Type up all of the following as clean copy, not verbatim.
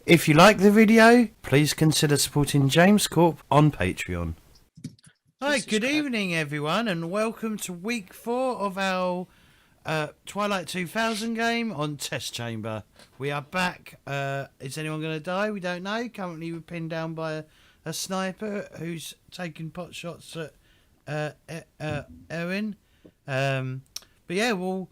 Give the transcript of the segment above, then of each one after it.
If you like the video, please consider supporting James Corp on Patreon. Hi, good evening everyone, and welcome to week 4 of our Twilight 2000 game on Test Chamber. We are back. Is anyone going to die? We don't know. Currently we're pinned down by a sniper who's taking pot shots at Erin. But yeah, well,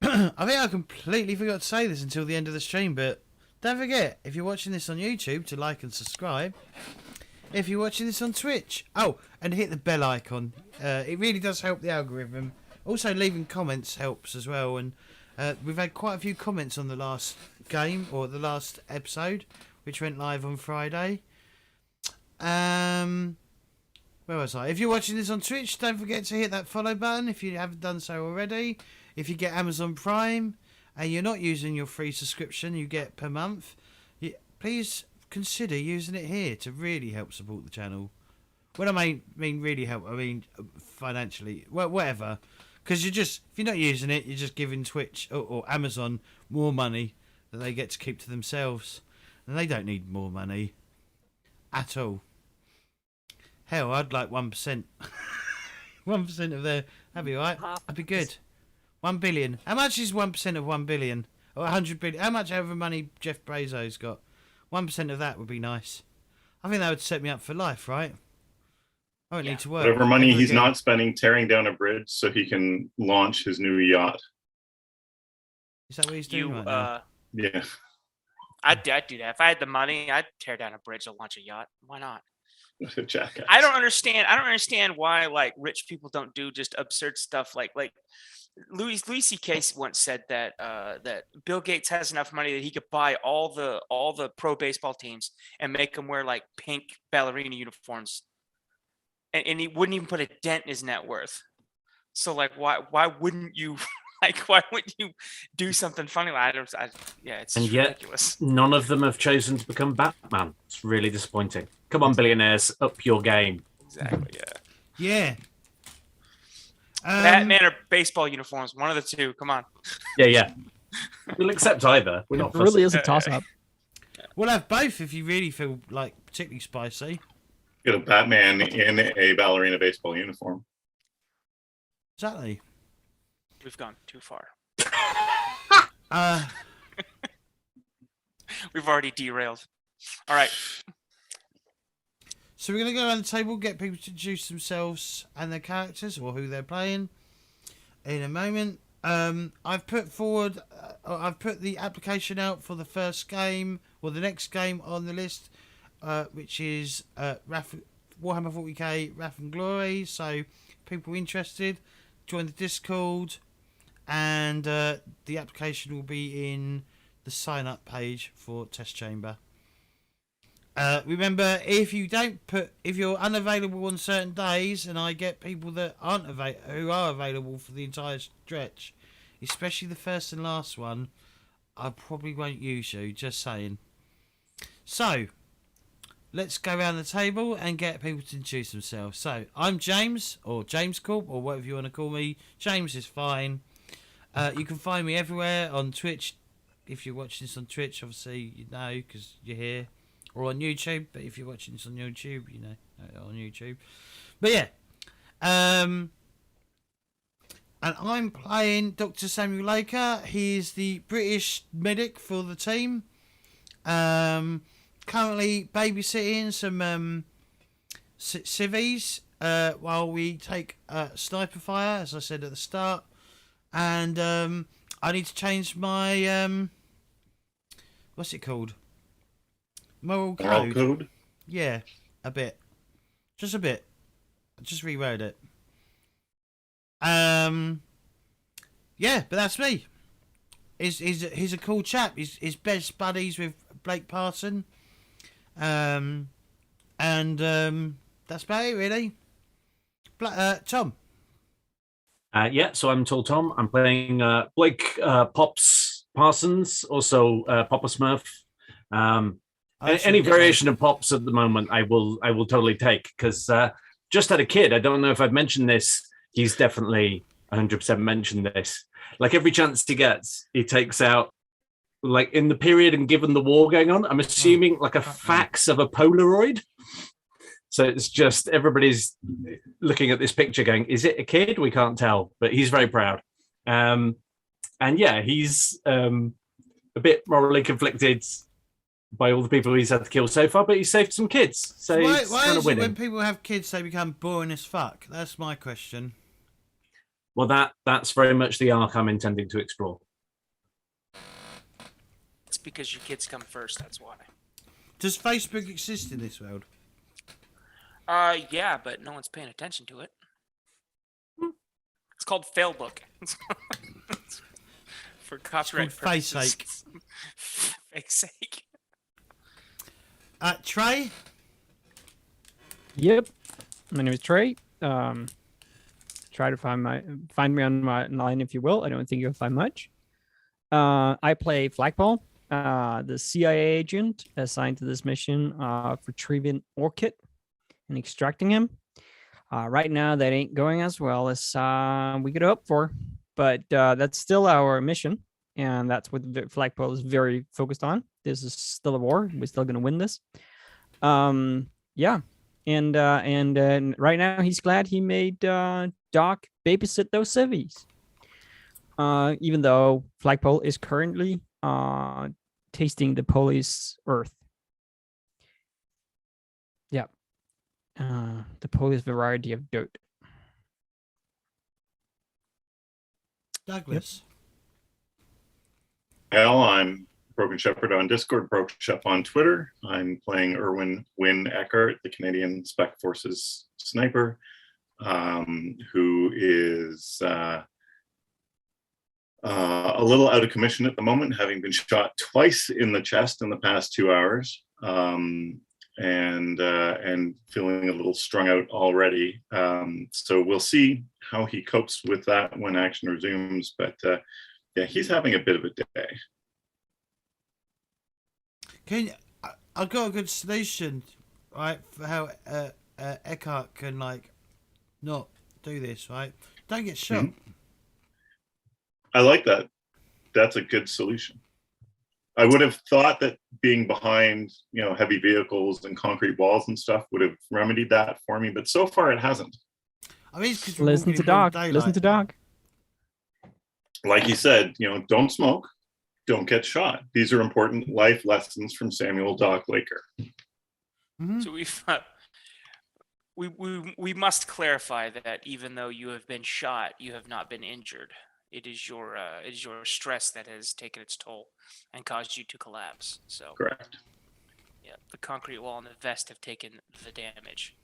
I think I completely forgot to say this until the end of the stream, but don't forget, if you're watching this on YouTube, to like and subscribe. If you're watching this on Twitch, and hit the bell icon. It really does help the algorithm. Also, leaving comments helps as well. And we've had quite a few comments on the last game, or the last episode, which went live on Friday. Where was I? If you're watching this on Twitch, don't forget to hit that follow button if you haven't done so already. If you get Amazon Prime and you're not using your free subscription you get per month, please consider using it here to really help support the channel. When I mean really help, I mean financially, well, whatever. Because if you're not using it, you're just giving Twitch or Amazon more money that they get to keep to themselves. And they don't need more money at all. Hell, I'd like 1%. 1% of their... That'd be alright. That'd be good. 1 billion. How much is 1% of 1 billion? Or 100 billion? How much ever money Jeff Bezos got? 1% of that would be nice. I think that would set me up for life, right? I don't need to work. Whatever money he's not spending tearing down a bridge so he can launch his new yacht. Is that what he's doing right now? Yeah. I'd do that. If I had the money, I'd tear down a bridge to launch a yacht. Why not? Jackass. I don't understand why like rich people don't do just absurd stuff like Louis C.K. once said that that Bill Gates has enough money that he could buy all the pro baseball teams and make them wear like pink ballerina uniforms, and he wouldn't even put a dent in his net worth. So like why wouldn't you why wouldn't you do something funny like that? It's and yet ridiculous. None of them have chosen to become Batman. It's really disappointing. Come on, billionaires, up your game. Exactly. Yeah. Batman or baseball uniforms, one of the two. Come on. Yeah. We'll accept either. We're not It really is a toss-up. We'll have both if you really feel like particularly spicy. Get a Batman in a ballerina baseball uniform. Exactly. We've gone too far. We've already derailed. All right. So we're going to go around the table, get people to introduce themselves and their characters or who they're playing in a moment. I've put the application out for the first game, or the next game on the list, which is Warhammer 40k Wrath and Glory. So people interested, join the Discord, and the application will be in the sign up page for Test Chamber. Remember, if you're unavailable on certain days, and I get people that who are available for the entire stretch, especially the first and last one, I probably won't use you. Just saying. So, let's go around the table and get people to introduce themselves. So, I'm James, or James Corp, or whatever you want to call me. James is fine. You can find me everywhere on Twitch. If you're watching this on Twitch, obviously you know because you're here. Or on YouTube, but if you're watching this on YouTube, you know, on YouTube. But yeah, and I'm playing Dr. Samuel Laker. He is the British medic for the team. Currently babysitting some civvies while we take sniper fire, as I said at the start. And I need to change my what's it called? Moral code. Yeah, a bit. Just a bit. I just rewrote it. Yeah, but that's me. He's a cool chap. He's best buddies with Blake Parson. And that's about it, really. Tom. So I'm Tall Tom. I'm playing Blake Pops Parsons, also Papa Smurf. Any variation of Pops at the moment, I will totally take, because just had a kid. I don't know if I've mentioned this. He's definitely 100% mentioned this. Like every chance he gets, he takes out like in the period and given the war going on. I'm assuming like a fax of a Polaroid. So it's just everybody's looking at this picture going, is it a kid? We can't tell, but he's very proud. And yeah, he's a bit morally conflicted by all the people he's had to kill so far, but he saved some kids. So why he's kind of is it winning. when people have kids, they become boring as fuck? That's my question. Well, that's very much the arc I'm intending to explore. It's because your kids come first. That's why. Does Facebook exist in this world? Yeah, but no one's paying attention to it. It's called Failbook. For copyright face purposes. sake. Fake sake. Trey? Yep. My name is Trey. Try to find me on my line if you will. I don't think you'll find much. I play Flagpole, the CIA agent assigned to this mission of retrieving Orchid and extracting him. Right now, that ain't going as well as we could hope for, but that's still our mission, and that's what the Flagpole is very focused on. This is still a war. We're still going to win this. Yeah, and right now he's glad he made Doc babysit those civvies. Even though Flagpole is currently tasting the police earth. Yeah. The police variety of dirt. Douglas. Hell, I'm Broken Shepherd on Discord, Broken Shepherd on Twitter. I'm playing Erwin Wynn Eckert, the Canadian Spec Forces sniper, who is a little out of commission at the moment, having been shot twice in the chest in the past 2 hours, and feeling a little strung out already. So we'll see how he copes with that when action resumes. But yeah, he's having a bit of a day. I've got a good solution, right, for how Eckhart can not do this, right? Don't get shot. Mm-hmm. I like that. That's a good solution. I would have thought that being behind, heavy vehicles and concrete walls and stuff would have remedied that for me, but so far it hasn't. I mean, it's listen to Doc. Listen to Doc. Like he said, don't smoke, don't get shot. These are important life lessons from Samuel Doc Laker. Mm-hmm. So we must clarify that even though you have been shot, you have not been injured. It is your stress that has taken its toll and caused you to collapse. So correct. Yeah, the concrete wall and the vest have taken the damage.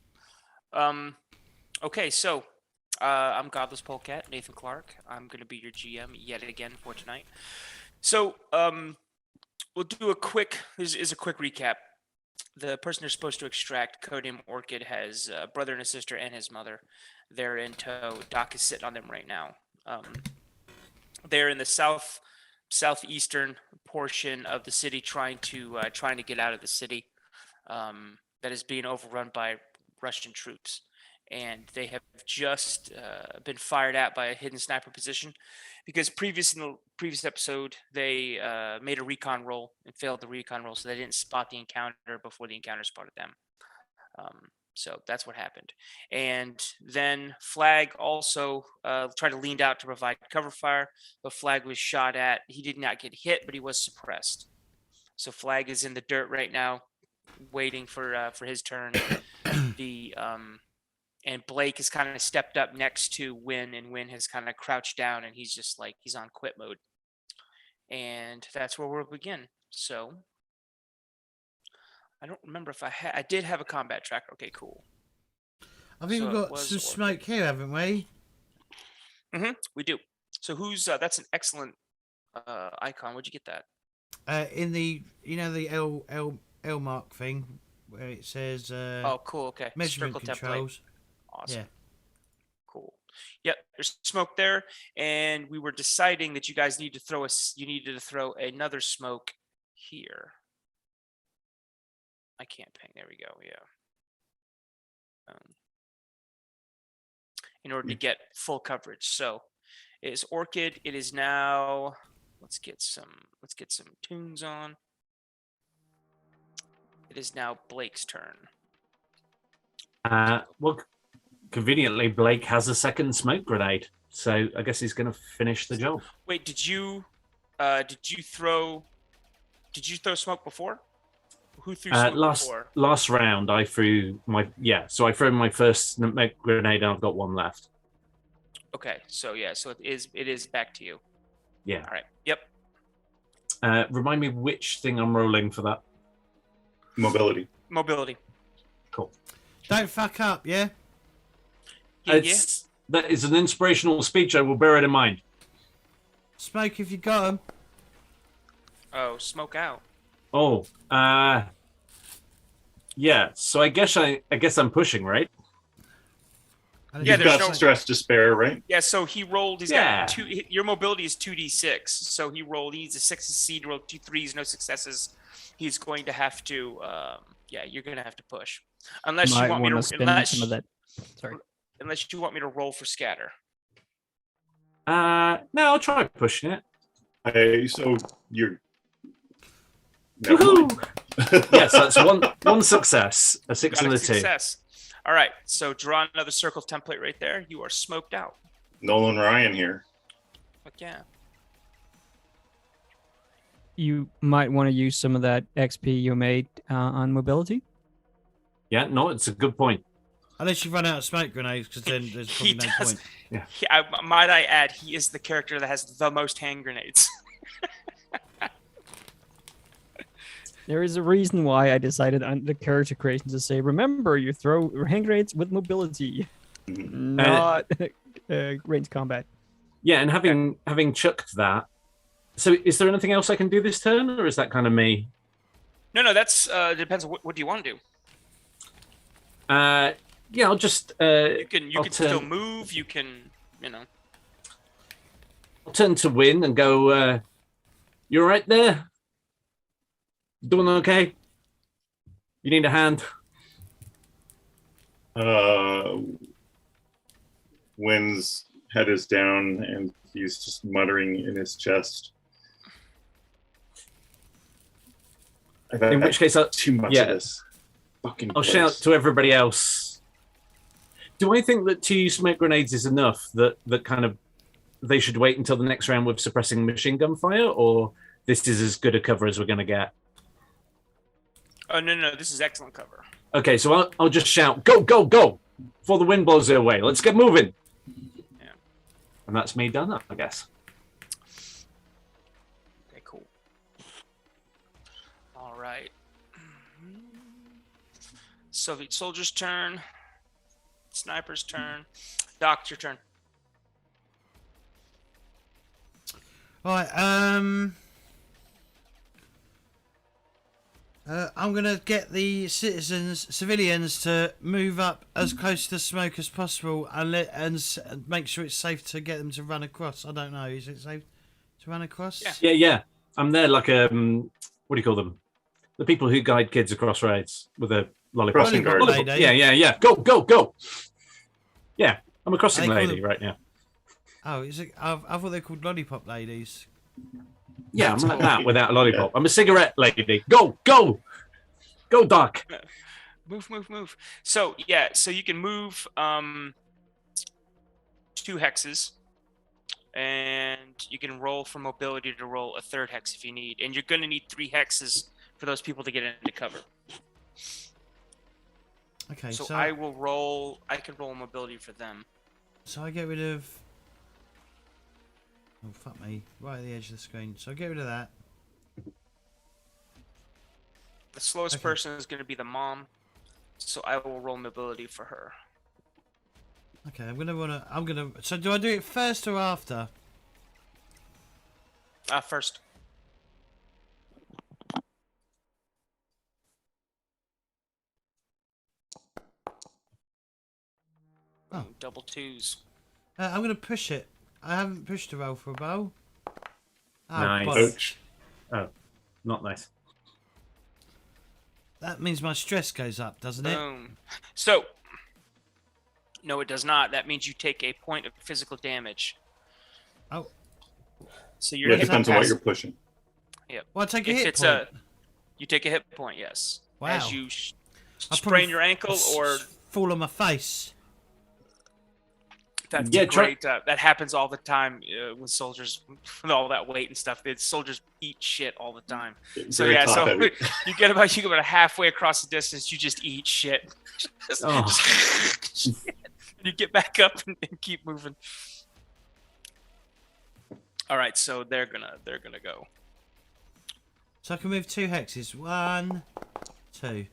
Okay, so I'm Godless Polecat, Nathan Clark. I'm going to be your GM yet again for tonight. So we'll do a quick recap. The person you're supposed to extract, codename Orchid, has a brother and a sister and his mother. They're in tow. Doc is sitting on them right now. They're in the southeastern portion of the city, trying to get out of the city that is being overrun by Russian troops, and they have just been fired at by a hidden sniper position because in the previous episode they made a recon roll and failed the recon roll, so they didn't spot the encounter before the encounter spotted them. So that's what happened. And then Flag also tried to lean out to provide cover fire, but Flag was shot at. He did not get hit, but he was suppressed. So Flag is in the dirt right now, waiting for his turn. And Blake has kind of stepped up next to Wynn, and Wynn has kind of crouched down, and he's just he's on quit mode. And that's where we'll begin. So I don't remember if I did have a combat tracker. Okay, cool. I think we've got some smoke here, haven't we? Mm-hmm. We do. So who's that's an excellent icon. Where'd you get that? In the the L mark thing where it says oh, cool. Okay. Measurement Circle controls. Template. Awesome. Yeah. Cool. Yep. There's smoke there, and we were deciding that you guys need to throw you needed to throw another smoke here. I can't ping. There we go. Yeah. In order to get full coverage. So it is Orchid. It is now let's get some tunes on. It is now Blake's turn. Well, conveniently, Blake has a second smoke grenade, so I guess he's going to finish the job. Wait, did you throw smoke before? Who threw smoke before? Last round, I threw so I threw my first smoke grenade, and I've got one left. Okay, so it is back to you. Yeah. All right. Yep. Remind me which thing I'm rolling for that. Mobility. Cool. Don't fuck up, yeah? Yeah. That is an inspirational speech. I will bear it in mind. Smoke if you got them. Oh, smoke out. Oh, yeah. So I guess I'm pushing, right? Yeah, You've got stress to spare, right? Yeah, so he rolled. He's got two. Your mobility is 2d6. So he needs a 6 to succeed. Rolled 2 3s, no successes. He's going to have to. You're going to have to push, unless you want me to spend some of that. Sorry. Unless you want me to roll for scatter. No, I'll try pushing it. So you're. Never Woohoo! mind. Yes, that's one success. A 6 Got and a a 2. success. All right, so draw another circle template right there. You are smoked out. Nolan Ryan here. Fuck yeah. You might want to use some of that XP you made on mobility. Yeah, no, it's a good point. Unless you run out of smoke grenades, because then there's probably no point. Yeah. Might I add, he is the character that has the most hand grenades. There is a reason why I decided on the character creation to say, remember, you throw hand grenades with mobility, not range combat. Yeah, and having chucked that, so is there anything else I can do this turn, or is that kind of me? No, that's depends. What do you want to do? Yeah, I'll just. You can still move. You can, I'll turn to Win and go. You all right there? Doing okay? You need a hand? Wynn's head is down and he's just muttering in his chest. In which case, too much of this. Fucking I'll place. shout to everybody else. Do I think that 2 smoke grenades is enough? That kind of they should wait until the next round with suppressing machine gun fire, or this is as good a cover as we're going to get? Oh no! This is excellent cover. Okay, so I'll just shout, "Go, go, go!" before the wind blows their way. Let's get moving. Yeah. And that's me done, I guess. Okay, cool. All right. Soviet soldier's turn. Sniper's turn. Doc, it's your turn. All right, I'm going to get the civilians to move up as close to the smoke as possible and make sure it's safe to get them to run across. I don't know. Is it safe to run across? Yeah. I'm there like what do you call them? The people who guide kids across roads with a lollipop. Crossing guard. Lady. Yeah. Go, go, go. Yeah, I'm a crossing lady right now. Oh, is it? I thought they were called lollipop ladies. Yeah, I'm like that without a lollipop. I'm a cigarette lady. Go, go. Go, Doc. Move. So you can move 2 hexes, and you can roll for mobility to roll a 3rd hex if you need. And you're going to need 3 hexes for those people to get into cover. Okay, so I can roll mobility for them. So I get rid of. Oh fuck me! Right at the edge of the screen. So I get rid of that. The slowest person is going to be the mom, so I will roll mobility for her. Okay, I'm gonna. So do I do it first or after? First. Oh. Double 2s. I'm gonna push it. I haven't pushed a roll for a bow. Oh, Nice. bollocks. Oh, not nice. That means my stress goes up, doesn't it? Boom. So, no, it does not. That means you take a point of physical damage. Oh. So Yeah, you're it hitting depends on what pass- you're pushing. Well, I take a If hit it's point. you take a hit point, yes. Wow. As you I'll sprain probably your ankle, or fall on my face. that's Yeah, a great. That happens all the time with soldiers with all that weight and stuff. The soldiers eat shit all the time. It's So very yeah, top so heavy. you get about halfway across the distance, you just eat shit. You get back up and keep moving. All right, so they're gonna go. So I can move 2 hexes. 1, 2.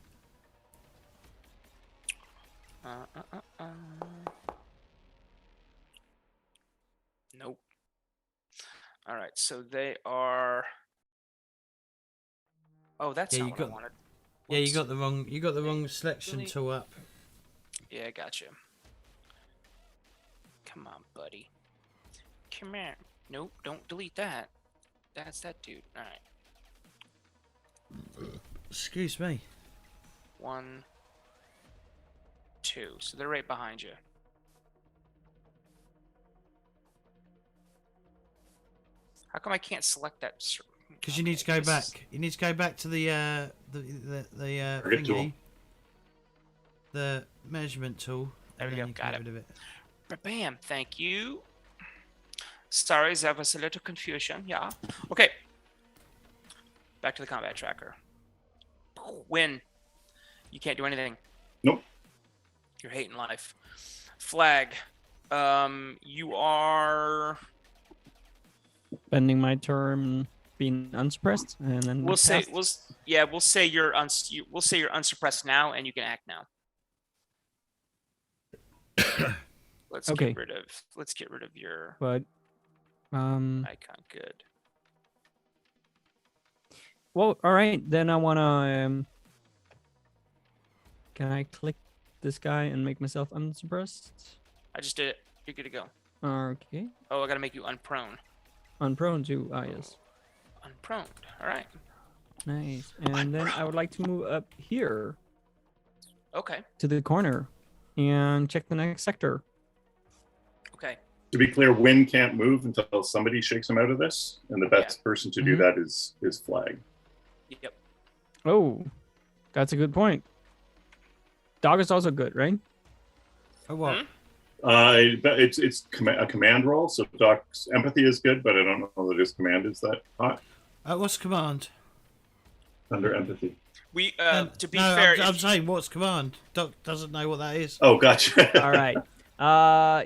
Nope. All right, so they are. Oh, that's Yeah, not you what I got- wanted. Yeah, you Whoops. got the wrong selection Really? tool up. Yeah, I got you. Come on, buddy. Come here. Nope, don't delete that. That's that dude. All right. Excuse me. 1, 2. So they're right behind you. How come I can't select that? Because you need to go back. You need to go back to the Target tool. thingy. The measurement tool. There we and then go, you can got get it. rid of it. Bam, thank you. Sorry, there was a little confusion. Yeah. Okay. Back to the combat tracker. Win. You can't do anything. Nope. You're hating life. Flag. You are. Spending my turn being unsuppressed, and then We'll say cast. we'll say you're unsuppressed now, and you can act now. Let's Okay. get rid of your But icon. Good. well, all right. Then I wanna. Can I click this guy and make myself unsuppressed? I just did it. You're good to go. Okay. Oh, I gotta make you unprone. Unprone too. Ah, yes. Unprone. All right. Nice. And then I would like to move up here Okay. to the corner and check the next sector. Okay. To be clear, Win can't move until somebody shakes him out of this, and the best person to do Mhm. that is Flag. Yep. Oh, that's a good point. Dog is also good, right? Oh, what? Hmm? It's a command roll, so Doc's empathy is good, but I don't know that his command is that hot What's command? under empathy. We to be no, fair, I'm if- saying what's command. Doc doesn't know what that is. Oh, gotcha. All right.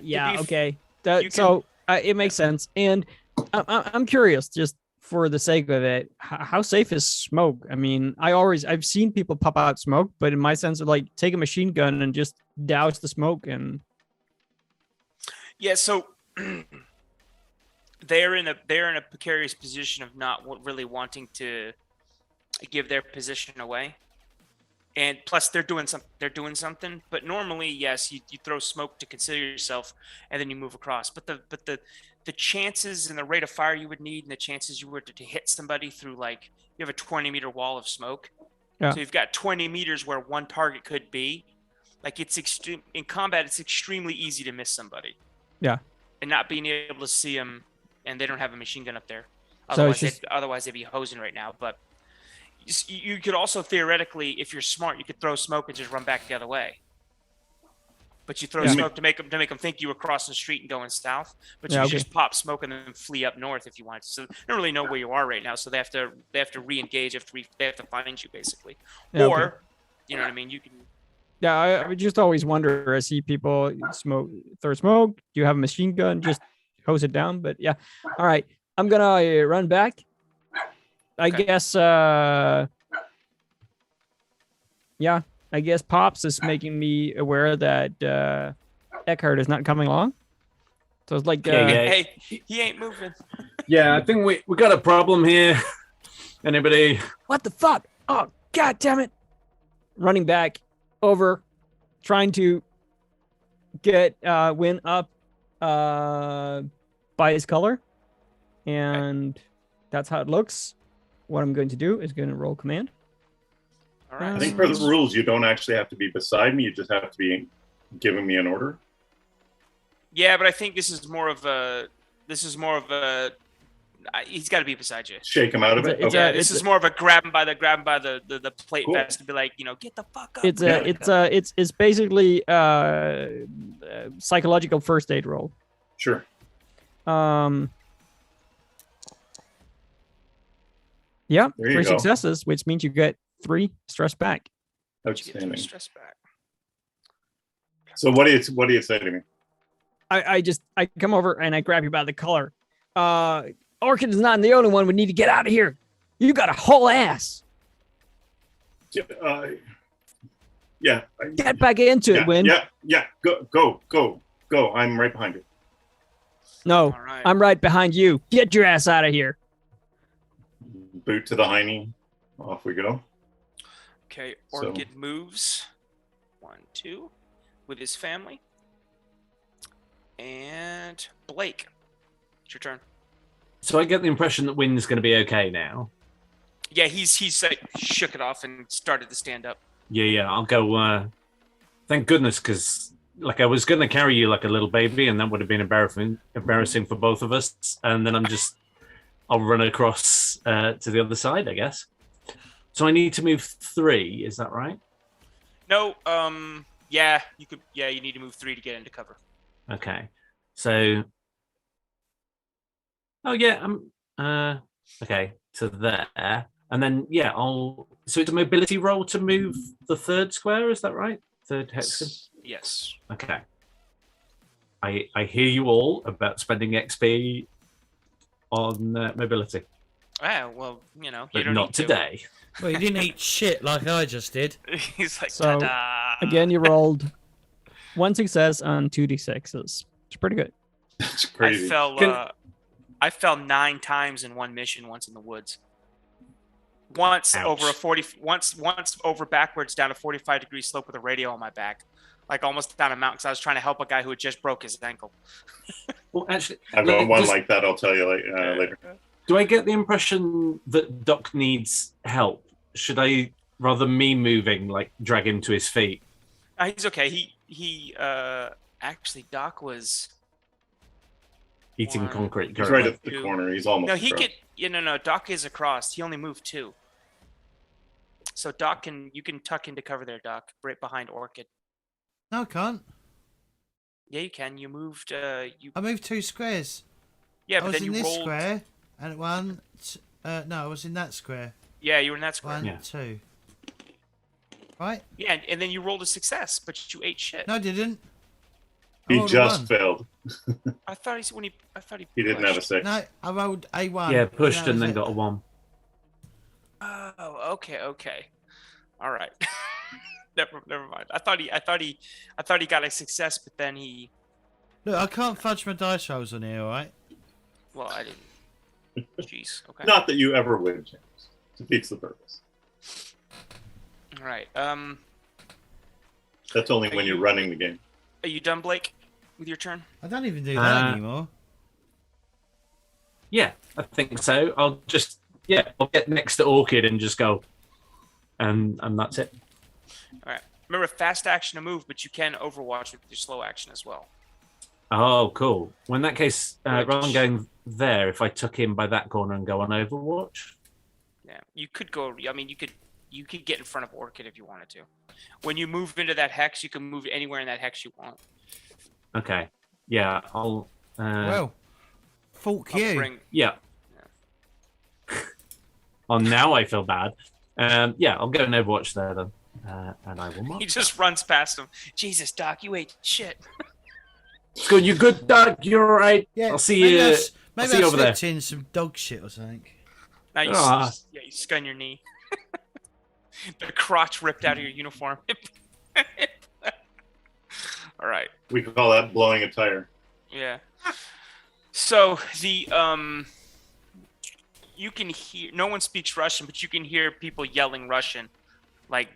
Yeah. be f- Okay. you So it makes sense. And I'm curious, just for the sake of it, how safe is smoke? I mean, I've seen people pop out smoke, but in my sense of like take a machine gun and just douse the smoke and. yeah. So they're in a precarious position of not really wanting to give their position away, and plus they're doing something. But normally, yes, you throw smoke to consider yourself, and then you move across. But the chances and the rate of fire you would need, and the chances you were to hit somebody through, like, you have a 20-meter wall of smoke. Yeah. So you've got 20 meters where one target could be. Like, it's extreme in combat. It's extremely easy to miss somebody. Yeah. And not being able to see them, and they don't have a machine gun up there. So it's Otherwise, they'd be hosing right now. But you could also theoretically, if you're smart, you could throw smoke and just run back the other way. But you throw Yeah. smoke to make them think you were crossing the street and going south. But you Yeah, can okay. just pop smoke and then flee up north if you want. So they don't really know where you are right now. So they have to re-engage. They have to find you basically. Yeah, Or, okay. you know what I mean? You can. Yeah, I would just always wonder. I see people throw smoke. Do you have a machine gun? Just hose it down. But yeah, all right. I'm gonna run back. I Okay. guess. Yeah, I guess Pops is making me aware that Eckhart is not coming along. So it's like, Yeah. Hey, he ain't moving. Yeah, I think we got a problem here. Anybody? what the fuck? Oh, god damn it! Running back over, trying to get Win up by his color, and that's how it looks. What I'm going to do is going to roll command. All right. I think per the rules, you don't actually have to be beside me. You just have to be giving me an order. Yeah, but I think this is more of a He's got to be beside you. Shake him out of it. It's Okay. Yeah, this is more of a grab him by the plate Cool. vest to be like, get the fuck up. It's basically psychological first aid roll. Sure. Yeah, There you 3 go. successes, which means you get 3 stress back. Did you get Outstanding. stress back? So what do you say to me? I come over and I grab you by the collar. Orchid is not the only one. We need to get out of here. You got a whole ass. Yeah. Get back into it, Win. Yeah. Go. I'm right behind you. No, All right. I'm right behind you. Get your ass out of here. Boot to the hiney. Off we go. Okay, So- Orchid moves 1, 2 with his family. And Blake, it's your turn. So I get the impression that Wynn's going to be okay now. Yeah, he's like shook it off and started to stand up. Yeah. I'll go. Thank goodness, because like I was going to carry you like a little baby, and that would have been embarrassing for both of us. And then I'll run across to the other side, I guess. So I need to move 3. Is that right? No, yeah, you could. Yeah, you need to move 3 to get into cover. Okay. So. Oh yeah. Okay. So there, and then yeah, So it's a mobility roll to move the 3rd square. Is that right? 3rd hexagon. Yes. Okay. I hear you all about spending XP on mobility, Ah, well, you but don't not need to. today. Well, you didn't eat shit like I just did. He's like, So, ta-da. Again, you rolled 1 success on 2 d6s. It's pretty good. It's crazy. I fell 9 times in one mission. Once in the woods. Once Ouch. over a 40. Once over backwards down a 45-degree slope with a radio on my back, like almost down a mountain because I was trying to help a guy who had just broke his ankle. Well, actually, I've got one just- like that. I'll tell you later. Do I get the impression that Doc needs help? Should I, rather than me moving, like drag him to his feet? He's okay. He actually Doc was Eating 1. concrete He's currently. right at the corner. He's almost. No, he across. could. No. Doc is across. He only moved 2. So Doc you can tuck into cover there, Doc, right behind Orchid. No, I can't. Yeah, you can. You moved. I moved 2 squares. Yeah, I but was then in you this rolled. square, and no, I was in that square. Yeah, you were in that square. 1, Yeah. 2. Right? Yeah, and then you rolled a success, but you ate shit. No, I didn't. I He rolled a just 1. failed. I thought he. He didn't have a pushed. 6. No, I rolled a 1. Yeah, pushed that and was then it. got a 1. Oh, okay. All right. never mind. I thought he got a success, but then he. Look, I can't fudge my dice rolls on here, alright? Well, I didn't. Jeez. Okay. Not that you ever would, James. Defeats the purpose. All right. That's only when you're running the game. Are you done, Blake, with your turn? I don't even do that Uh, anymore. Yeah, I think so. I'll get next to Orchid and just go, and that's it. All right. Remember, fast action to move, but you can overwatch with your slow action as well. Oh, cool. Well, in that case, Which- rather than going there, if I tuck him by that corner and go on Overwatch. Yeah, you could go. I mean, you could get in front of Orchid if you wanted to. When you move into that hex, you can move anywhere in that hex you want. Okay. Yeah, I'll. Well, fuck I'll you. bring. Yeah. Oh, now I feel bad. Yeah, I'll go and Overwatch there then, and I will mark. He just runs past him. Jesus, Doc, you ate shit. It's good. You good, Doug? You're all right. Yeah, I'll see maybe you. Maybe see you I over there. slipped in some dog shit or something. Now you, Ah. you scun your knee. The crotch ripped out of your uniform. All right. We call that blowing a tire. Yeah. So the you can hear. No one speaks Russian, but you can hear people yelling Russian, like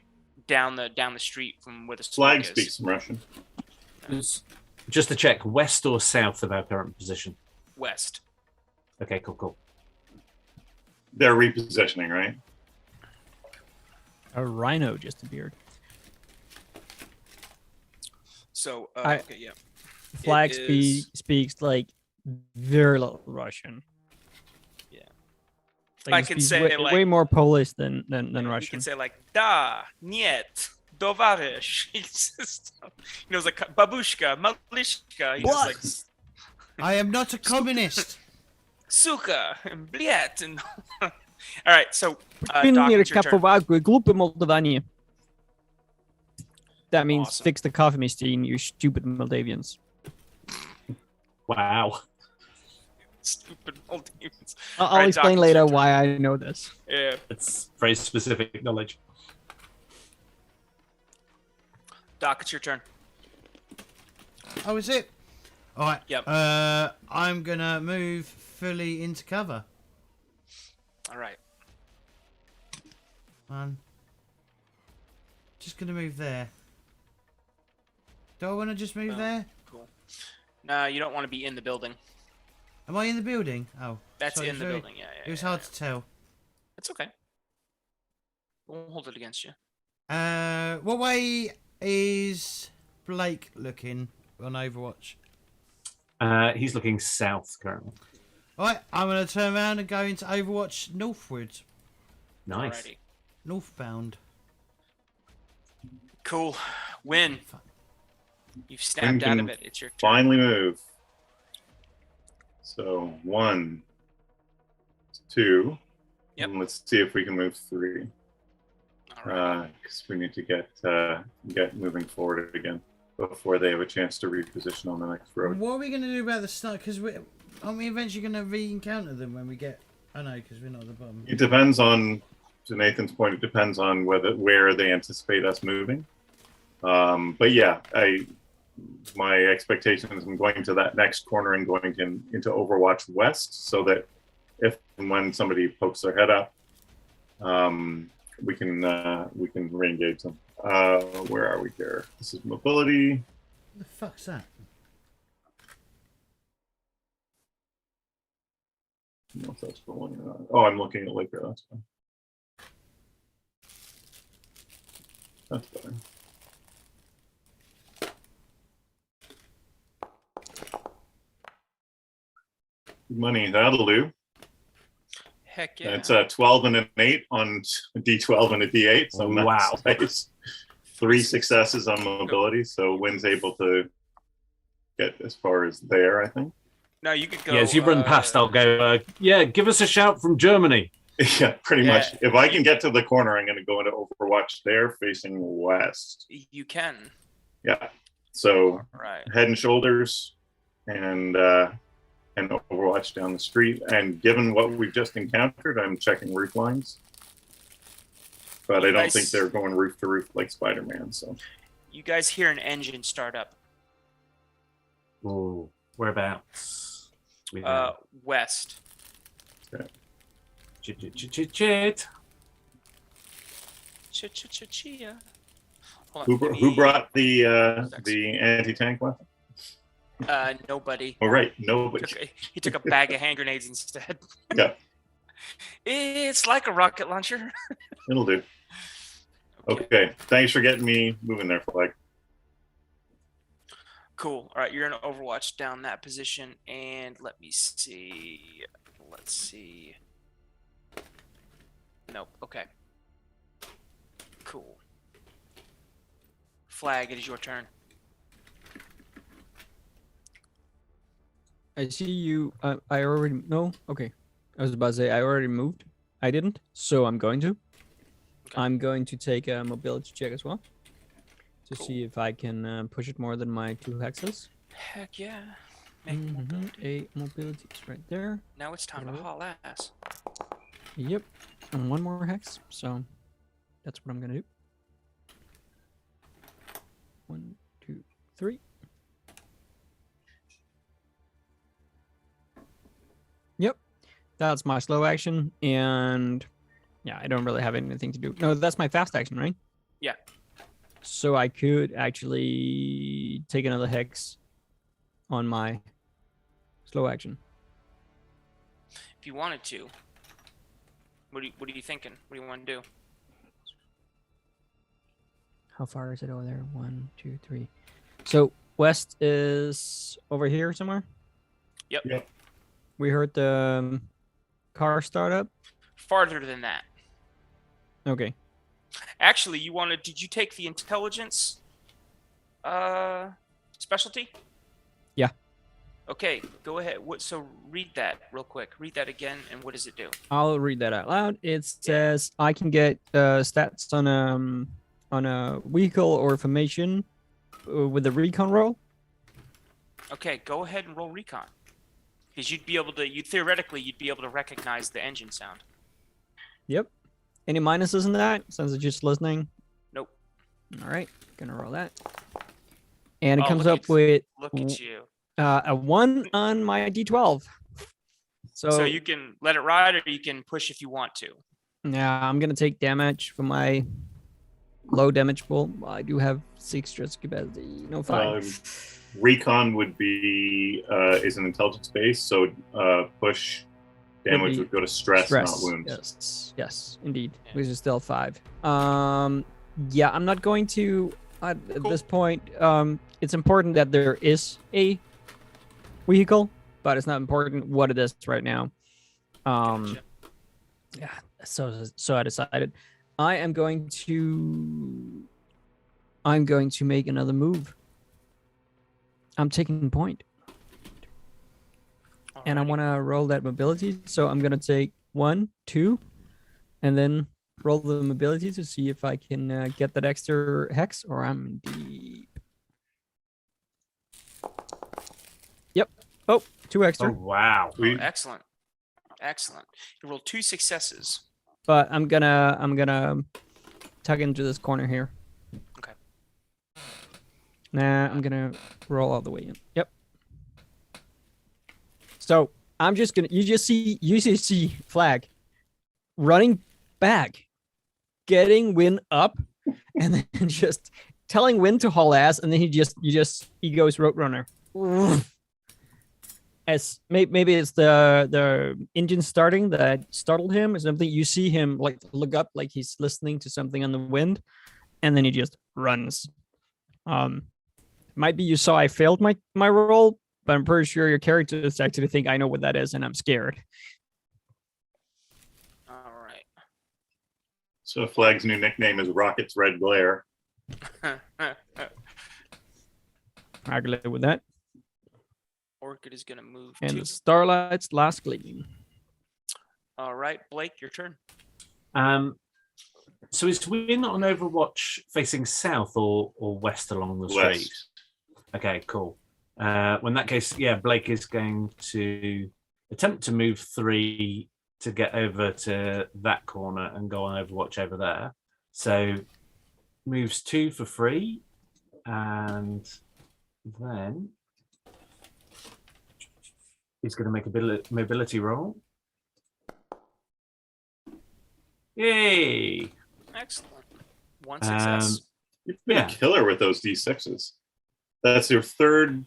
down the street from where the Flag smoke is. speaks some Russian. Just to check, west or south of our current position? West. Okay, cool. They're repositioning, right? A rhino just appeared. So okay, yeah. Flag is- speaks like very little Russian. I he can speaks say, way, like- way more Polish than You Russian. can say like da, niet, tovarish. He's just, he knows like babushka, malishka. He knows like I am not a communist. suka and bliet. And all right, so Doc, Pinir it's your turn. kapovaku, glupe Moldavanie. That means Awesome. fix the coffee machine, you stupid Moldavians. Wow. Stupid old demons. I'll Alright, explain Doc, it's later your turn. why I know this. Yeah, It's very specific knowledge. Doc, it's your turn. Oh, is it? All right. Yep. I'm gonna move fully into cover. All right. Just gonna move there. Do I want to just move No. there? Cool. No, you don't want to be in the building. Am I in the building? Oh, That's sorry, in the very- building. Yeah, It was hard to tell. It's okay. Won't hold it against you. What way is Blake looking on Overwatch? He's looking south currently. Alright, I'm gonna turn around and go into Overwatch northward. Nice. Alrighty. Northbound. Cool. Win. You've Win snapped out of can it. It's your turn. Finally move. So 1, 2. Yep. And let's see if we can move 3. All right. Because we need to get moving forward again before they have a chance to reposition on the next road. What are we gonna do about the start? Because aren't we eventually gonna re-encounter them when we get? I know, because we're not at the bottom. It depends on, to Nathan's point, it depends on where they anticipate us moving. But yeah, my expectation is I'm going to that next corner and going into Overwatch West, so that if and when somebody pokes their head up, we can re-engage them. Where are we here? This is mobility. What the fuck's that? I don't know if that's going on. Oh, I'm looking at Laker. That's fine. That's better. Good money. That'll do. Heck yeah. It's a 12 and an 8 on a D12 and a D8. So Wow. nice. 3 successes on mobility. So Wynn's able to get as far as there, I think. No, you could go. Yeah, as you run past, I'll go, yeah, give us a shout from Germany. Yeah, pretty Yeah. much. If I can get to the corner, I'm going to go into Overwatch there, facing west. You can. Yeah. So All right. head and shoulders, and Overwatch down the street. And given what we've just encountered, I'm checking roof lines. But I don't Nice. think they're going roof to roof like Spider-Man. So You guys hear an engine start up. Oh, whereabouts? West. Chit. Chia. who brought the anti-tank weapon? Nobody. Oh, right, nobody. He took a bag of hand grenades instead. Yeah, It's like a rocket launcher. it'll do. Okay, thanks for getting me moving there, Flag. Cool. All right, you're in Overwatch down that position, and let me see. Let's see. Nope. Okay. Cool. Flag, it is your turn. I see you. I already no. Okay, I was about to say I already moved. I didn't, so I'm going to. Okay. I'm going to take a mobility check as well to Cool. see if I can push it more than my 2 hexes. Heck yeah. Make A mobility is right there. Now it's time to Alright. haul ass. Yep, and 1 more hex. So that's what I'm gonna do. 1, 2, 3. Yep, that's my slow action, and yeah, I don't really have anything to do. No, that's my fast action, right? Yeah. So I could actually take another hex on my slow action. If you wanted to. What are you thinking? What do you want to do? How far is it over there? 1, 2, 3. So west is over here somewhere. Yep. Yep. We heard the car start up. farther than that. Okay. Actually, did you take the intelligence specialty? Yeah. Okay, go ahead. So read that real quick. Read that again, and what does it do? I'll read that out loud. It says I can get stats on a vehicle or formation with a recon roll. Okay, go ahead and roll recon. Because you'd be able to recognize the engine sound. Yep. Any minuses in that? Since it's just listening. Nope. All right, gonna roll that. And it Oh, comes look up with Look at you. a 1 on my D12. So you can let it ride, or you can push if you want to. Yeah, I'm gonna take damage for my low damage pool. I do have 6 stress capacity. No 5. Recon would be is an intelligence base, so push damage would go to stress, not wounds. Yes, indeed. Yeah. Which is still 5. Yeah, I'm not going to at this point. It's important that there is a vehicle, but it's not important what it is right now. Gotcha. Yeah, so I decided I'm going to make another move. I'm taking point. And I Alrighty. want to roll that mobility. So I'm going to take 1, 2, and then roll the mobility to see if I can get that extra hex, or I'm deep. Yep. Oh, 2 Oh extra. wow. Oh, excellent. Excellent. You rolled 2 successes. But I'm gonna tug into this corner here. Okay. Nah, I'm gonna roll all the way in. Yep. So I'm just gonna you just see Flag running back, getting Win up, and then just telling Win to haul ass, and then he goes Roadrunner. As maybe it's the engine starting that startled him or something. You see him like look up like he's listening to something on the wind, and then he just runs. Might be you saw I failed my roll, but I'm pretty sure your characters actually think I know what that is, and I'm scared. All So Flag's new nickname is Rocket's Red Glare. right. I can live with that. Orchid is going to move And too. the Starlight's last gleam. All right, Blake, your turn. So is Win on Overwatch facing south or west along the street? West. Okay, cool. Well, in that case, yeah, Blake is going to attempt to move 3 to get over to that corner and go on Overwatch over there. So moves 2 for free, and then he's going to make a mobility roll. Yay! Excellent. 1 success. You've been Yeah. a killer with those D6s. That's your third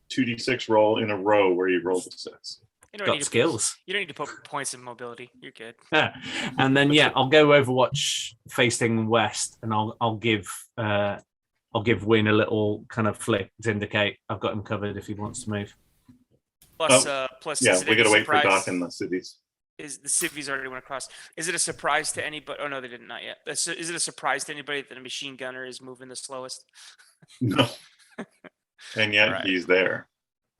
2D6 roll in a row where you rolled a 6. You don't Got need to- skills. You don't need to put points in mobility. You're good. And then yeah, I'll go Overwatch facing west, and I'll give Win a little kind of flick to indicate I've got him covered if he wants to move. Plus, Yeah, is it we any gotta wait for surprise- Doc in the cities. Is the civvies already went across? Is it a surprise to anybody? Oh no, they didn't, not yet. Is it a surprise to anybody that a machine gunner is moving the slowest? No. And yet Alright. he's there.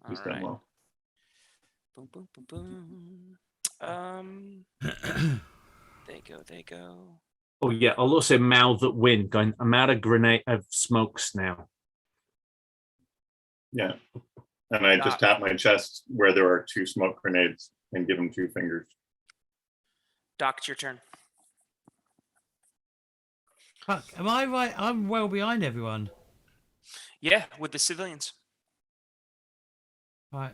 All He's done right. well. Boom, boom, boom, boom. They go. Oh yeah, I'll also mouth at Win, going, I'm out of grenade of smokes now. Yeah. And I just tap my chest where there are 2 smoke grenades and give him 2 fingers. Doc, it's your turn. Fuck, am I right? I'm well behind everyone. Yeah, with the civilians. Right.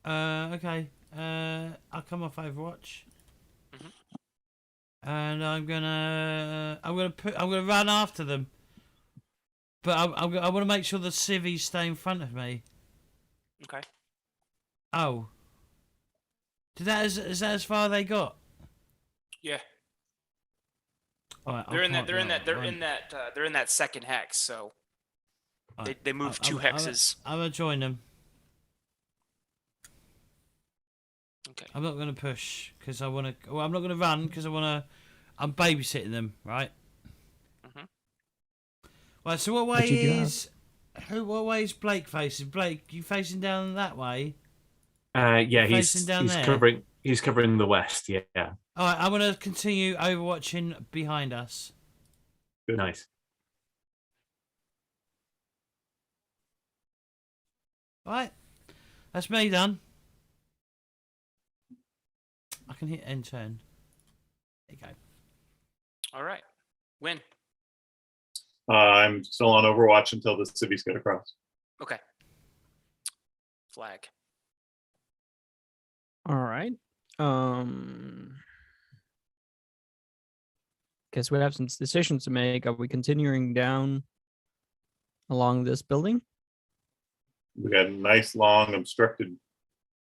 Okay. I'll come off Overwatch. Mhm. And I'm gonna run after them. But I want to make sure the civvies stay in front of me. Okay. Oh. Is that as far as they got? Yeah. All right, They're in that second hex, so they move 2 hexes. I'm gonna join them. Okay. I'm not going to push because I want to. Well, I'm not going to run because I want to. I'm babysitting them, right? Mhm. Right. So what What way did you have? is? What way is Blake facing? Blake, you facing down that way? Yeah, Facing down he's there. covering the west. Yeah, All right. I'm going to continue overwatching behind us. nice. Right. That's me done. I can hit end turn. There you go. All right. Win. I'm still on Overwatch until the cities get across. Okay. Flag. All right. Guess we have some decisions to make. Are we continuing down along this building? We got a nice long obstructed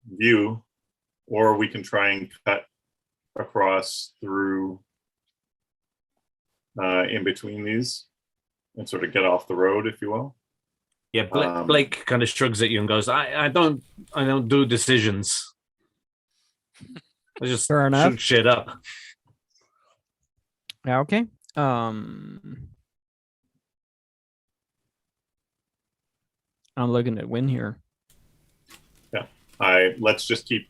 view, or we can try and cut across through in between these and sort of get off the road, if you will. Yeah, Blake kind of shrugs at you and goes, I don't do decisions. I just Fair enough. shoot shit up. Yeah, okay. I'm looking at win here. Let's just keep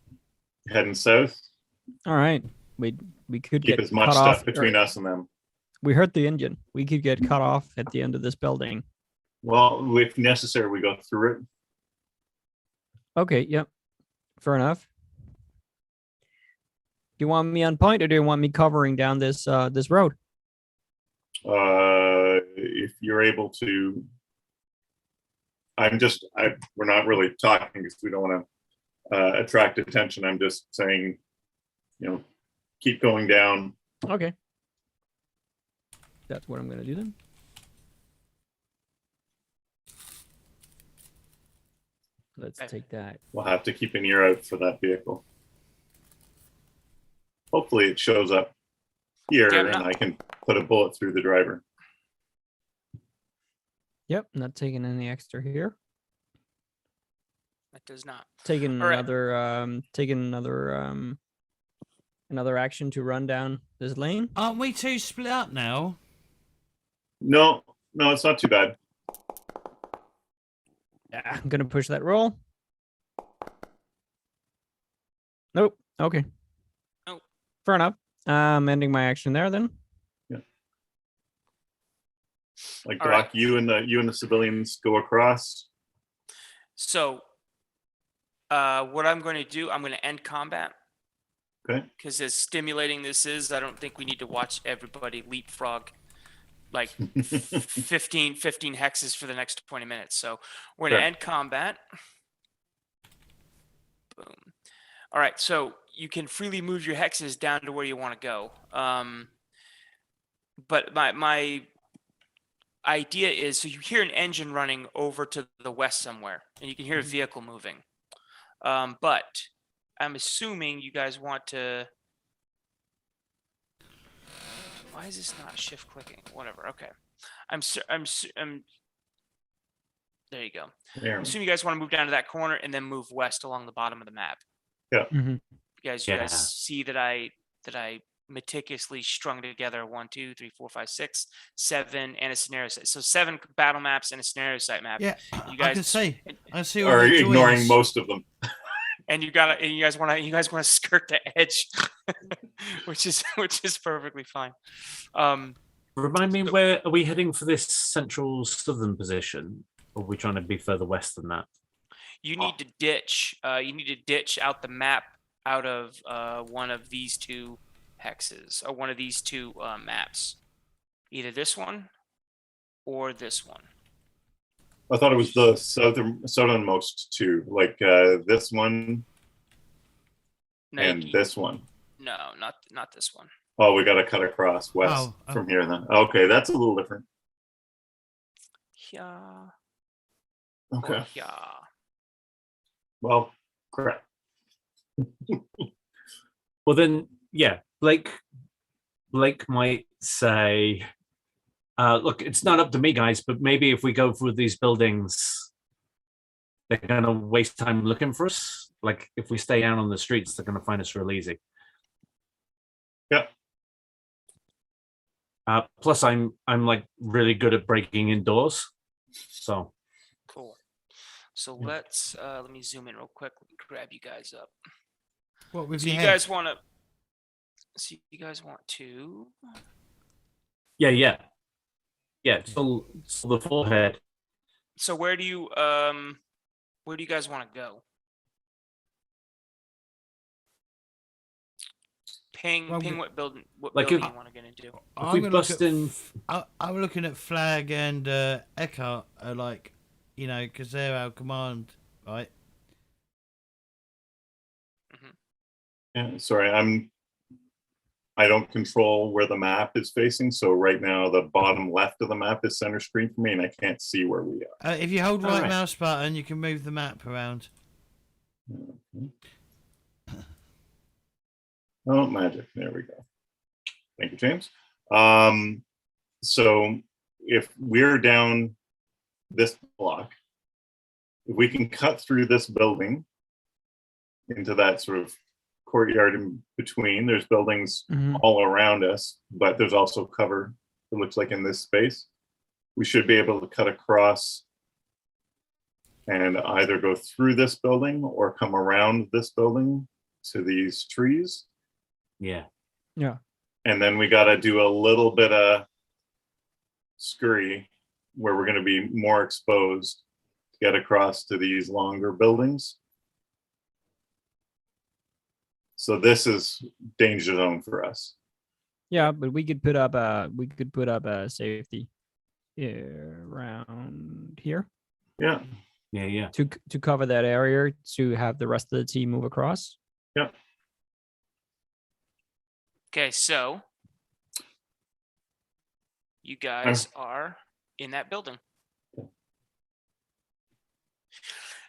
heading south. All right. We could Keep get as much cut stuff off. between us and them. We hurt the engine. We could get cut off at the end of this building. Well, if necessary, we go through it. Okay, yep. Fair enough. Do you want me on point or do you want me covering down this this road? If you're able to, we're not really talking because we don't want to attract attention. I'm just saying, keep going down. Okay. That's what I'm going to do then. Let's take that. We'll have to keep an ear out for that vehicle. Hopefully it shows up here and I can put a bullet through the driver. Yep, not taking any extra here. That does not. Taking All right. another action to run down this lane. Aren't we two split up now? No, it's not too bad. Yeah, I'm gonna push that roll. Nope. Okay. Nope. Fair enough. I'm ending my action there then. Yeah. Like All Doc, right. you and the civilians go across. So, what I'm going to do, I'm going to end combat. Okay. Because as stimulating this is, I don't think we need to watch everybody leapfrog like 15 hexes for the next 20 minutes. So we're going to end combat. Boom. All right. So you can freely move your hexes down to where you want to go. But my idea is, so you hear an engine running over to the west somewhere, and you can hear a vehicle moving. But I'm assuming you guys want to. Why is this not shift clicking? Whatever. Okay. I'm. There you go. There. I assume you guys want to move down to that corner and then move west along the bottom of the map. Yeah. Mm-hmm. You guys see that I meticulously strung together 1, 2, 3, 4, 5, 6, 7, and a scenario site. So 7 battle maps and a scenario site map. Yeah, you guys I can see. I see. Or ignoring most of them. And you guys want to skirt the edge, which is perfectly fine. Remind me, where are we heading for this central southern position? Or are we trying to be further west than that? You need to ditch. You need to ditch out the map out of one of these 2 hexes or one of these 2 maps, either this one or this one. I thought it was the southernmost 2, like this one and this one. No, not this one. Oh, we got to cut across west from here then. Okay, that's a little different. Yeah. Okay. Yeah. Well, crap. Well then, yeah, Blake might say, look, it's not up to me, guys, but maybe if we go through these buildings, they're gonna waste time looking for us. Like if we stay out on the streets, they're going to find us real easy. Yeah. Plus, I'm like really good at breaking indoors. So Cool. So let's let me zoom in real quick. Let me grab you guys up. What with So your you head? guys want to? So you guys want to? yeah. So the forehead. So where do you guys want to go? Ping Well, what building like building if- you want to get into? If we gonna bust in, I'm looking at Flag and Eckhart, like, you know, because they're our command, right? Yeah, sorry, I don't control where the map is facing, so right now the bottom left of the map is center screen for me, and I can't see where we are. If you hold right Alright. mouse button, you can move the map around. Okay. Oh, magic! There we go. Thank you, James. So if we're down this block, if we can cut through this building into that sort of courtyard in between, there's buildings Mhm. all around us, but there's also cover, it looks like, in this space. We should be able to cut across and either go through this building or come around this building to these trees. yeah. And then we got to do a little bit of scurry where we're going to be more exposed to get across to these longer buildings. So this is danger zone for us. Yeah, but we could put up a safety around here Yeah. to cover that area to have the rest of the team move across. Yeah. Okay, so you guys are in that building.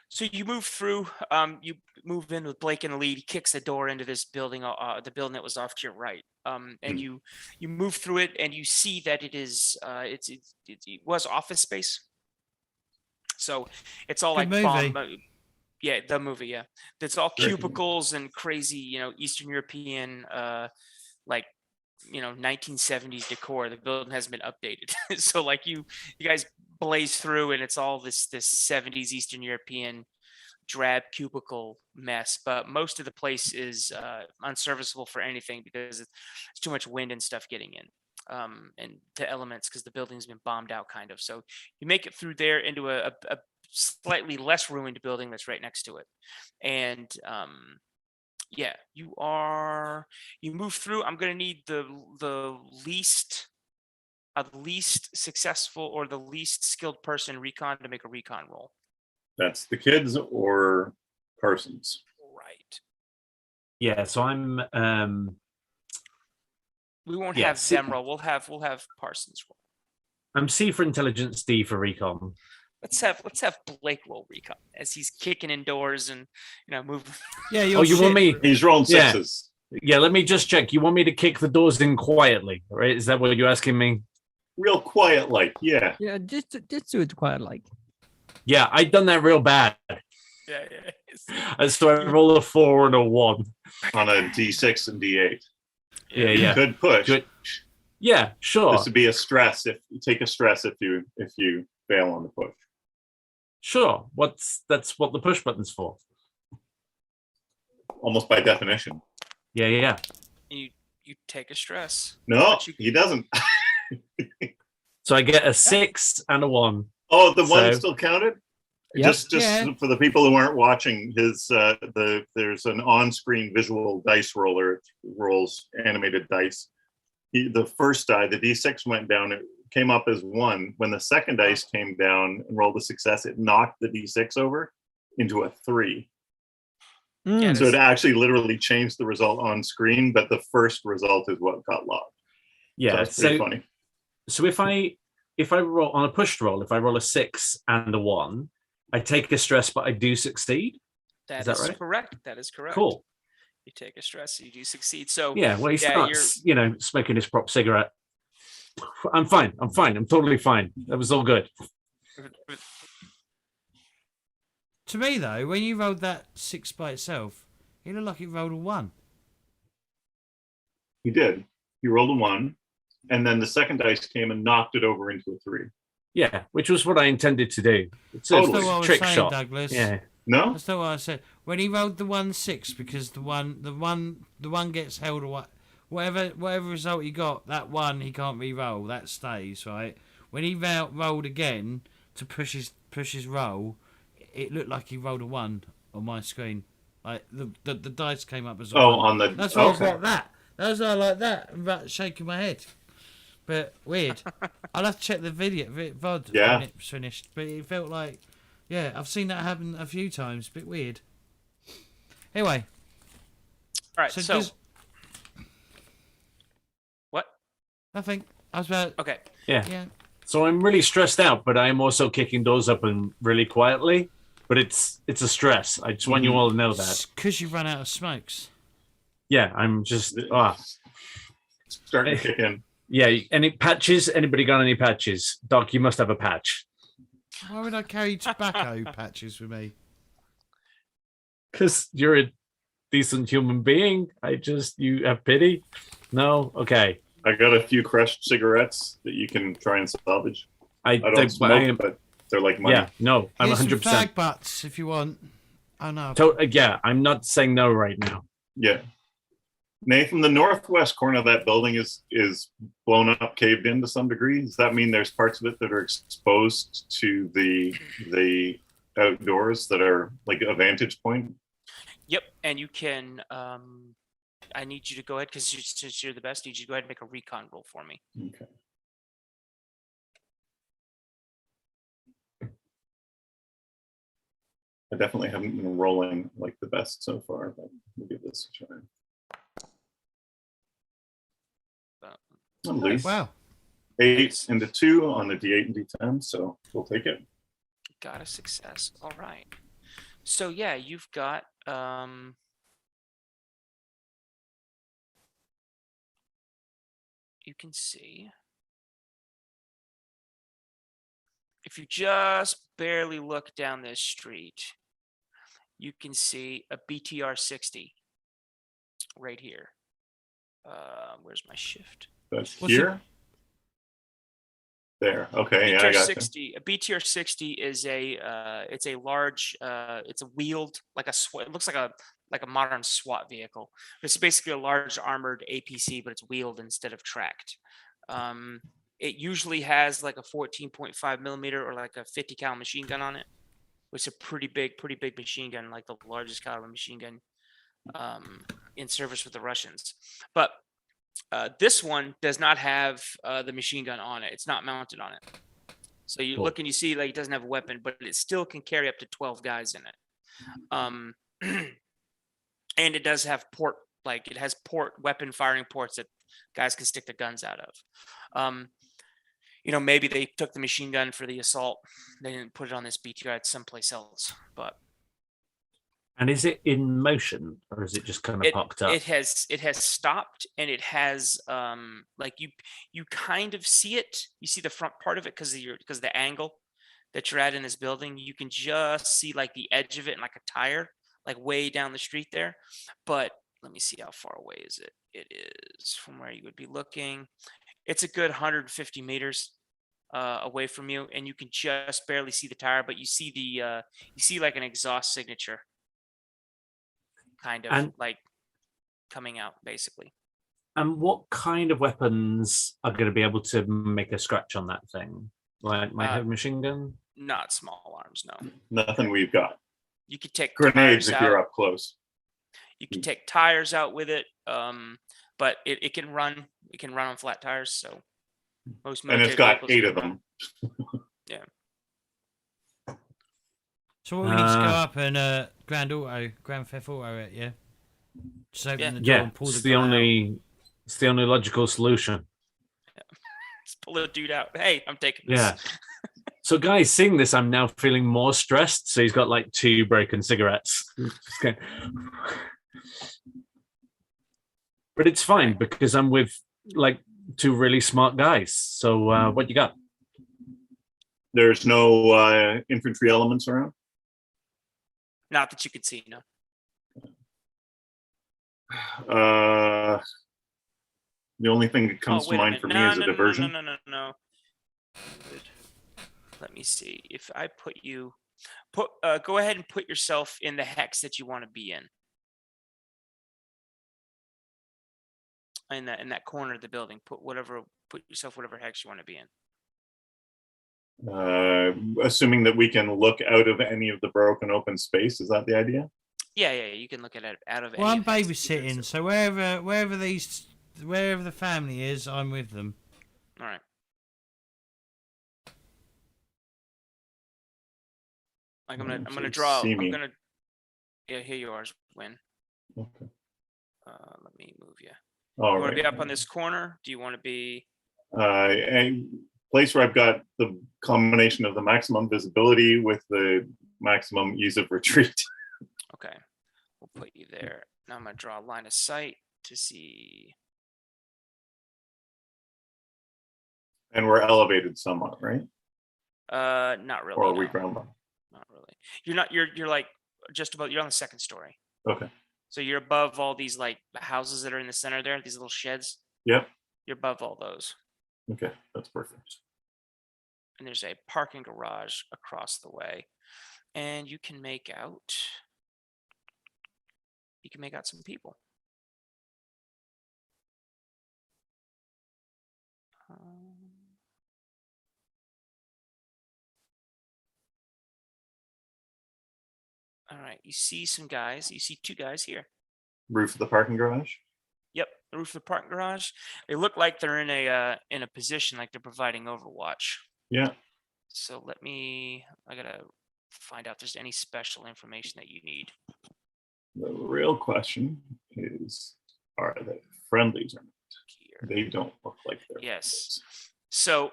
So you move through, you move in with Blake in the lead. He kicks the door into this building, the building that was off to your right. And you move through it, and you see that it is, it was office space. So it's all Good like movie. yeah, the movie, yeah. It's all cubicles and crazy, you know, Eastern European, like, you know, 1970s decor. The building hasn't been updated. So like you guys blaze through, and it's all this 70s Eastern European drab cubicle mess, but most of the place is unserviceable for anything because it's too much wind and stuff getting in, and the elements, because the building's been bombed out kind of. So you make it through there into a slightly less ruined building that's right next to it. And yeah, you move through. I'm gonna need the least successful or the least skilled person recon to make a recon roll. That's the kids or Parsons. Right. Yeah, so I'm We won't Yeah, have see- them roll. We'll have Parsons roll. I'm C for intelligence, D for recon. Let's have Blake roll recon as he's kicking indoors and, you know, moving. Yeah, Oh, you want me? He's rolling Yeah. sixes. Yeah, let me just check. You want me to kick the doors in quietly, right? Is that what you're asking me? Real quiet, like, yeah. Yeah, just do it quite like. Yeah, I done that real bad. Yeah. So I roll a 4 and a 1. On a D6 and D8. Yeah, You yeah. could push. Good. Yeah, sure. This would be a stress if you take a stress if you fail on the push. Sure. That's what the push button's for. Almost by definition. Yeah. You take a stress. No, But you- he doesn't. So I get a 6 and a 1. Oh, the one So- still counted? Yep. Just Yeah. for the people who aren't watching, there's an on-screen visual dice roller. It rolls animated dice. The first die, the D6 went down. It came up as 1. When the second dice came down and rolled a success, it knocked the D6 over into a 3. Yeah, So it actually literally changed the result on screen, but the first result is what got logged. Yeah. That's pretty funny. So if I roll on a pushed roll, if I roll a 6 and a 1, I take a stress, but I do succeed. That that is right? correct. That is correct. Cool. You take a stress, you do succeed. So Yeah. Well, he Yeah, starts, smoking his prop cigarette. I'm fine. I'm totally fine. That was all good. To me though, when you rolled that 6 by itself, it looked like it rolled a 1. He did. He rolled a 1, and then the second dice came and knocked it over into a 3. Yeah, which was what I intended to do. It's Totally. a That's not what I was trick saying, shot. Douglas. Yeah. No? That's not what I said. When he rolled the 1-6, because the one gets held away. Whatever result he got, that one he can't re-roll. That stays, right? When he rolled again to push his roll, it looked like he rolled a 1 on my screen. Like the dice came up as a 1. On the. That's why I was okay. like that. That's why I like that. I'm about shaking my head. But weird. I'll have to check the VOD Yeah. when it's finished. But it felt like, yeah, I've seen that happen a few times. Bit weird. Anyway. All right. So what? Nothing. I was about. Okay. Yeah. So I'm really stressed out, but I'm also kicking doors open really quietly. But it's a stress. I just want you all to know that. Because you've run out of smokes. Yeah, I'm just Starting to kick in. Yeah, any patches? Anybody got any patches? Doc, you must have a patch. Why would I carry tobacco patches with me? Because you're a decent human being. You have pity? No? Okay. I got a few crushed cigarettes that you can try and salvage. I don't smoke, but they're like money. Yeah, no, I'm Here's some 100%. flag butts if you want. Oh no. Yeah, I'm not saying no right now. Yeah. Nathan, the northwest corner of that building is blown up, caved in to some degree. Does that mean there's parts of it that are exposed to the outdoors that are like a vantage point? Yep. And you can. I need you to go ahead because since you're the best. I need you to go ahead and make a recon roll for me. Okay. I definitely haven't been rolling like the best so far, but we'll give this a try. I'm loose. Wow. 8 into 2 on the D8 and D10, so we'll take it. Got a success. All right. So yeah, you've got you can see if you just barely look down this street, you can see a BTR 60 right here. Where's my shift? That's What's here. There. Okay. Yeah, I BTR got 60. A BTR 60 is it's a large it's a wheeled like a it looks like a modern SWAT vehicle. It's basically a large armored APC, but it's wheeled instead of tracked. It usually has like a 14.5 millimeter or like a 50 cal machine gun on it, which is a pretty big machine gun, like the largest caliber machine gun in service with the Russians. But this one does not have the machine gun on it. It's not mounted on it. So you look and you see like it doesn't have a weapon, but it still can carry up to 12 guys in it. And it does have it has weapon firing ports that guys can stick their guns out of. Maybe they took the machine gun for the assault. They didn't put it on this BTR someplace else, but. And is it in motion or is it just kind of parked up? It has stopped, and it has you kind of see it. You see the front part of it because of the angle that you're at in this building. You can just see like the edge of it and like a tire, like way down the street there. But let me see how far away is it. It is from where you would be looking. It's a good 150 meters away from you, and you can just barely see the tire, but you see like an exhaust signature. Kind of like coming out basically. And what kind of weapons are going to be able to make a scratch on that thing? Like my heavy machine gun? Not small arms, no. Nothing we've got. You could take Grenades tires if you're out. up close. You can take tires out with it, but it can run. It can run on flat tires. So most And it's military got vehicles 8 of can them. run. Yeah. So what we need to go up and Grand Theft Auto it, yeah? Just open the door Yeah, and pull it's the the gun out. it's the only logical solution. Just pull the dude out. Hey, I'm taking this. Yeah. So guys, seeing this, I'm now feeling more stressed. So he's got like 2 broken cigarettes. But it's fine because I'm with like 2 really smart guys. So what you got? There's no infantry elements around? Not that you could see, no. The only thing that comes to wait a mind minute. for me No, is a no, diversion. No. Good. Let me see. If I put you, go ahead and put yourself in the hex that you want to be in. In that corner of the building, put yourself whatever hex you want to be in. Assuming that we can look out of any of the broken open space, is that the idea? Yeah, you can look at it out of. Well, I'm any of hexes. babysitting, so wherever the family is, I'm with them. All right. Like I'm gonna draw. See me. I'm gonna. Yeah, here you are, Win. Okay. Let me move you. All You want right. to be up on this corner? Do you want to be? A place where I've got the combination of the maximum visibility with the maximum ease of retreat. Okay, we'll put you there. Now I'm gonna draw a line of sight to see. And we're elevated somewhat, right? Not really. Or are we no. ground level? Not really. You're not. You're like just about. You're on the second story. Okay. So you're above all these like houses that are in the center there. These little sheds. Yep. You're above all those. Okay, that's perfect. And there's a parking garage across the way, and you can make out. You can make out some people. All right, you see some guys. You see two guys here. Roof of the parking garage? Yep, the roof of the parking garage. They look like they're in a position like they're providing overwatch. Yeah. So I gotta find out if there's any special information that you need. The real question is, are they friendlies or not? Here. They don't look like they're Yes. So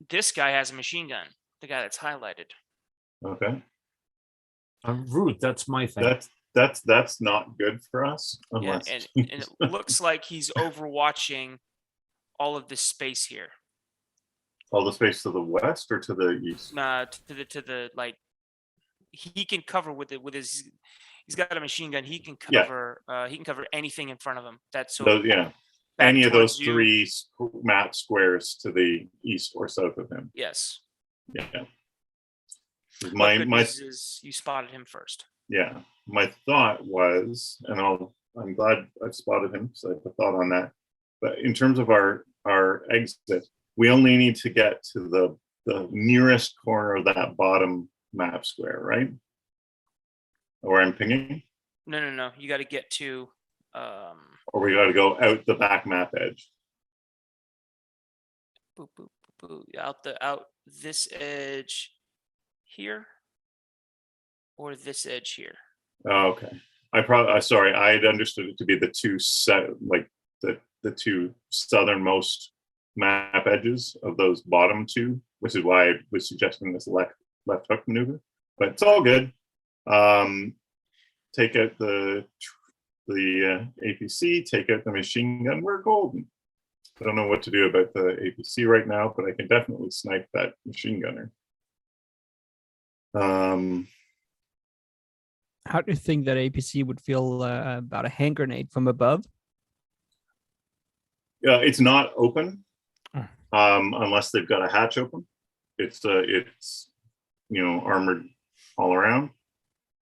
this guy has a machine gun. The guy that's highlighted. Okay. Rude. That's my thing. That's not good for us. Unless Yeah, and it looks like he's overwatching all of this space here. all the space to the west or to the east? To the like, he can cover with his. He's got a machine gun. He can cover. He can cover anything in front of him. That's so. Any of those three map squares to the east or south of him. Yes. Yeah. My news is you spotted him first. Yeah. My thought was, and I'm glad I've spotted him because I have a thought on that. But in terms of our exit, we only need to get to the nearest corner of that bottom map square, right? Or I'm pinging? No. You got to get to. Or we got to go out the back map edge. Boop, boop, boop, boop. Out this edge here, or this edge here. Oh, okay. Sorry, I had understood it to be the two the two southernmost map edges of those bottom two, which is why I was suggesting this left hook maneuver. But it's all good. Take out the APC, take out the machine gun. We're golden. I don't know what to do about the APC right now, but I can definitely snipe that machine gunner. How do you think that APC would feel about a hand grenade from above? It's not open, unless they've got a hatch open. It's armored all around.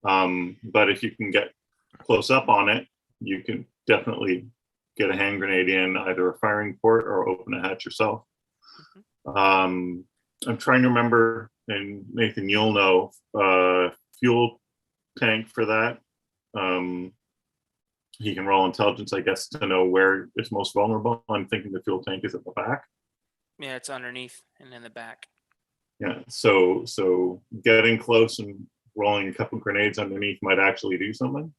But if you can get close up on it, you can definitely get a hand grenade in either a firing port or open a hatch yourself. I'm trying to remember, and Nathan, you'll know, fuel tank for that. He can roll intelligence, I guess, to know where it's most vulnerable. I'm thinking the fuel tank is at the back. Yeah, it's underneath and in the back. Yeah, so getting close and rolling a couple grenades underneath might actually do something.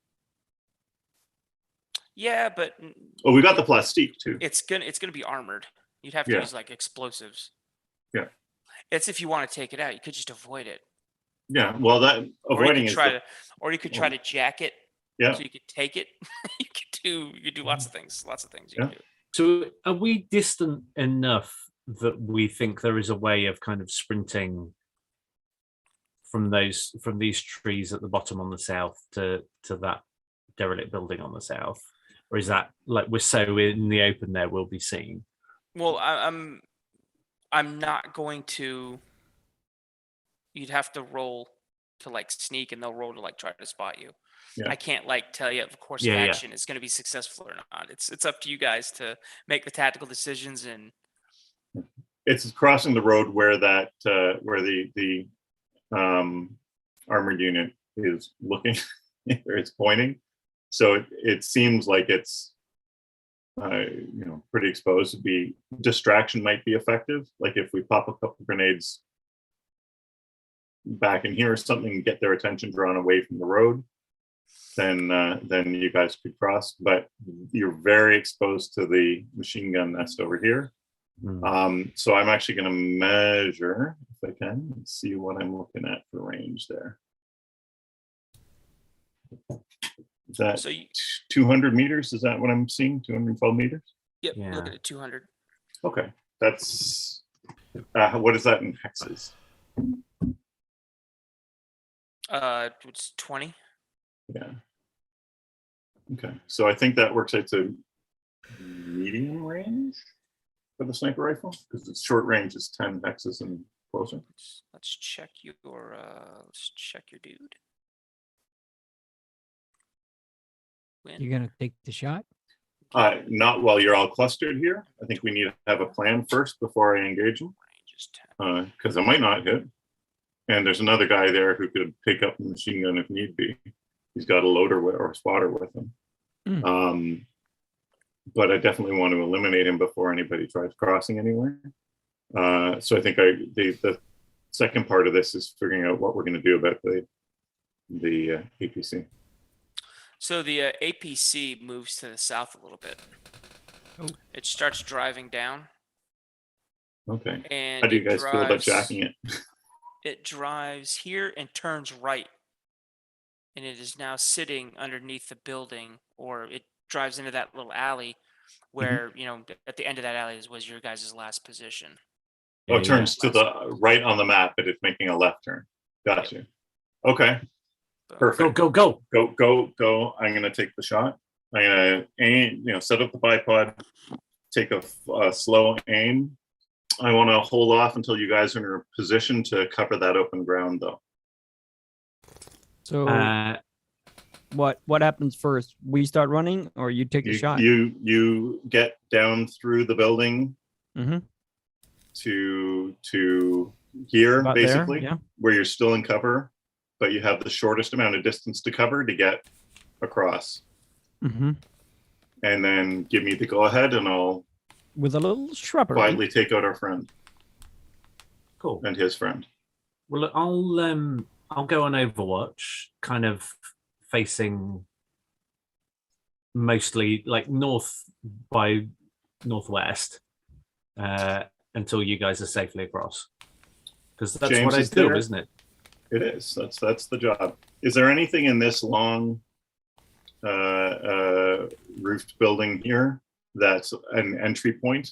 Yeah, but we got the plastique too. It's gonna be armored. You'd have to use like explosives. Yeah. It's if you want to take it out, you could just avoid it. Yeah, well, that avoiding is. Or you could try to jack it. Yeah. So you could take it. you could do lots of things. Lots of things you can do. So are we distant enough that we think there is a way of kind of sprinting from these trees at the bottom on the south to that derelict building on the south, or is that like we're so in the open there we'll be seen? Well, I'm not going to. You'd have to roll to like sneak, and they'll roll to like try to spot you. Yeah. I can't like tell you if the course Yeah, of yeah. action is going to be successful or not. It's up to you guys to make the tactical decisions. And It's crossing the road where that where the armored unit is looking, or it's pointing. So it seems like it's pretty exposed. To be distraction might be effective. Like if we pop a couple grenades back in here or something, get their attention drawn away from the road, then you guys could cross. But you're very exposed to the machine gun nest over here. So I'm actually going to measure, if I can, and see what I'm looking at for range there. Is that so 200 meters? Is that what I'm seeing? 212 meters? yep, Yeah. look at it, 200. Okay, that's what is that in hexes? It's 20. Yeah. Okay, so I think that works out to medium range for the sniper rifle, because it's short range is 10 hexes and closer. Let's check your dude. Win. You're gonna take the shot. Not while you're all clustered here. I think we need to have a plan first before I engage them, Range is 10. because I might not hit. And there's another guy there who could pick up the machine gun if need be. He's got a loader or a spotter with him. But I definitely want to eliminate him before anybody tries crossing anywhere. So I think the second part of this is figuring out what we're going to do about the APC. So the APC moves to the south a little bit. Oh. It starts driving down. Okay. And How do you guys feel about jacking it? It drives here and turns right. And it is now sitting underneath the building, or it drives into that little alley where, at the end of that alley was your guys' last position. Oh, it turns to the right on the map, but it's making a left turn. Gotcha. Okay. Perfect. Go. Go. I'm going to take the shot. I'm going to aim, set up the bipod, take a slow aim. I want to hold off until you guys are in a position to cover that open ground, though. So what happens first? We start running, or you take the shot? You get down through the building to here, About basically, there, yeah. where you're still in cover, but you have the shortest amount of distance to cover to get across. And then give me the go ahead, and I'll with a little shrubbery quietly take out our friend. Cool. And his friend. Well, I'll go on Overwatch, kind of facing mostly like north by northwest until you guys are safely across. Because that's James, what I do, isn't it? It is. That's the job. Is there anything in this long roofed building here that's an entry point?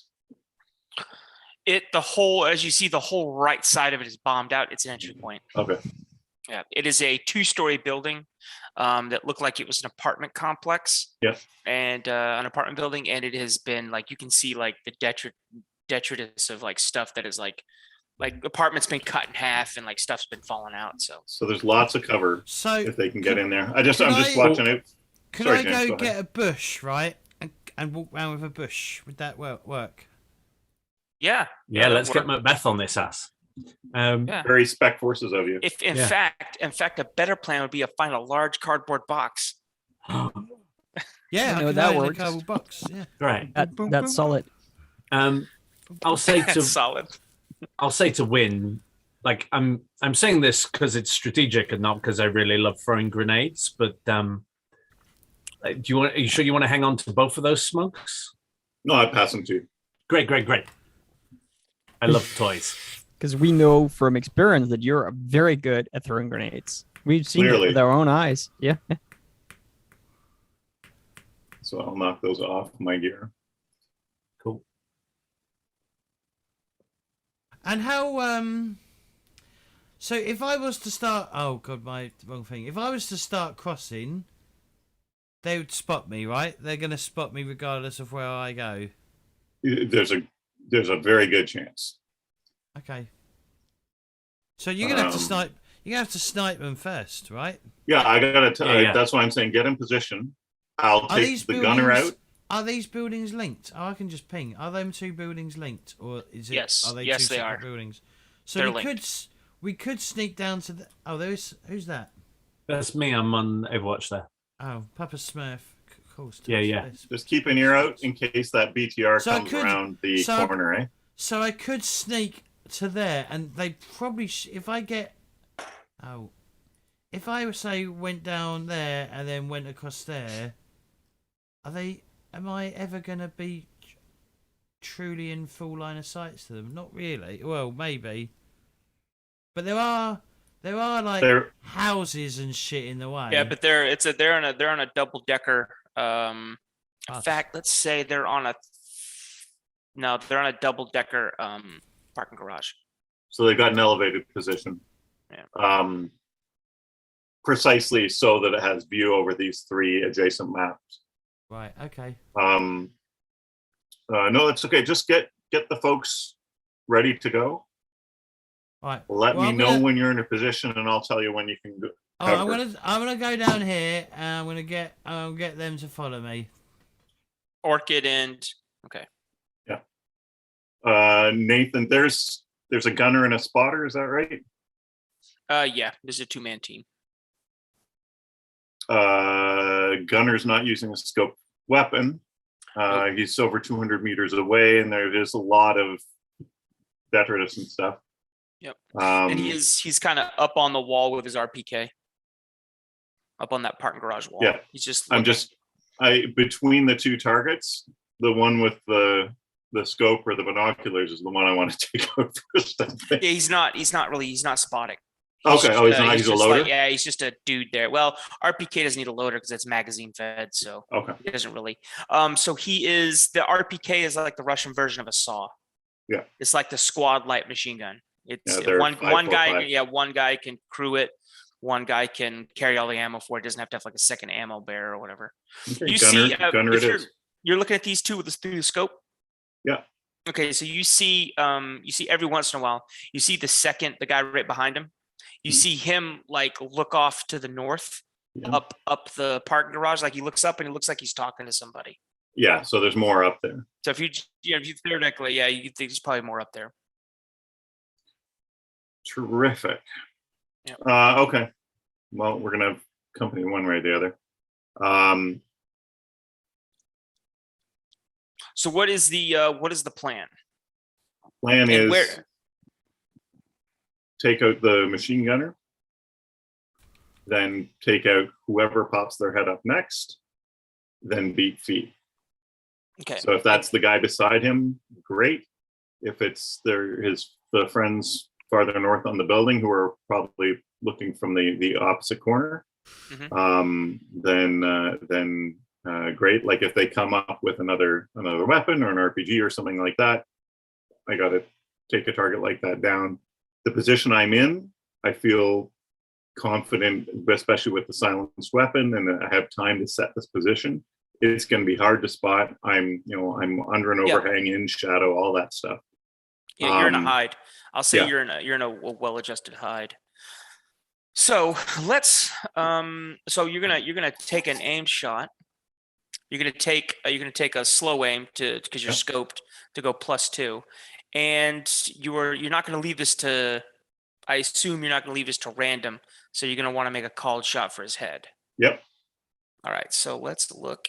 As you see, the whole right side of it is bombed out. It's an entry point. Okay. Yeah, it is a 2-story building that looked like it was an apartment complex. Yeah. And an apartment building, and it has been like, you can see like the detritus of like stuff that is like apartment's been cut in half and like stuff's been falling out. So there's lots of cover. So if they can get in there, I'm just watching it. Can Sorry, I James, go get a bush, right, and walk around with a bush? Would that work? Yeah. Yeah, let's get Macbeth on this ass. Yeah. Very spec forces of you. If in fact, a better plan would be to find a large cardboard box. Yeah, I know can that hide in a works. cardboard box. Yeah. Right. That's solid. I'll say to solid. I'll say to win. Like I'm saying this because it's strategic and not because I really love throwing grenades. But are you sure you want to hang on to both of those smokes? No, I pass them to you. Great. I love toys. Because we know from experience that you're very good at throwing grenades. We've seen it with our own eyes. Yeah. So I'll knock those off my gear. Cool. And how So if I was to start, oh god, my wrong thing. If I was to start crossing, they would spot me, right? They're gonna spot me regardless of where I go. There's a very good chance. Okay. So you're gonna have to Um, snipe. You're gonna have to snipe them first, right? Yeah, I gotta tell. Yeah. That's why I'm saying get in position. I'll Are take these the buildings? gunner out. Are these buildings linked? Oh, I can just ping. Are them two buildings linked, or is it? Yes. Are they Yes, two they separate are. buildings? So They're we linked. could we could sneak down to the. Oh, there's who's that? That's me. I'm on Overwatch there. Oh, Papa Smurf. Of course. Yeah. Just keep an ear out in case that BTR So I comes could- around the so- corner, eh? So I could sneak to there, and they probably if I get. Oh, if I say went down there and then went across there, are they? Am I ever gonna be truly in full line of sight to them? Not really. Well, maybe. But there are like There, houses and shit in the way. Yeah, but they're on a double decker. In Us. fact, let's say they're on a double decker parking garage. so they've got an elevated position. Yeah. Precisely so that it has view over these three adjacent maps. Right. Okay. No, it's okay. Just get the folks ready to go. Right. Let Well, me I'm know gonna- when you're in a position, and I'll tell you when you can go. Oh, I'm gonna go down here, and I'm gonna get them to follow me. Orchid and okay. Nathan, there's a gunner and a spotter. Is that right? Yeah, this is a 2-man team. Gunner's not using a scope weapon. He's over 200 meters away, and there is a lot of detritus and stuff. Yep. And And he's kind of up on the wall with his RPK. Up on that parking garage wall. Yeah. He's just I'm looking. just between the two targets, the one with the scope or the binoculars is the one I want to take out first. I think. Yeah, he's not spotting. Okay. Oh, he's not. He's a just loader. like, yeah, he's just a dude there. Well, RPK doesn't need a loader because it's magazine fed, so Okay. he doesn't really. So the RPK is like the Russian version of a saw. Yeah. It's like the squad light machine gun. It's Yeah, they're one guy. 5.45. Yeah, one guy can crew it. One guy can carry all the ammo for it. Doesn't have to have like a second ammo bearer or whatever. Okay, You gunner, see, gunner if it is. you're looking at these two through the scope. Yeah. Okay, so you see every once in a while, you see the guy right behind him. You see him like look off to the north, Yeah. up the parking garage. Like he looks up and it looks like he's talking to somebody. Yeah. So there's more up there. So if you theoretically, yeah, you think there's probably more up there. Terrific. Yeah. Okay. Well, we're gonna have company one way or the other. So what is the plan? Plan And is where? take out the machine gunner, then take out whoever pops their head up next, then beat feet. Okay. So if that's the guy beside him, great. If it's the friends farther north on the building who are probably looking from the opposite corner, then great. Like if they come up with another weapon or an RPG or something like that, I got to take a target like that down. The position I'm in, I feel confident, especially with the silenced weapon, and I have time to set this position. It's going to be hard to spot. I'm under an overhang, in shadow, all that stuff. Yeah, you're in a hide. I'll say yeah. you're in a well-adjusted hide. So let's so you're gonna take an aimed shot. You're gonna take a slow aim because you're scoped to go +2, and you're not gonna leave this to. I assume you're not gonna leave this to random. So you're gonna want to make a called shot for his head. Yep. All right. So let's look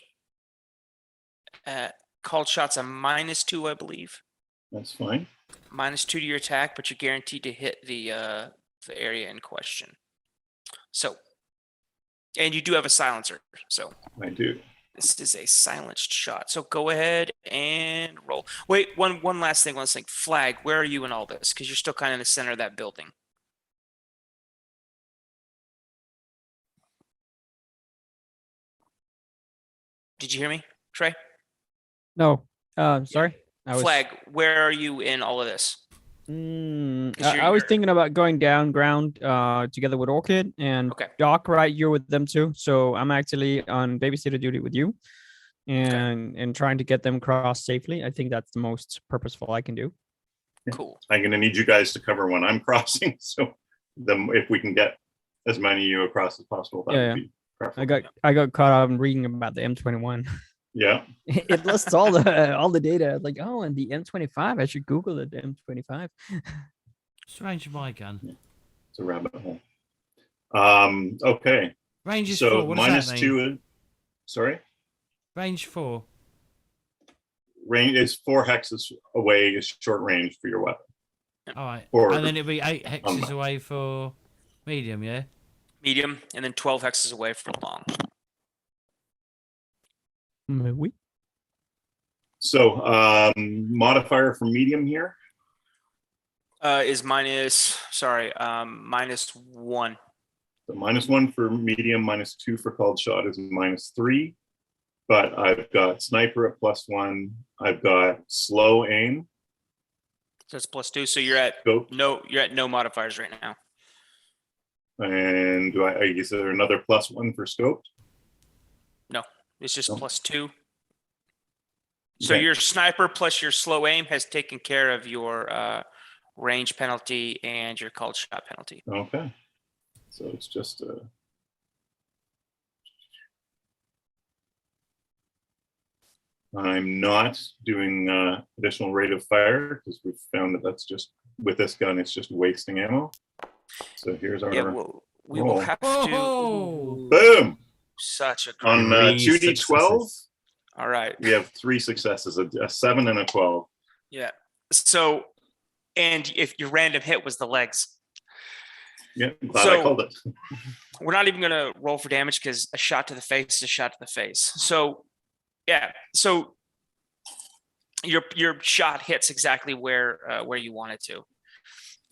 at called shots. A -2, I believe. That's fine. -2 to your attack, but you're guaranteed to hit the area in question. So, and you do have a silencer. So I do. this is a silenced shot. So go ahead and roll. Wait, one last thing. Flag, where are you in all this? Because you're still kind of in the center of that building. Did you hear me, Trey? No. Sorry. Flag, where are you in all of this? 'Cause I was you're- thinking about going down ground together with Orchid and Okay. Doc, right? You're with them too. So I'm actually on babysitter duty with you and trying to get them across safely. I think that's the most purposeful I can do. Cool. I'm going to need you guys to cover when I'm crossing. So if we can get as many of you across as possible, that Yeah, would be perfect. I got caught up in reading about the M21. Yeah. It lists all the data. Like, oh, and the M25. I should Google it. The M25. It's range of my gun. It's a rabbit hole. Okay. Range is So 4. What does minus that mean? 2. Sorry. Range 4. Range is 4 hexes away is short range for your weapon. All right. Or- And then it'll be 8 hexes away for medium, yeah? Medium, and then 12 hexes away from long. Oui. So modifier for medium here. Is -1. So -1 for medium, -2 for called shot is -3. But I've got sniper at +1. I've got slow aim. So it's +2. So you're at Scope. no modifiers right now. And is there another +1 for scope? It's just No. +2. So Okay. your sniper plus your slow aim has taken care of your range penalty and your called shot penalty. Okay. So it's just I'm not doing additional rate of fire because we've found that that's just with this gun, it's just wasting ammo. So here's our Yeah, we will roll. have Whoa! to. Boom Such a on great. 2d12. All right. We have 3 successes, a 7 and a 12. Yeah. So, and if your random hit was the legs, Yeah, glad I So- called it. we're not even going to roll for damage because a shot to the face is a shot to the face. So, yeah. So your shot hits exactly where you want it to.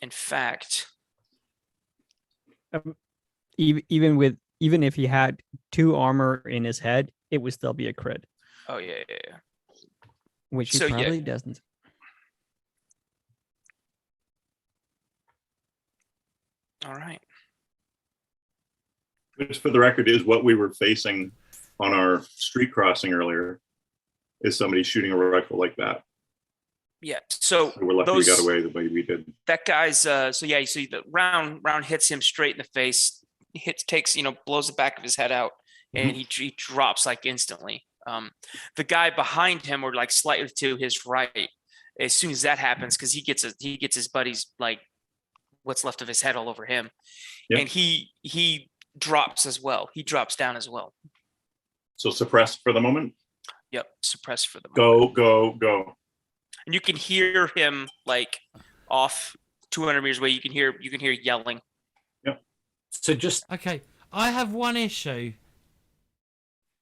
In fact, Even if he had 2 armor in his head, it would still be a crit, oh yeah. which he So, yeah. probably doesn't. All right. Just for the record, is what we were facing on our street crossing earlier. Is somebody shooting a rifle like that? Yeah. So So we're lucky we got those- away the way we did. that guy's so yeah, you see the round hits him straight in the face, blows the back of his head out, and he drops like instantly. The guy behind him, or like slightly to his right, as soon as that happens, because he gets his buddies like what's left of his head all over him, Yep. and he drops as well. He drops down as well. So suppress for the moment. Yep, suppressed for the moment. Go. And you can hear him like off 200 meters away. You can hear yelling. So just Okay, I have one issue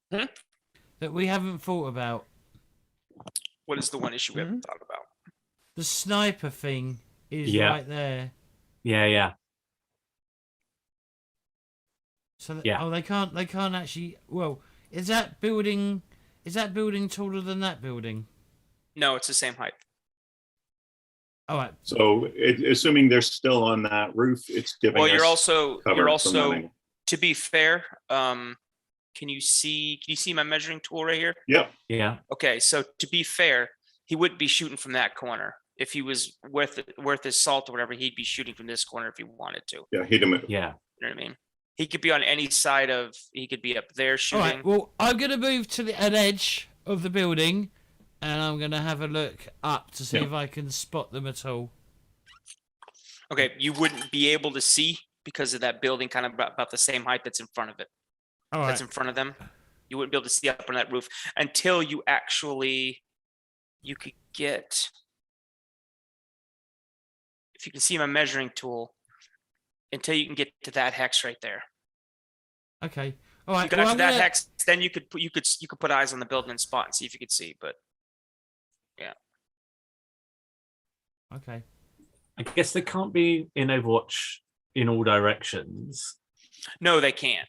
that we haven't thought about. What is the one issue we haven't thought about? The sniper thing is Yeah. right there. yeah. So Yeah. oh, they can't actually. Well, is that building taller than that building? No, it's the same height. All right. So assuming they're still on that roof, it's giving Well, us you're also cover from that angle. to be fair, can you see my measuring tool right here? Yep. Yeah. Okay, so to be fair, he wouldn't be shooting from that corner. If he was worth his salt or whatever, he'd be shooting from this corner if he wanted to. Yeah, hit him. Yeah. You know what I mean? He could be on any side of. He could be up there All shooting. right. Well, I'm gonna move to an edge of the building, and I'm gonna have a look up to see Yeah. if I can spot them at all. Okay, you wouldn't be able to see because of that building, kind of about the same height that's in front of it. All That's right. in front of them. You wouldn't be able to see up on that roof until you could get. If you can see my measuring tool, until you can get to that hex right there. Okay. All You right. got Well, to I'm that gonna- hex, then you could put eyes on the building and spot and see if you could see. But Okay. I guess they can't be in Overwatch in all directions. no, they can't.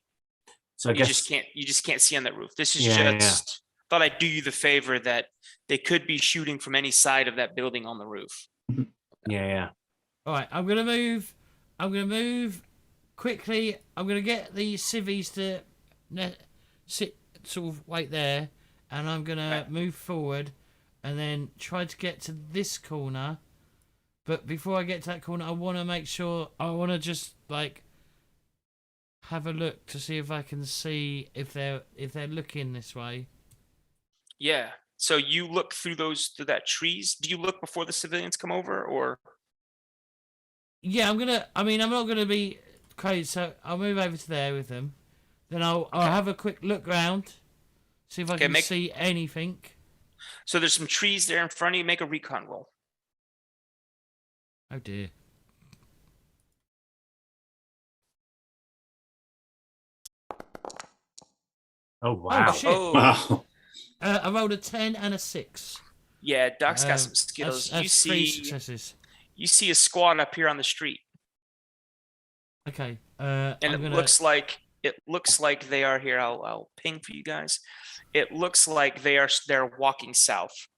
So I You guess just can't see on that roof. This is Yeah, just thought I'd do you the favor that they could be shooting from any side of that building on the roof. yeah. All right, I'm gonna move. I'm gonna move quickly. I'm gonna get the civvies to sit, sort of wait there, and I'm gonna move forward, and then try to get to this corner. But before I get to that corner, I want to make sure. I want to just like have a look to see if I can see if they're looking this way. Yeah. So you look through that trees. Do you look before the civilians come over, or? Yeah, I'm not gonna be crazy, so I'll move over to there with them. Then I'll have a quick look round, see if I can see anything. So there's some trees there in front of you. Make a recon roll. Oh dear. Oh wow! Oh shit! Wow. I rolled a 10 and a 6. Yeah, Doc's got some skills. That's 3 successes. You see a squad up here on the street, Okay. and looks like they are here. I'll ping for you guys. It looks like they're walking south,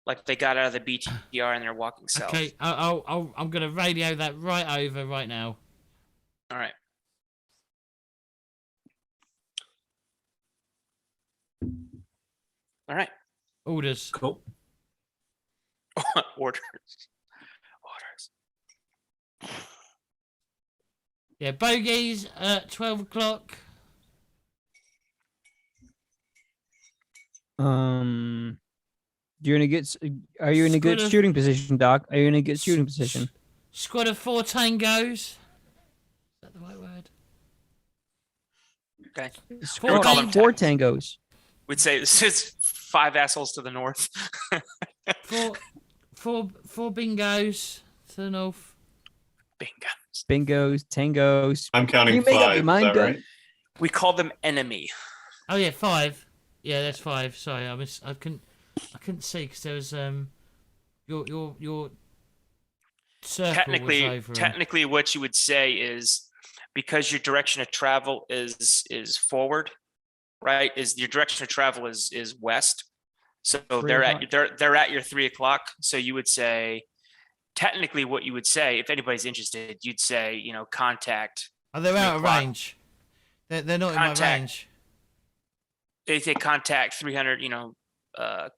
like they got out of the BTR and they're walking south. Okay. I'm gonna radio that right over right now. All right. All right. Orders. Cool. Orders. Yeah, bogeys at 12 o'clock. Are you in a good shooting position, Doc? Are you in a good shooting position? Squad of 4 tangos. Is that the right word? Okay. Squad call them of 4 tangos. We'd say this is 5 assholes to the north. four bingos to the north. Bingo. Bingos, tangos. I'm counting You make up 5. your mind, is that right? We call them enemy. Oh yeah, 5. Yeah, that's 5. Sorry, I couldn't see because there was your circle was over. Technically, what you would say is because your direction of travel is forward, right? Is your direction of travel is west. So they're at your 3 o'clock. So you would say, technically, what you would say, if anybody's interested, you'd say, contact. Oh, they're out of range. They're not in my range. They say contact 300.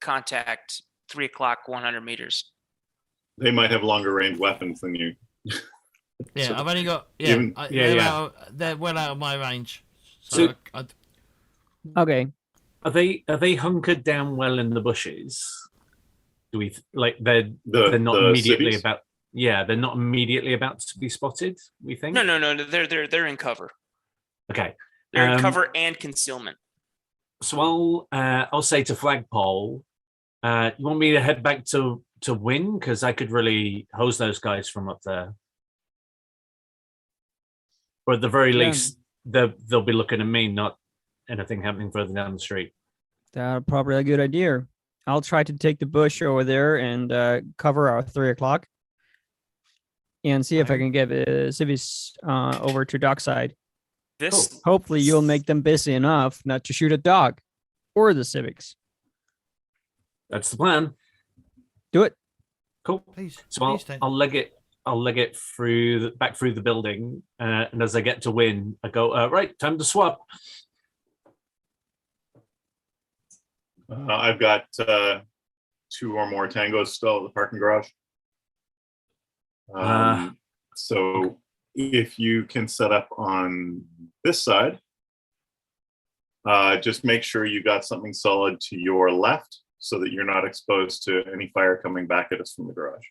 Contact 3 o'clock, 100 meters. They might have longer range weapons than you. Yeah, So I've only got they're well out of my range. So Okay. are they hunkered down well in the bushes? Do we they're not immediately cities? about? Yeah, they're not immediately about to be spotted. We think. No. They're in cover. Okay. They're in cover and concealment. So I'll say to Flagpole, you want me to head back to win, because I could really hose those guys from up there, or at the very least they'll be looking at me, not anything happening further down the street. That's probably a good idea. I'll try to take the bush over there and cover our 3 o'clock and see if I can get civvies over to Dockside. This Hopefully you'll make them busy enough not to shoot a dog or the civics. That's the plan. Do it. Cool. Please. So I'll leg it back through the building, and as I get to win, I go right. Time to swap. I've got 2 or more tangos still at the parking garage. So if you can set up on this side, just make sure you got something solid to your left so that you're not exposed to any fire coming back at us from the garage.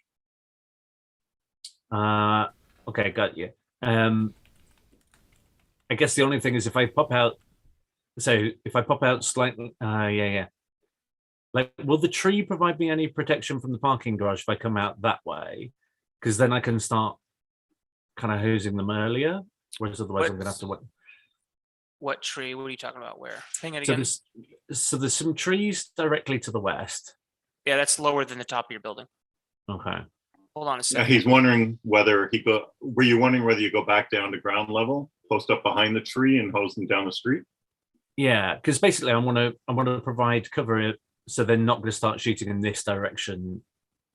Okay, got you. I guess the only thing is if I pop out slightly, yeah. Like, will the tree provide me any protection from the parking garage if I come out that way? Because then I can start kind of hosing them earlier. Whereas otherwise I'm going to have to wait. What tree? What are you talking about? Where? Hang on So again. there's some trees directly to the west. Yeah, that's lower than the top of your building. Okay. Hold on a Now second. he's wondering whether were you wondering whether you go back down to ground level, post up behind the tree and hose them down the street? Yeah, because basically I want to provide cover so they're not going to start shooting in this direction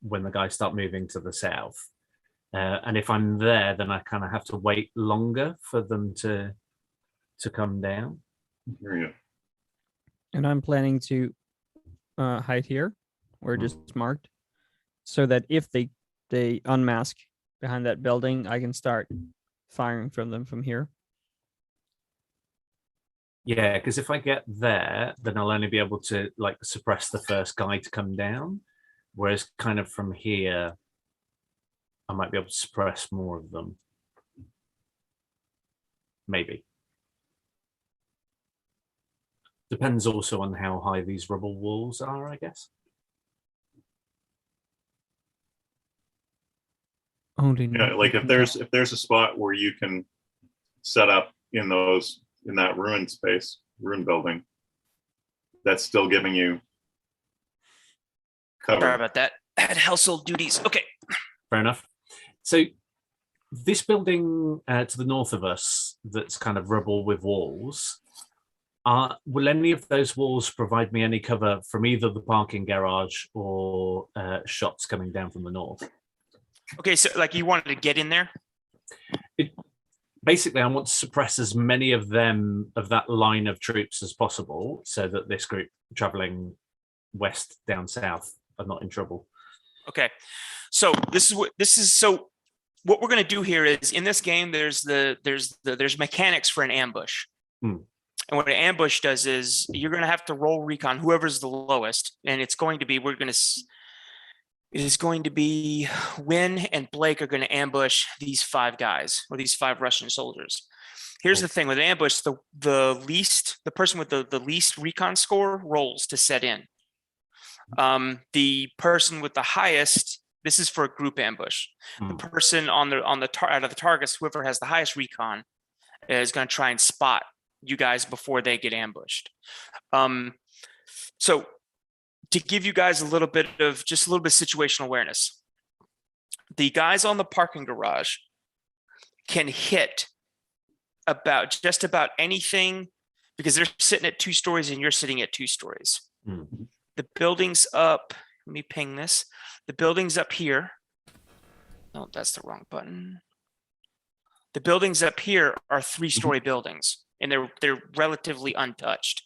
when the guys start moving to the south. And if I'm there, then I kind of have to wait longer for them to come down. Here you go. And I'm planning to hide here, where just marked, so that if they unmask behind that building, I can start firing from them from here. Yeah, because if I get there, then I'll only be able to like suppress the first guy to come down. Whereas kind of from here, I might be able to suppress more of them. Maybe. Depends also on how high these rubble walls are, I guess. Only Yeah, like if there's a spot where you can set up in that ruin building, that's still giving you cover. Sorry about that. I had household duties. Okay. Fair enough. So this building to the north of us that's kind of rubble with walls, will any of those walls provide me any cover from either the parking garage or shots coming down from the north? Okay, so like you wanted to get in there? Basically, I want to suppress as many of them, of that line of troops as possible, so that this group traveling west down south are not in trouble. Okay, so what we're going to do here is in this game there's mechanics for an ambush. And what an ambush does is you're going to have to roll recon, whoever's the lowest, and it's going to be Wynn and Blake are going to ambush these 5 guys, or these 5 Russian soldiers. Here's the thing with ambush: the person with the least recon score rolls to set in. The person with the highest, this is for a group ambush. The person out of the targets, whoever has the highest recon, is going to try and spot you guys before they get ambushed. So to give you guys a little bit of situational awareness, the guys on the parking garage can hit just about anything, because they're sitting at 2 stories and you're sitting at 2 stories. The building's up. Let me ping this. The building's up here. No, that's the wrong button. The buildings up here are 3-story buildings, and they're relatively untouched.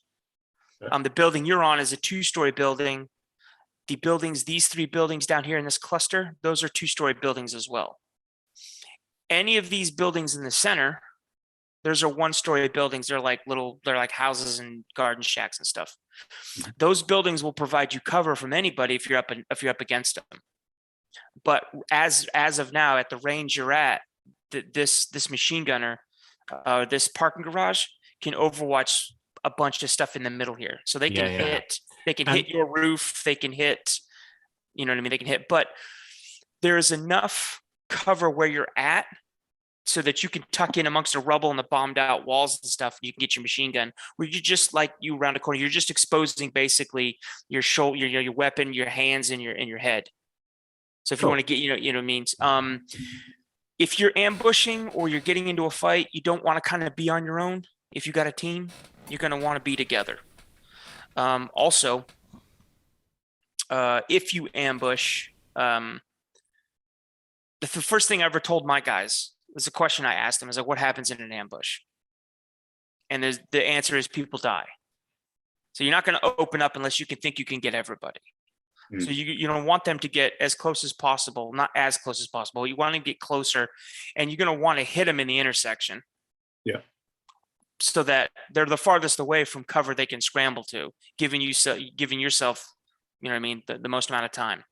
The building you're on is a 2-story building. These 3 buildings down here in this cluster, those are 2-story buildings as well. Any of these buildings in the center, those are 1-story buildings. They're like houses and garden shacks and stuff. Those buildings will provide you cover from anybody if you're up against them. But as of now, at the range you're at, this machine gunner, this parking garage can overwatch a bunch of stuff in the middle here. So they can hit your roof, they can hit, you know what I mean? They can hit, but there is enough cover where you're at so that you can tuck in amongst the rubble and the bombed out walls and stuff. You can get your machine gun where you just like you around a corner, you're just exposing basically your shoulder, your weapon, your hands and your head. So if you want to get, you know what I mean? If you're ambushing or you're getting into a fight, you don't want to kind of be on your own. If you got a team, you're going to want to be together. Also, if you ambush, the first thing I ever told my guys was a question I asked them is like, what happens in an ambush? And the answer is people die. So you're not going to open up unless you can think you can get everybody. So you don't want them to get as close as possible, not as close as possible. You want to get closer, and you're going to want to hit them in the intersection. Yeah. So that they're the farthest away from cover they can scramble to, giving yourself, you know what I mean, the most amount of time.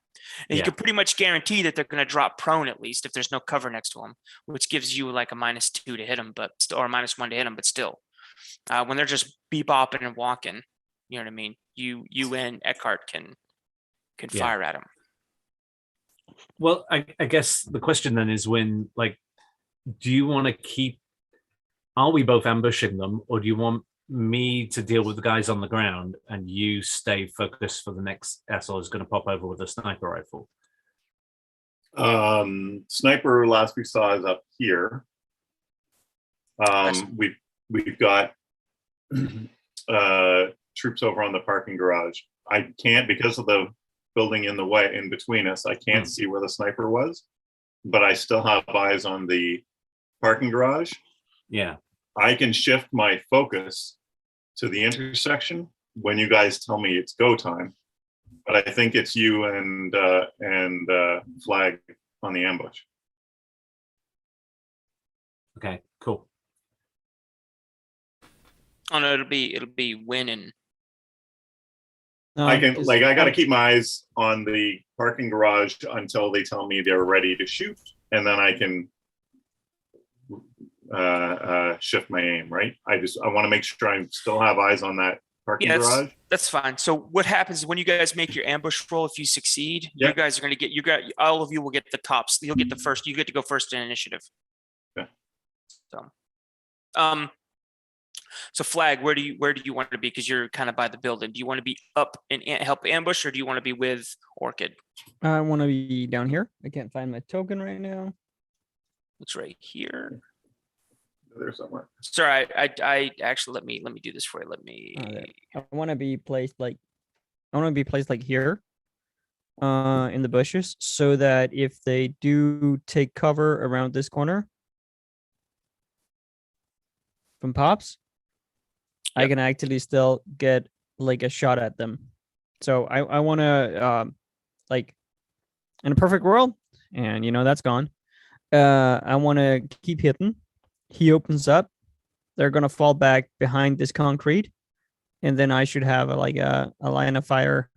And you can pretty much guarantee that they're going to drop prone at least if there's no cover next to them, which gives you like a -2 to hit them, or a -1 to hit them. But still, when they're just bebopping and walking, you know what I mean. You and Eckhart can fire at them. Well, I guess the question then is when, like, do you want to keep? Are we both ambushing them, or do you want me to deal with the guys on the ground and you stay focused for the next asshole who's going to pop over with a sniper rifle? Sniper last we saw is up here. We've got troops over on the parking garage. I can't, because of the building in the way in between us, I can't see where the sniper was. but I still have eyes on the parking garage, Yeah. I can shift my focus to the intersection when you guys tell me it's go time. But I think it's you and Flag on the ambush. Okay, cool. Oh no, it'll be Win and I can I got to Um, keep my eyes on the parking garage until they tell me they're ready to shoot, and then I can shift my aim. Right? I want to make sure I still have eyes on that parking garage. that's fine. So what happens when you guys make your ambush roll? If you succeed, Yeah. you guys are going to get all of you will get the tops. You'll get the first. You get to go first in initiative. Okay. So Flag, where do you want to be? Because you're kind of by the building. Do you want to be up and help ambush, or do you want to be with Orchid? I want to be down here. I can't find my token right now. It's right here. There somewhere. Sorry, I actually let me do this for you. Let me. I want to be placed like here, in the bushes, so that if they do take cover around this corner from pops, I Yep. can actually still get like a shot at them. So I want to like in a perfect world, and that's gone. I want to keep hitting. He opens up. They're gonna fall back behind this concrete, and then I should have a line of fire.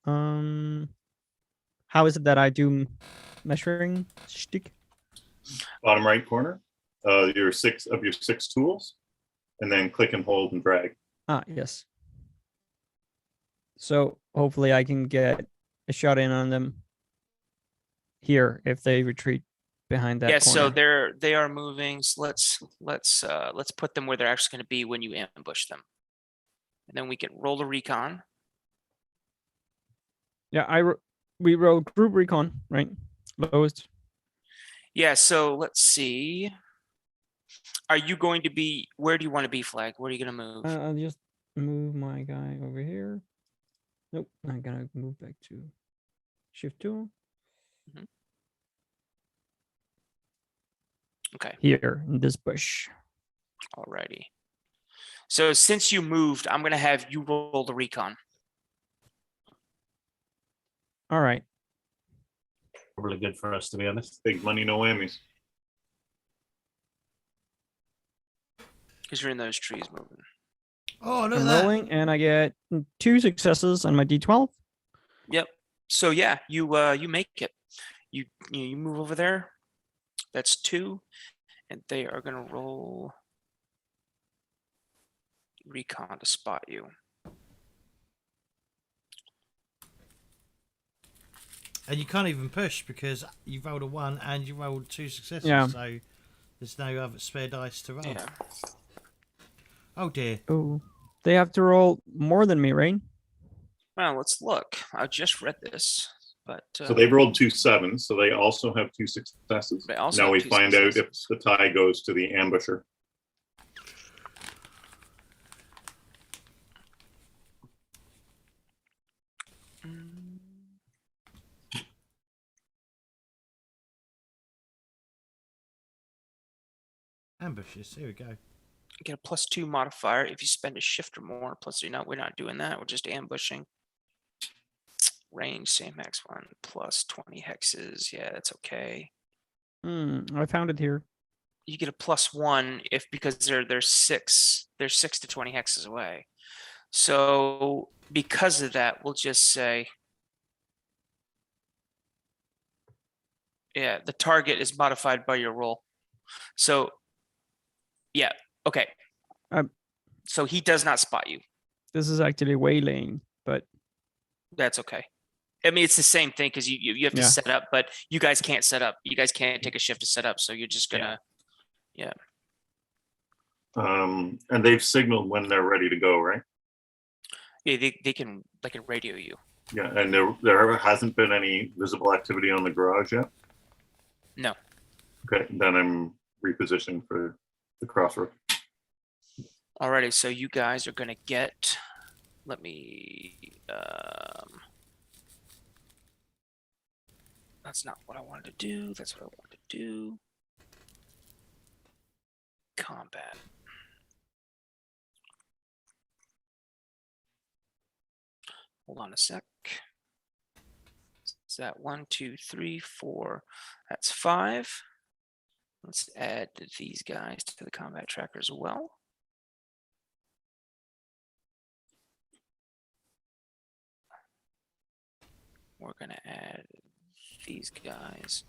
How is it that I do measuring stick? Bottom right corner, your six tools, and then click and hold and drag. Yes. So hopefully I can get a shot in on them here if they retreat behind that Yeah, corner. so they are moving. So let's put them where they're actually going to be when you ambush them, and then we can roll a recon. Yeah, we rolled group recon, right? Lowest. Yeah, so let's see. Are you going to be? Where do you want to be, Flag? Where are you going to move? I'll just move my guy over here. Nope, I gotta move back to shift 2. Okay, Here in this bush. alrighty. So since you moved, I'm going to have you roll the recon. All right. Probably good for us, to be honest. Big money, no whammies. Because you're in those trees moving. Oh, look I'm at that. rolling, and I get 2 successes on my D12. Yep. So yeah, you make it. You move over there. That's 2, and they are gonna roll recon to spot you. And you can't even push because you rolled a 1 and you rolled 2 successes. Yeah. So there's no other spare dice to roll. Yeah. Oh dear. Oh, they have to roll more than me, right? Well, let's look. I just read this, but So they've rolled 2 7s, so they also have 2 successes. They also Now have we 2 find out if successes. the tie goes to the ambusher. Ambushes. Here we go. Get a +2 modifier if you spend a shift or more. Plus, we're not doing that. We're just ambushing. Range same X1 plus 20 hexes. Yeah, that's okay. I found it here. You get a +1 if because they're 6 to 20 hexes away. So because of that, we'll just say, yeah, the target is modified by your roll. So yeah, okay. So he does not spot you. This is actually waylaying, but That's okay. I mean, it's the same thing because you have to Yeah. set up, but you guys can't set up. You guys can't take a shift to set up. So you're just gonna, And they've signaled when they're ready to go, right? yeah, they can radio you. Yeah, and there hasn't been any visible activity on the garage yet? No. Okay, then I'm repositioned for the crossroad. Alrighty, so you guys are gonna get. Let me. That's not what I wanted to do. That's what I wanted to do. Combat. Hold on a sec. Is that 1, 2, 3, 4? That's 5. Let's add these guys to the combat tracker as well. We're going to add these guys.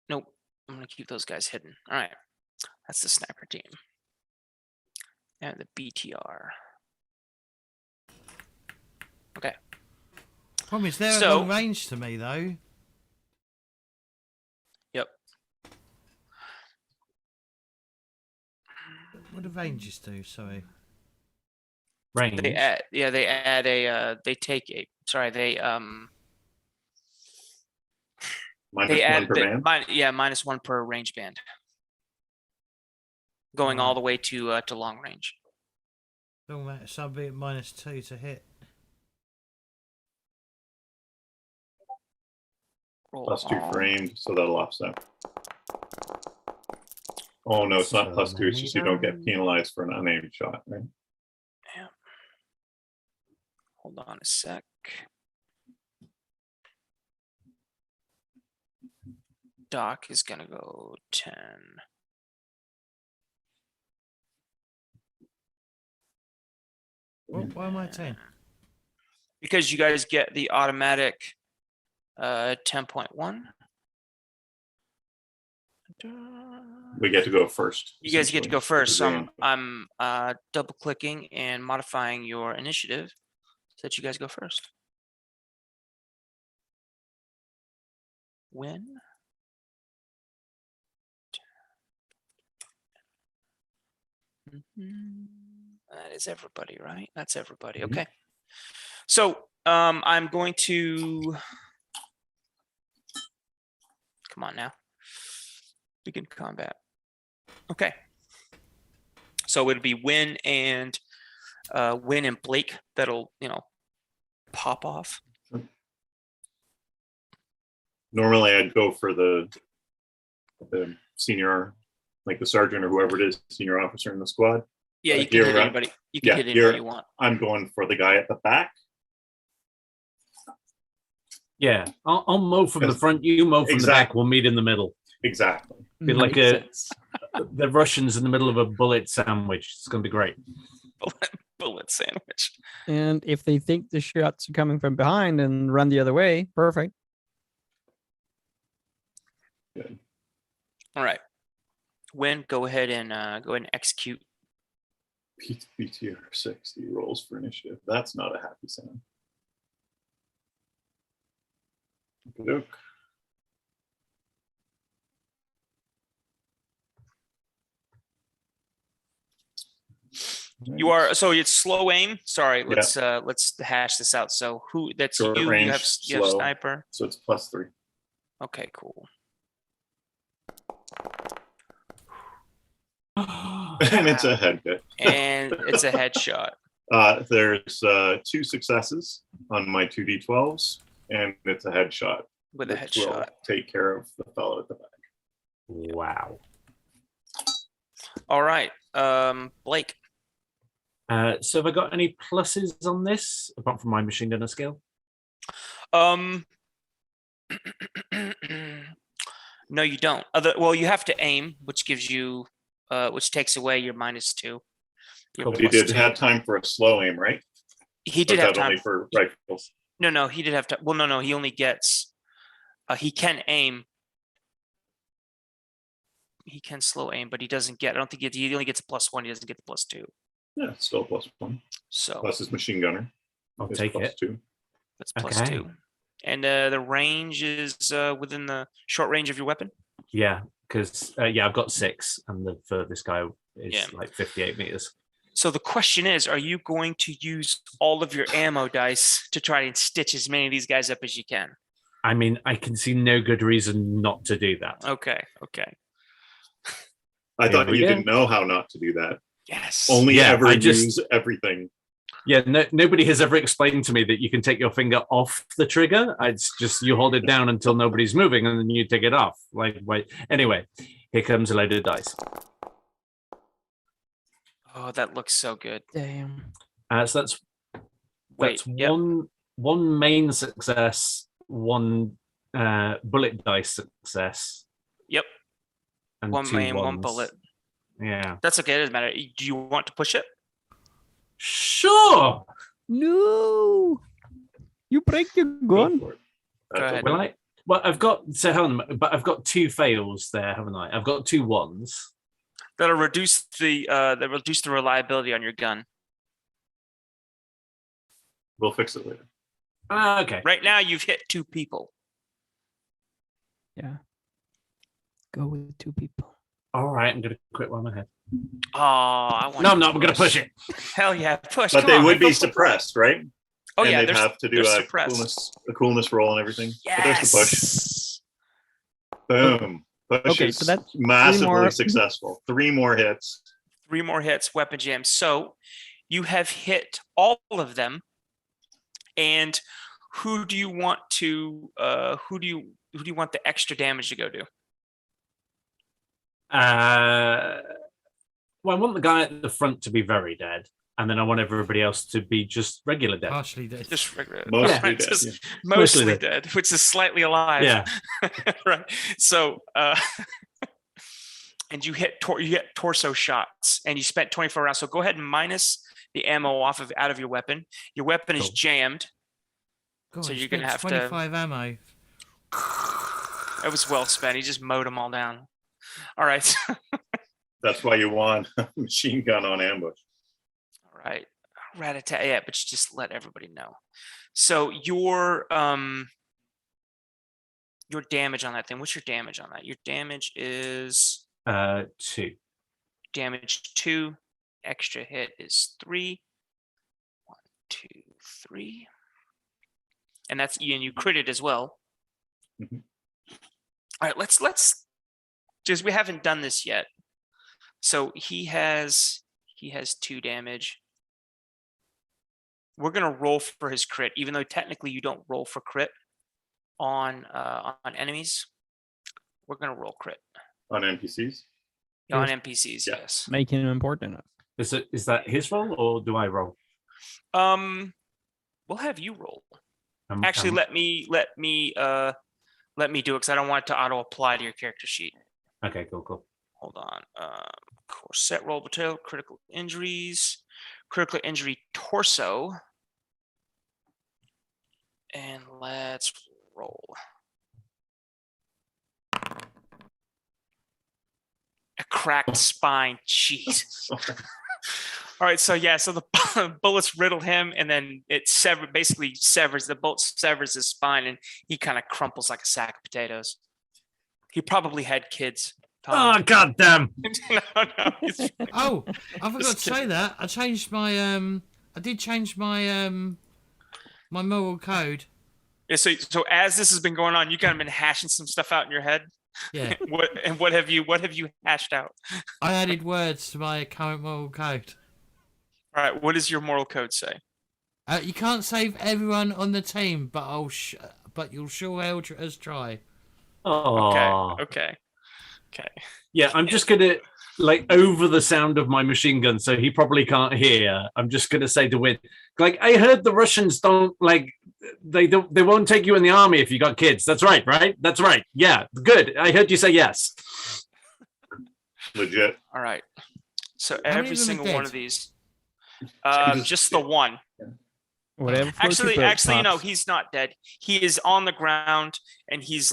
Nope, I'm going to keep those guys hidden. All right, that's the sniper team. And the BTR. Okay. Problem is, they're at So- long range to me, though. Yep. What do ranges do? Sorry. Range. They add, yeah, they add a, they take a, sorry, they Minus one per band. -1 per range band. Going all the way to long range. Long range, so I'll be at -2 to hit. Roll +2 for aim, so that'll offset. Oh no, it's not So +2. It's just you don't get many- penalized for an unaimed shot, right? Yeah. Hold on a sec. Doc is gonna go 10. Why am I 10? Because you guys get the automatic 10.1. We get to go first. You guys get to go essentially, first. So because I'm double clicking and modifying your initiative so that you guys go first. Win. That is everybody, right? That's everybody. Mhm. Okay. So I'm going to come on now. Begin combat. Okay. So it'll be Win and Blake that'll, pop off. Normally I'd go for the senior, like the sergeant or whoever it is, senior officer in the squad. Yeah, you Like can here, hit right? anybody. You can Yeah, hit anybody here- you want. I'm going for the guy at the back. Yeah, I'll mow from the Yes. front. You mow from the back. Exactly. We'll meet in the middle. Exactly. Be like Makes a- sense. The Russians in the middle of a bullet sandwich. It's going to be great. Bullet sandwich. And if they think the shots are coming from behind and run the other way, perfect. All right. Win, go ahead and execute. BTR 60 rolls for initiative. That's not a happy sound. Okey-doke. You are so it's slow aim. Sorry, Yeah. let's hash this out. So that's Short you. range, You have slow. sniper. So it's +3. Okay, cool. And it's a head hit. And it's a headshot. There's 2 successes on my 2d12s, and it's a headshot. With a which will headshot. take care of the fellow at the back. Wow. All right. Blake. So have I got any pluses on this apart from my machine gunner skill? No, you don't. Well, you have to aim, which gives you which takes away your -2. Your Cool. But he plus did 2. have time for a slow aim, right? He Or did is have that time. only for rifles. No, he did have time. Well, no, he only gets. He can aim. He can slow aim, but he doesn't get. I don't think he only gets a +1. He doesn't get the +2. Yeah, it's still +1. So Plus his machine gunner. I'll is take it. +2. that's Okay. +2. And the range is within the short range of your weapon. Yeah, because I've got 6, and the furthest guy is Yeah. like 58 meters. So the question is, are you going to use all of your ammo dice to try and stitch as many of these guys up as you can? I mean, I can see no good reason not to do that. Okay. I Here thought we you go. didn't know how not to do that. Yes. Only Yeah, ever I just- use everything. Yeah, nobody has ever explained to me that you can take your finger off the trigger. It's just you hold it down until nobody's moving, and then you take it off. Like, wait. Anyway, here comes a load of dice. Oh, that looks so good. Damn. So that's Wait, yep. one main success, one bullet dice success. Yep. And One two main, one ones. bullet. Yeah. That's okay. It doesn't matter. Do you want to push it? Sure. No. You break your gun. Go for it. Go ahead. Will I? Well, I've got but I've got 2 fails there, haven't I? I've got 2 ones. That'll reduce the reliability on your gun. We'll fix it later. Okay. Right now, you've hit 2 people. Yeah. Go with 2 people. All right, I'm gonna quit while I'm ahead. Oh, I want. No, I'm not. I'm gonna push it. Hell yeah, push. But Come they on, would go be for it. suppressed, right? Oh and yeah, they'd have to do they're a suppressed. coolness roll and everything. Yes. But there's the push. Boom. Push Okay, is so that's massively more- successful. 3 more hits. 3 more hits, weapon jam. So you have hit all of them. And who do you want to? Who do you want the extra damage to go to? Well, I want the guy at the front to be very dead, and then I want everybody else to be just regular dead. Partially dead. Just regular, Mostly right, dead, just yeah. mostly Mostly dead, which is slightly alive. Yeah. Right. So, and you hit torso shots, and you spent 24 rounds. So go ahead and minus the ammo out of your weapon. Your weapon is Cool. jammed. God, So you you're gonna spent have to- 25 ammo. It was well spent. He just mowed them all down. All right. That's why you want a machine gun on ambush. All right. Rat-a-tat. Yeah, but you just let everybody know. So your damage on that thing. What's your damage on that? Your damage is 2. damage 2. Extra hit is 3. 1, 2, 3. And that's Ian. You critted as well. Mhm. All right. Let's just, we haven't done this yet. So he has 2 damage. We're gonna roll for his crit, even though technically you don't roll for crit on enemies. We're gonna roll crit On NPCs? on NPCs. Yeah. Yes. Making him important. Is that his roll or do I roll? We'll have you roll. Actually, let me do it because I don't want it to auto apply to your character sheet. Okay, cool. Hold on. Set roll detail, critical injuries, critical injury torso. And let's roll. A cracked spine. Jeez. All right, so the bullets riddle him, and then it basically severs the bullet severs his spine, and he kind of crumples like a sack of potatoes. He probably had kids. Tom. Oh, goddamn. No, he's- Oh, I forgot to say that. I changed my I did change my my moral code. Yeah, so as this has been going on, you kind of been hashing some stuff out in your head. Yeah. What have you hashed out? I added words to my current moral code. All right, what does your moral code say? You can't save everyone on the team, but but you'll sure hell as try. Oh. Okay. Yeah, I'm just gonna over the sound of my machine gun, so he probably can't hear. I'm just gonna say to Win, I heard the Russians don't they won't take you in the army if you got kids. That's right, right? That's right. Yeah, good. I heard you say yes. Legit. All right. So many every of them are single one dead? of these, just the one. Whatever. floats your Actually, boat, no, Pops. he's not dead. He is on the ground, and he's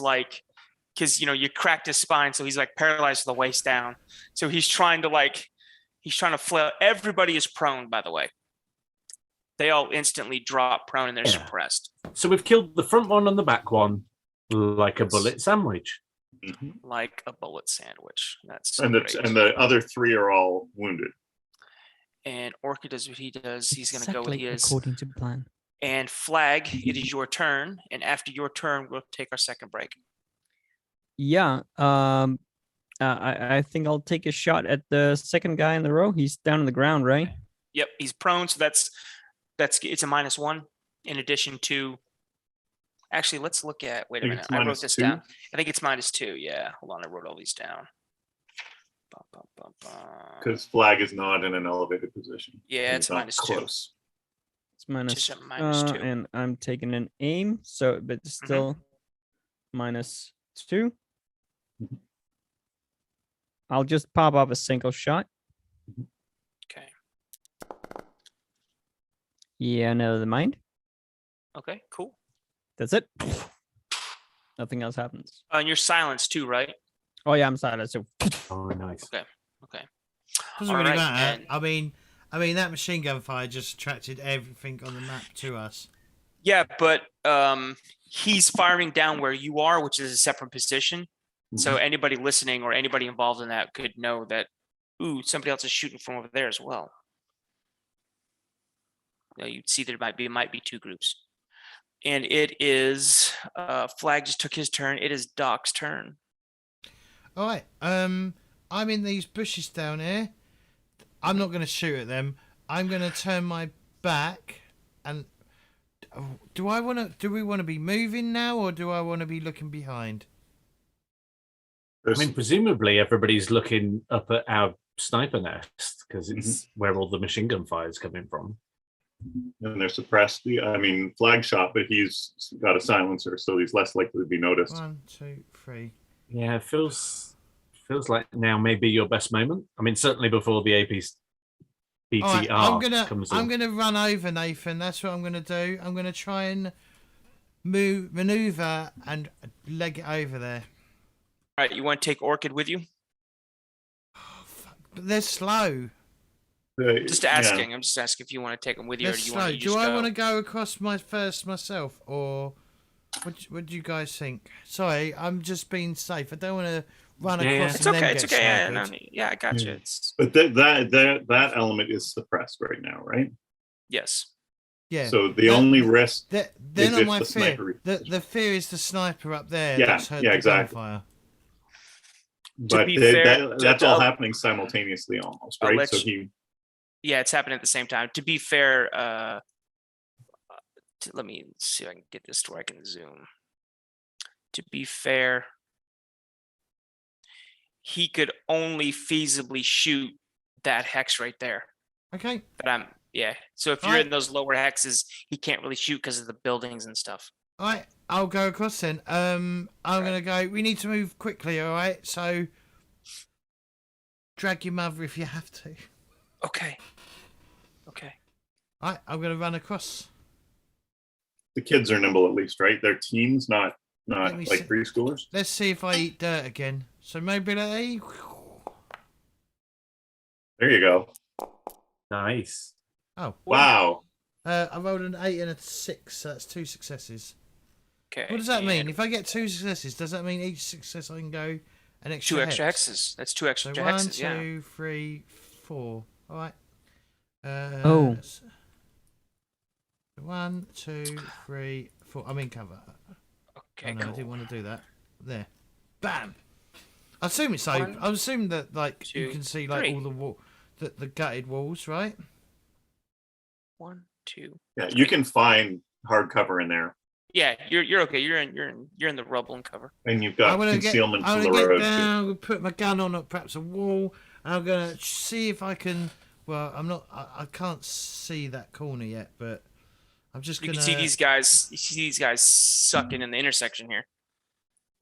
because you cracked his spine, so he's paralyzed from the waist down. So he's trying to flail. Everybody is prone, by the way. They all instantly drop prone and they're Yeah. suppressed, So we've killed the front one and the back one like a bullet sandwich. Mhm. like a bullet sandwich. That's And great. the other 3 are all wounded. And Orca does what he does. He's going to go with Exactly his. according to plan. And Flag, it is your turn. And after your turn, we'll take our second break. Yeah. I think I'll take a shot at the second guy in the row. He's down on the ground, right? Yep, he's prone. So that's it's a -1 in addition to. Actually, let's look at. Wait a think minute. it's I wrote this -2. down. I think it's -2. Yeah. Hold on. I wrote all these down. Bum, bum, bum, bum. Because flag is not in an elevated position. Yeah, and it's not -2. close. It's minus, Just a -2. and I'm taking an aim, so but it's still -2. Mhm. I'll just pop up a single shot. Okay. Yeah, no, the mind. Okay. Cool. That's it. Nothing else happens. And you're silenced too, right? Oh yeah, I'm silent. So Oh, nice. Okay. Okay. Doesn't All really right, matter. then. I mean that machine gun fire just attracted everything on the map to us. Yeah, but he's firing down where you are, which is a separate position. So anybody listening or anybody involved in that could know that, ooh, somebody else is shooting from over there as well. You'd see there might be two groups. And it is Flag just took his turn. It is Doc's turn. All right. I'm in these bushes down here. I'm not going to shoot at them. I'm going to turn my back and do we want to be moving now or do I want to be looking behind? I mean, presumably everybody's looking up at our sniper nest because it's where all the machine gun fire is coming from. And they're suppressed. I mean, flag shot, but he's got a silencer, so he's less likely to be noticed. 1, 2, 3. Yeah, it feels like now may be your best moment. I mean, certainly before the AP BTR right, comes I'm in. gonna run over Nathan. That's what I'm gonna do. I'm gonna try and maneuver and leg it over there. All right, you want to take Orchid with you? Oh, fuck. But they're slow. Just asking. I'm just asking if you want to take them with you, They're or do you slow. want to just Do I go? want to go across myself, or what do you guys think? Sorry, I'm just being safe. I don't want to run across. It's and okay. then It's get okay. Yeah, sniped. no, yeah, I got you. It's But that element is suppressed right now, right? yes. Yeah. So the only risk They're is not if my the fear. sniper The fear is the sniper up there. Yeah, That's heard yeah, the exactly. gunfire. But be fair, that's all happening simultaneously almost, I'll right? let So you- Yeah, it's happening at the same time. To be fair, let me see if I can get this to where I can zoom. To be fair, he could only feasibly shoot that hex right there. Okay. But so if you're Alright. in those lower hexes, he can't really shoot because of the buildings and stuff. All right. I'll go across then. I'm gonna go. We need to move quickly. All right. So drag your mother if you have to. Okay. Okay. All right. I'm gonna run across. the kids are nimble at least, right? They're teens, not Let me like see. preschoolers. Let's see if I eat dirt again. So mobility. There you go. Nice. Oh. Wow. I rolled an 8 and a 6. So that's 2 successes. Okay. What does that mean? and If I get 2 successes, does that mean each success I can go an extra 2 extra hex? hexes. That's 2 extra So 1, hexes. Yeah. 2, 3, 4. All right. Oh. 1, 2, 3, 4. I'm in cover. Okay. Oh, no, cool. I didn't want to do that. There. Bam. I assume it's One, open. I assume that like you two, can see like three. all the wall, the gutted walls, right? 1, 2. Yeah, you can find hard cover in there, Yeah, you're okay. You're in the rubble and cover. and you've got concealment I'm from gonna the get road down. I'm gonna put my gun on perhaps a wall. And I'm gonna see if I can. Well, I'm not. I can't see that corner yet, but I'm just You gonna. can see these guys. You see these guys sucking in the intersection here,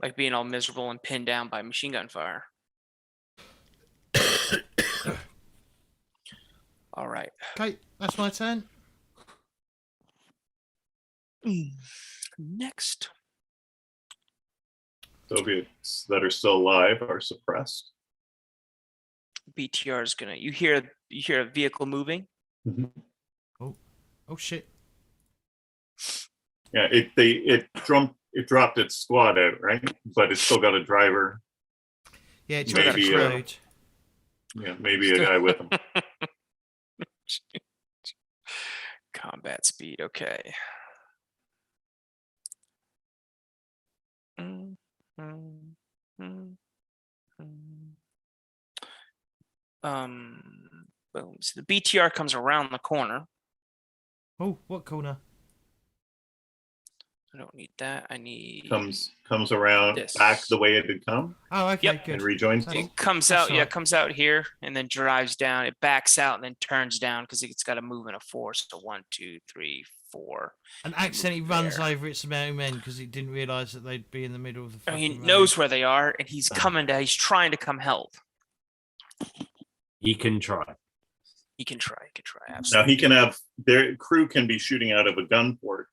like being all miserable and pinned down by machine gun fire. All right. Okay, that's my turn. Next. Soviets that are still alive are suppressed. BTR is gonna. You hear a vehicle moving. Oh shit! Yeah, it dropped its squad out, right? But it's still got a driver. Yeah, it's Maybe, got a road. Yeah, maybe a guy with him. Combat speed. Okay. Boom. So the BTR comes around the corner. Oh, what corner? I don't need that. I need. Comes around This. back the way it had come Oh, okay, Yep. good. and rejoins That's- me. It comes That's out, all yeah, right. comes out here and then drives down. It backs out and then turns down because it's got to move in a 4. So 1, 2, 3, 4. And accidentally runs there. over its own men because he didn't realise that they'd be in the middle of the. He fucking road. knows where they are and he's Ah. coming to. He's trying to come help. He can try. He can try. Now Absolutely. he can have their crew can be shooting out of a gun port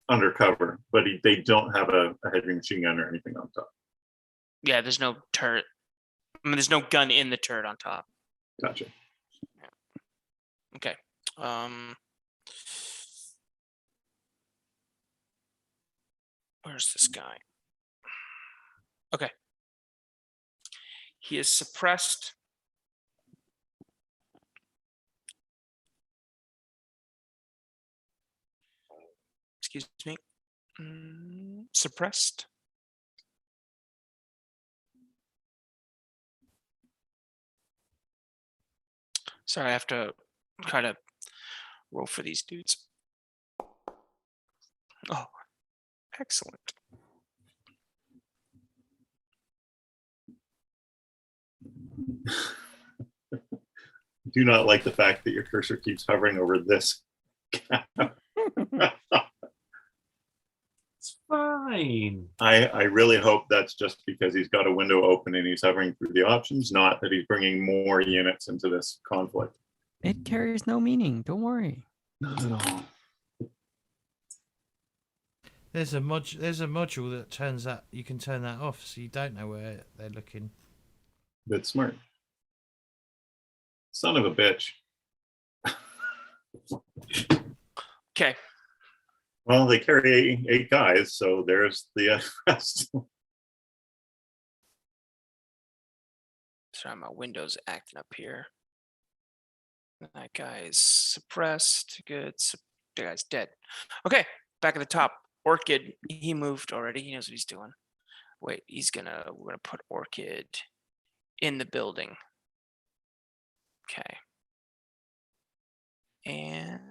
undercover, but they don't have a heavy machine gun or anything on top. Yeah, there's no turret. I mean, there's no gun in the turret on top. Gotcha. Okay. Where's this guy? Okay. He is suppressed. Excuse me. Suppressed. Sorry, I have to try to roll for these dudes. Oh, excellent. Do not like the fact that your cursor keeps hovering over this. It's fine. I really hope that's just because he's got a window open and he's hovering through the options, not that he's bringing more units into this conflict. It carries no meaning. Don't worry. There's a module that turns that you can turn that off, so you don't know where they're looking. That's smart. Son of a bitch. Okay. Well, they carry 8 guys, so there's the rest. Sorry, my window's acting up here. That guy's suppressed. Good. The guy's dead. Okay, back at the top. Orchid, he moved already. He knows what he's doing. Wait, we're gonna put Orchid in the building. Okay. And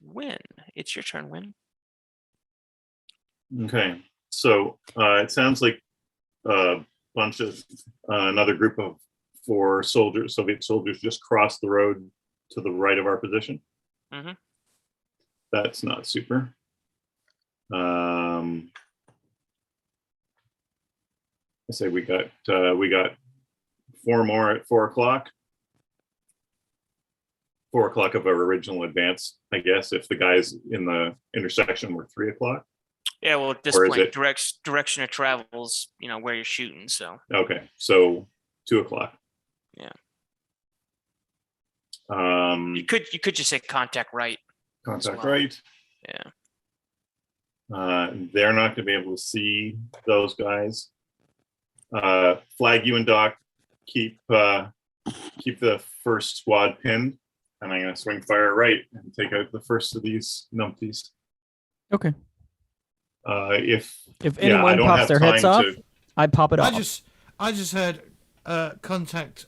Win. It's your turn, Win. Okay, so it sounds like a bunch of another group of 4 soldiers, Soviet soldiers, just crossed the road to the right of our position. Mm-hmm. That's not super. I say we got 4 more at 4 o'clock. 4 o'clock of our original advance, I guess, if the guys in the intersection were 3 o'clock. Yeah, well, at this Or is point, it- direction of travels, where you're shooting. So Okay, so 2 o'clock. Yeah. Um, you could just say contact right. contact well. right. Yeah. They're not going to be able to see those guys. Flag you and Doc keep the first squad pinned, and I'm going to swing fire right and take out the first of these numpties. Okay. If If I anyone don't pops have their heads off, time to- I pop it off. I just heard contact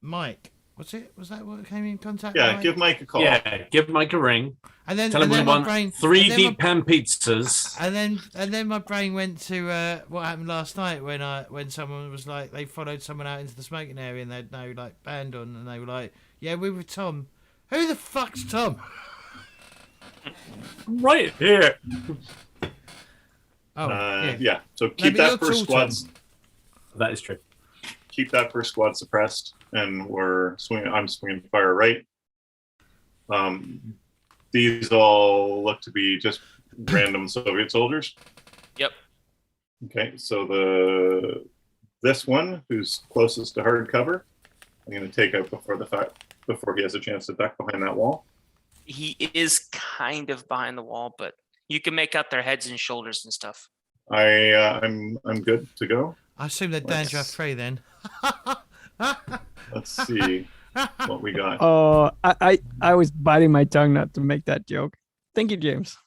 Mike. What's it? Was that what came in contact? Yeah, Mike? give Mike a call. Yeah, give Mike a ring. And then Tell him and we then my want brain 3 and then deep my- pan pizzas. And then my brain went to what happened last night when someone was like, they followed someone out into the smoking area and they'd no like band on and they were like, yeah, we were Tom. Who the fuck's Tom? Right here. Oh yeah. So No, keep but you're that first tall, squad. That is true. Keep that first squad suppressed, and I'm swinging fire right. These all look to be just random Soviet soldiers. Yep. Okay, so this one who's closest to hard cover, I'm going to take out before he has a chance to duck behind that wall. He is kind of behind the wall, but you can make out their heads and shoulders and stuff. I'm good to go. I assume they're danger Let's- free then. Let's see what we got. Oh, I was biting my tongue not to make that joke. Thank you, James.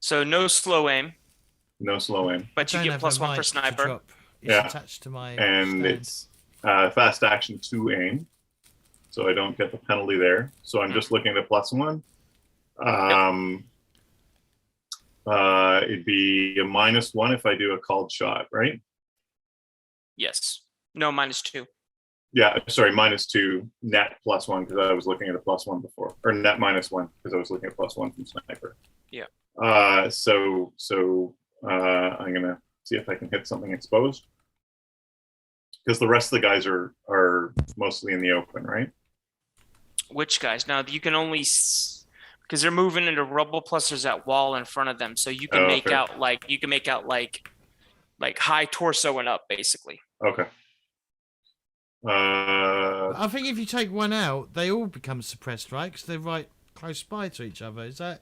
So no slow aim, No slow aim, but you Don't get have +1 a for mic to sniper. drop. It's Yeah. attached to my and stand. it's fast action to aim. so I don't get the penalty there. So I'm just looking at +1. It'd be a -1 if I do a called shot, right? Yes. No, -2. Yeah, sorry, -2 net +1 because I was looking at a +1 before, or net -1 because I was looking at +1 from sniper. Yeah. So I'm gonna see if I can hit something exposed because the rest of the guys are mostly in the open, right? Which guys? Now you can only because they're moving into rubble. Plus, there's that wall in front of them, so you can make fair. out like high torso and up, basically. Okay. I think if you take one out, they all become suppressed, right? Because they're right close by to each other. Is that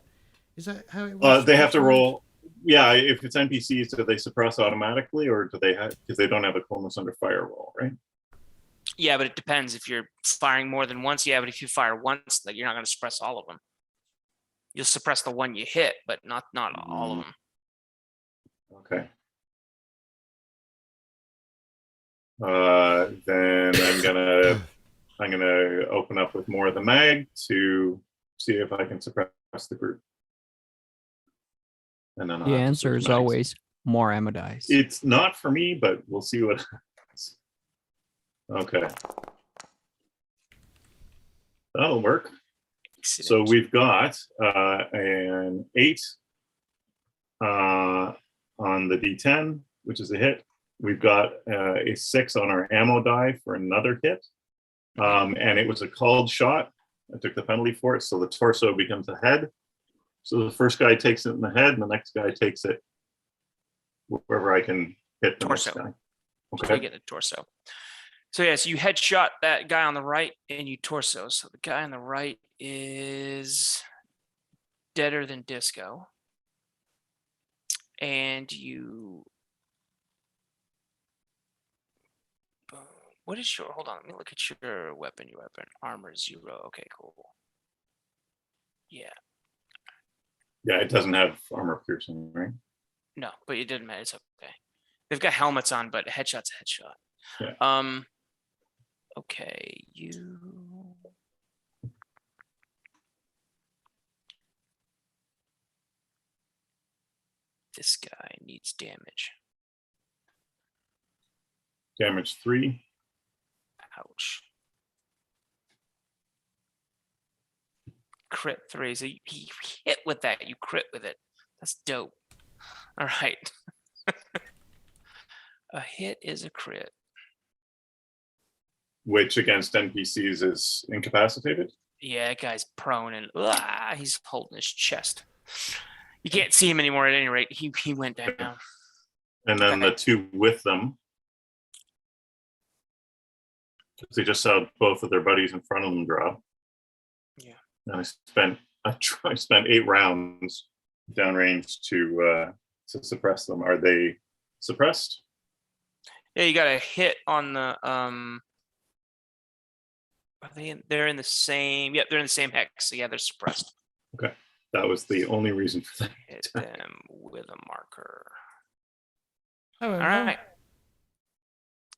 how it works? They have to roll. Yeah, if it's NPCs, do they suppress automatically, or do they have because they don't have a coolness under fire roll, right? Yeah, but it depends. If you're firing more than once, yeah. But if you fire once, like you're not going to suppress all of them. You'll suppress the one you hit, but not all of them. Okay. Then I'm gonna open up with more of the mag to see if I can suppress the group. And then I'll The have to answer switch is mags. always more ammo dice. It's not for me, but we'll see what happens. Okay. That'll work. So Excellent. we've got an 8 on the D10, which is a hit. We've got a 6 on our ammo die for another hit. And it was a called shot. I took the penalty for it, so the torso becomes a head. So the first guy takes it in the head, and the next guy takes it wherever I can hit the Torso. next guy. So you Okay. get the torso. So yes, you headshot that guy on the right, and you torso. So the guy on the right is deader than Disco, and you. What is your? Hold on, let me look at your weapon. Your weapon armor 0. Okay, cool. Yeah, Yeah, it doesn't have armor piercing, right? no, but it didn't matter. It's okay. They've got helmets on, but a headshot's a headshot. Yeah. Okay, you. This guy needs damage. Damage 3. Ouch. Crit 3. So he hit with that. You crit with it. That's dope. All right. A hit is a crit. Which against NPCs is incapacitated. Yeah, that guy's prone and he's holding his chest. You can't see him anymore at any rate. He went down. And then Okay. the 2 with them. Because they just saw both of their buddies in front of them drop. Yeah. And I spent 8 rounds downrange to suppress them. Are they suppressed? Yeah, you got a hit on the Are they they're in the same they're in the same hex. So yeah, they're suppressed. That was the only reason for that. Hit them with a marker. Oh, All right.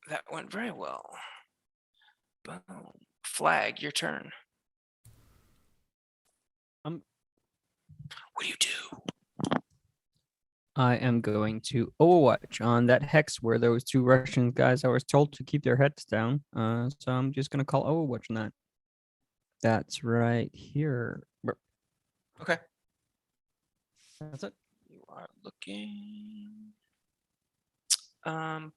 That went very well. Boom. Flag, your turn. What do you do? I am going to Overwatch on that hex where those 2 Russian guys I was told to keep their heads down. So I'm just gonna call Overwatch on that. That's right here. Okay. That's it. You are looking.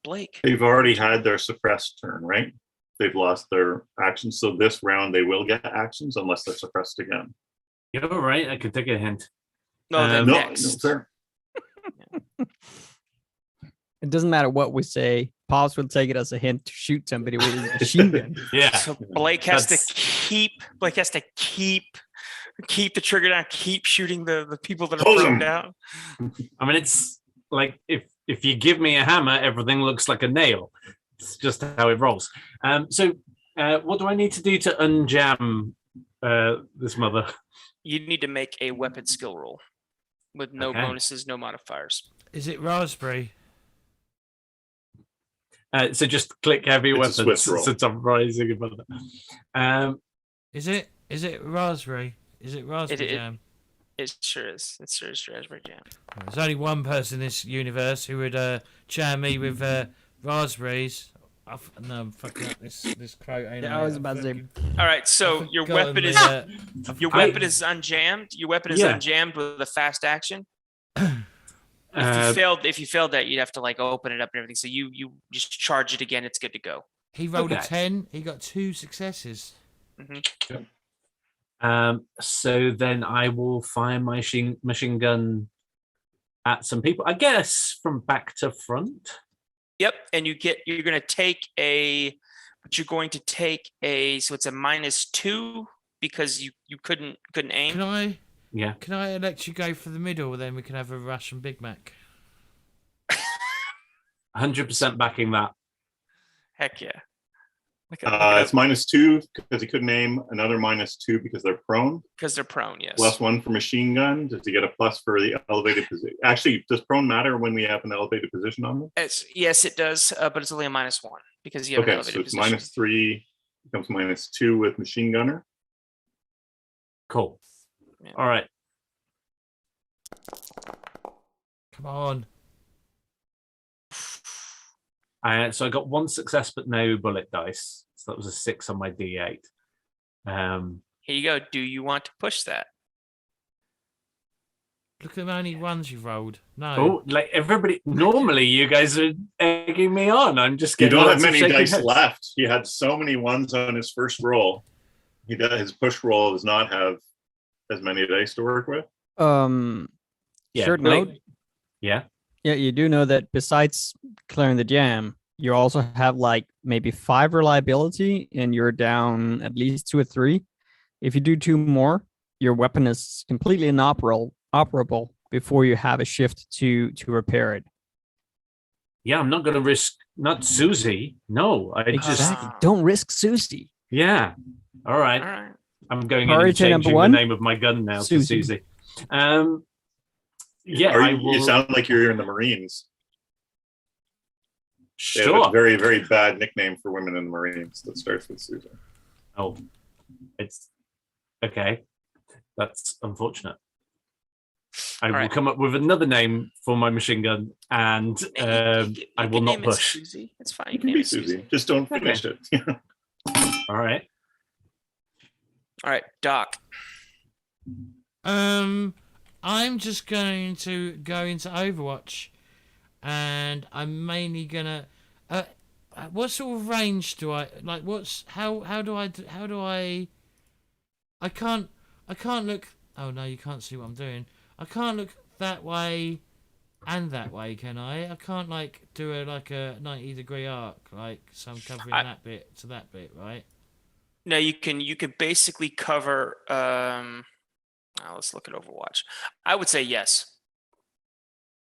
Blake. They've already had their suppressed turn, right? They've lost their actions. So this round they will get actions unless they're suppressed again. You're right. I could take a hint. No, the Um, No, next. fair. It doesn't matter what we say. Pops will take it as a hint to shoot somebody with his machine gun. Yeah. So Blake has That's- to keep the trigger down, keep shooting the people that are Hold prone him. down. I mean, it's like if you give me a hammer, everything looks like a nail. It's just how it rolls. So what do I need to do to unjam this mother? You need to make a weapon skill roll with no Okay. bonuses, no modifiers. Is it raspberry? So just click heavy It's a weapons Swiss roll. since I'm rising above that. Is it? Is it raspberry? Is it raspberry jam? It sure is. It sure is raspberry jam. There's only one person in this universe who would jam me with raspberries. No, I'm fucking up this quote. Ain't Yeah, I was about to say. All right, so your weapon is unjammed. Your weapon is unjammed with a fast action. If you failed that, you'd have to like open it up and everything. So you just charge it again. It's good to go. He rolled a 10. He got 2 successes. So then I will fire my machine gun at some people. I guess from back to front. Yep, and you're going to take so it's a -2 because you couldn't aim. Can I? Yeah. Can I let you go for the middle? Then we can have a Russian Big Mac. 100% backing that. Heck yeah. It's -2 because he couldn't aim. Another -2 because they're prone. Because they're prone, yes. +1 for machine gun. Does he get a plus for the elevated position? Actually, does prone matter when we have an elevated position on them? Yes, it does, but it's only a -1 because you have an elevated position. Okay, so it's -3 becomes -2 with machine gunner. Cool. Yeah. All right. Come on. So I got 1 success, but no bullet dice. So that was a 6 on my D8. Here you go. Do you want to push that? Look at how many ones you've rolled. No. Oh, like everybody. Normally, you guys are egging me on. I'm just getting. You don't have many dice left. He had so many ones on his first roll. His push roll does not have as many dice to work with. Short note. Yeah. Yeah, you do know that besides clearing the jam, you also have like maybe 5 reliability, and you're down at least 2 or 3. If you do 2 more, your weapon is completely inoperable before you have a shift to repair it. Yeah, I'm not going to risk not Susie. No, Exactly. Don't risk Susie. Yeah. All right. I'm going in and changing the name of my gun now to Susie. Yeah, you sound like you're in the Marines. Sure. They have a very, very bad nickname for women in the Marines that starts with Susan. Oh, it's okay. That's unfortunate. I will come up with another name for my machine gun, and I will not push. Susie. It's fine. You can be Susie. Just don't finish it. All right. All right, Doc. I'm just going to go into Overwatch, and I'm mainly gonna. What sort of range do I like? How do I? I can't look. Oh no, you can't see what I'm doing. I can't look that way and that way, can I? I can't like do a 90-degree arc, like so I'm covering that bit to that bit, right? No, you can basically cover. Let's look at Overwatch. I would say yes.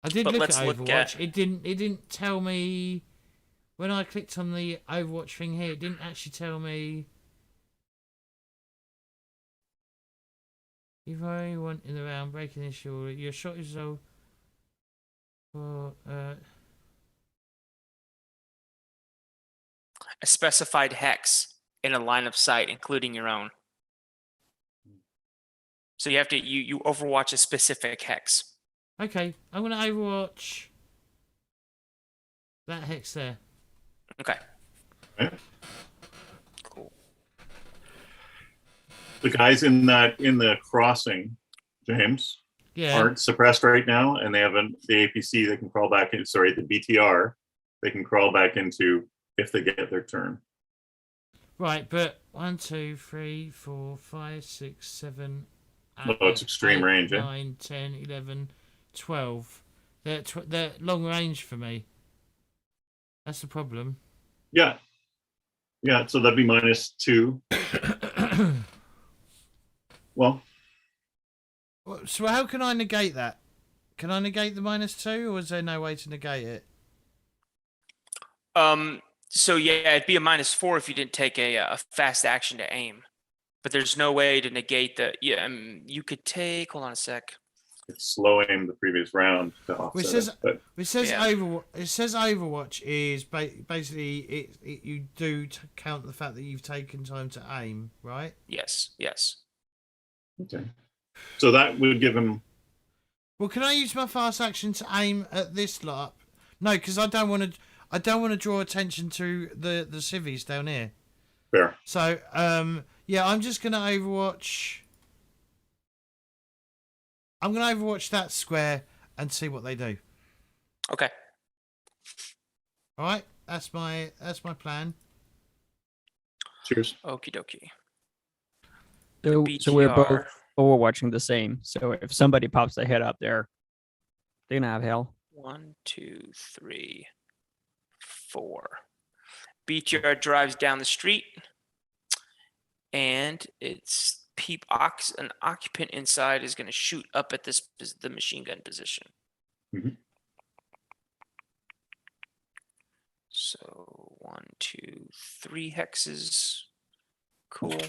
I did look at Overwatch. It didn't tell me when I clicked on the Overwatch thing here. It didn't actually tell me if I want in the round breaking issue. Your shot is so. A specified hex in a line of sight, including your own. So you have to you overwatch a specific hex. Okay, I'm gonna overwatch that hex there. Okay. Cool. The guys in the crossing, James, aren't suppressed right now, and they have the APC they can crawl back in. Sorry, the BTR they can crawl back into if they get their turn. Right, but 1, 2, 3, 4, 5, 6, 7. It's extreme range. 9, 10, 11, 12. They're long range for me. That's the problem. Yeah. So that'd be -2. Well. So how can I negate that? Can I negate the -2, or is there no way to negate it? So yeah, it'd be a -4 if you didn't take a fast action to aim. But there's no way to negate the. Yeah, you could take. Hold on a sec. slow aim the previous round to Which offset says it. But it says Yeah. Overwatch is basically you do count the fact that you've taken time to aim, right? Yes. okay, so that would give him. Well, can I use my fast action to aim at this lot? No, because I don't want to. I don't want to draw attention to the civvies down here. Fair. So, yeah, I'm just gonna Overwatch. I'm gonna Overwatch that square and see what they do. Okay. All right, that's my plan. Cheers. Okie dokie. So we're both BTR. overwatching the same. So if somebody pops their head up there, they're gonna have hell. 1, 2, 3, 4. BTR drives down the street, and it's an occupant inside is going to shoot up at the machine gun position. Mhm. So 1, 2, 3 hexes. Cool.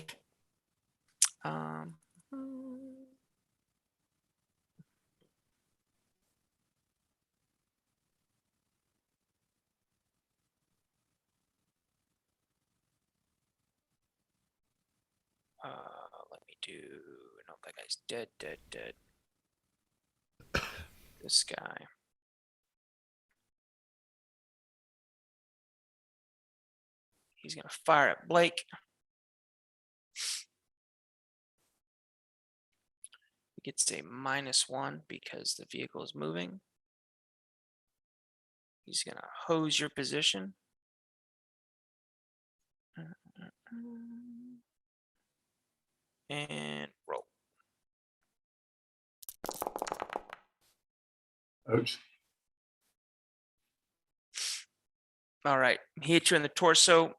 Let me do. No, that guy's dead. This guy. He's gonna fire at Blake. He gets a -1 because the vehicle is moving. He's gonna hose your position. And roll. Ouch. All right. He hit you in the torso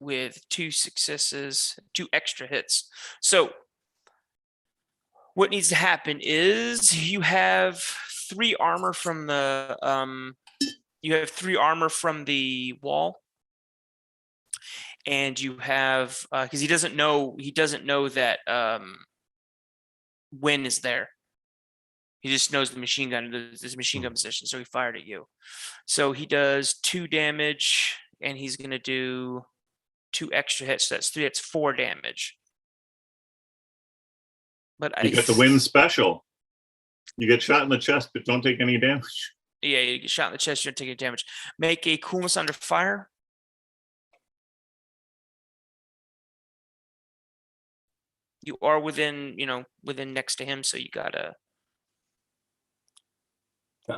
with 2 successes, 2 extra hits. So what needs to happen is you have 3 armor from the wall. And you have because he doesn't know that Win is there. He just knows the machine gun, this machine gun position, so he fired at you. So he does 2 damage, and he's gonna do 2 extra hits. So that's 3. That's 4 damage. But You get the Win special. You get shot in the chest, but don't take any damage. Yeah, you get shot in the chest. You don't take any damage. Make a coolness under fire. You are within next to him, so you gotta.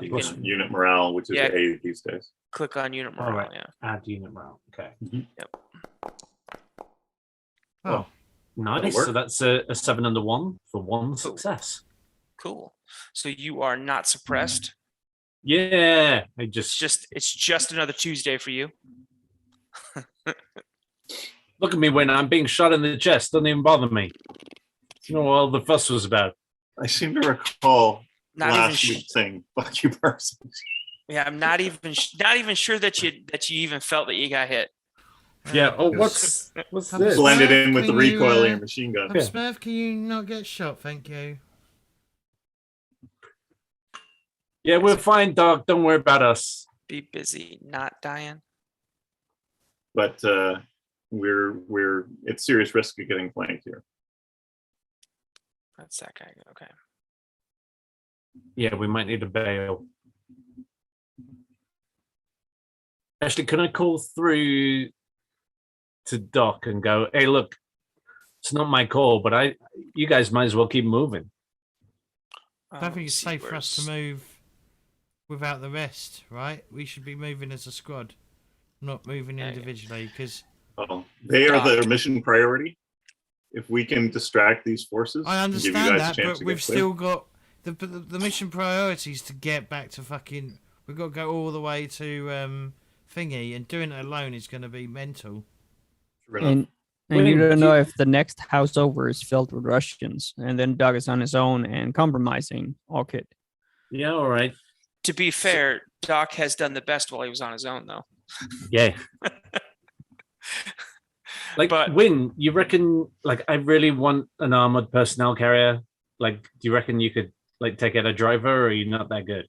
You can unit morale, which is Yeah. A these days. Click on unit morale. Alright. Yeah. Add unit morale. Okay. Oh, Nice. work. So that's a 7 under 1 for 1 success. Cool. So you are not suppressed. Yeah. It's just another Tuesday for you. Look at me when I'm being shot in the chest. Doesn't even bother me. You know what all the fuss was about. I seem to recall Not even. last week saying "fuck you, person." Yeah, I'm not even sure that you even felt that you got hit. Yeah. Oh, Yes. what's Have this? blend- Blended in with the Can you, recoil of your machine gun. Yeah. Smurf, can you not get shot? Thank you. Yeah, we're fine, Doc. Don't worry about us. Be busy, not dying. But we're it's serious risk of getting flanked here. That's that guy. Okay. Yeah, we might need a bail. Actually, can I call through to Doc and go, hey, look, it's not my call, but you guys might as well keep moving. I don't think it's safe for us to move without the rest, right? We should be moving as a squad, not moving Yeah, yeah. individually, because Oh, they are the mission priority. If we can distract these forces, I and give you understand guys a that, chance but to we've get clear. still got the mission priorities to get back to fucking. We've got to go all the way to thingy, and doing it alone is going to be mental. Fair enough. And you Wait, don't do know you- if the next house over is filled with Russians, and then Doug is on his own and compromising Orchid. Yeah, all right. To be fair, Doc has done the best while he was on his own, though. Yeah. Like, But- Win, you reckon, like, I really want an armored personnel carrier. Like, do you reckon you could Like take out a driver, or are you not that good?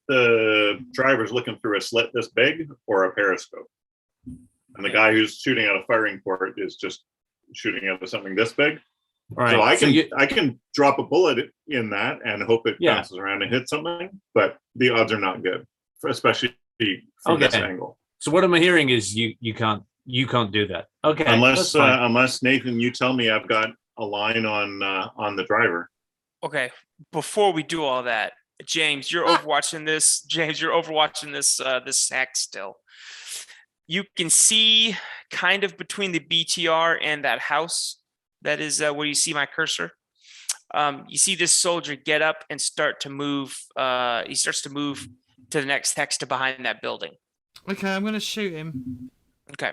The driver's looking through a slit this big or a periscope. And the guy who's shooting at a firing port is just shooting at something this big. All right. So I can you, I can drop a bullet in that and hope it Yeah. bounces around and hits something, but the odds are not good, especially from this Okay. angle. so what I'm hearing is you can't do that. Okay. that's fine. Unless Nathan, you tell me I've got a line on the driver. Okay, before we do all that, James, you're overwatching this. James, you're overwatching this hack still. You can see kind of between the BTR and that house. That is where you see my cursor. You see this soldier get up and start to move. He starts to move to the next hex to behind that building. Okay, I'm gonna shoot him. Okay,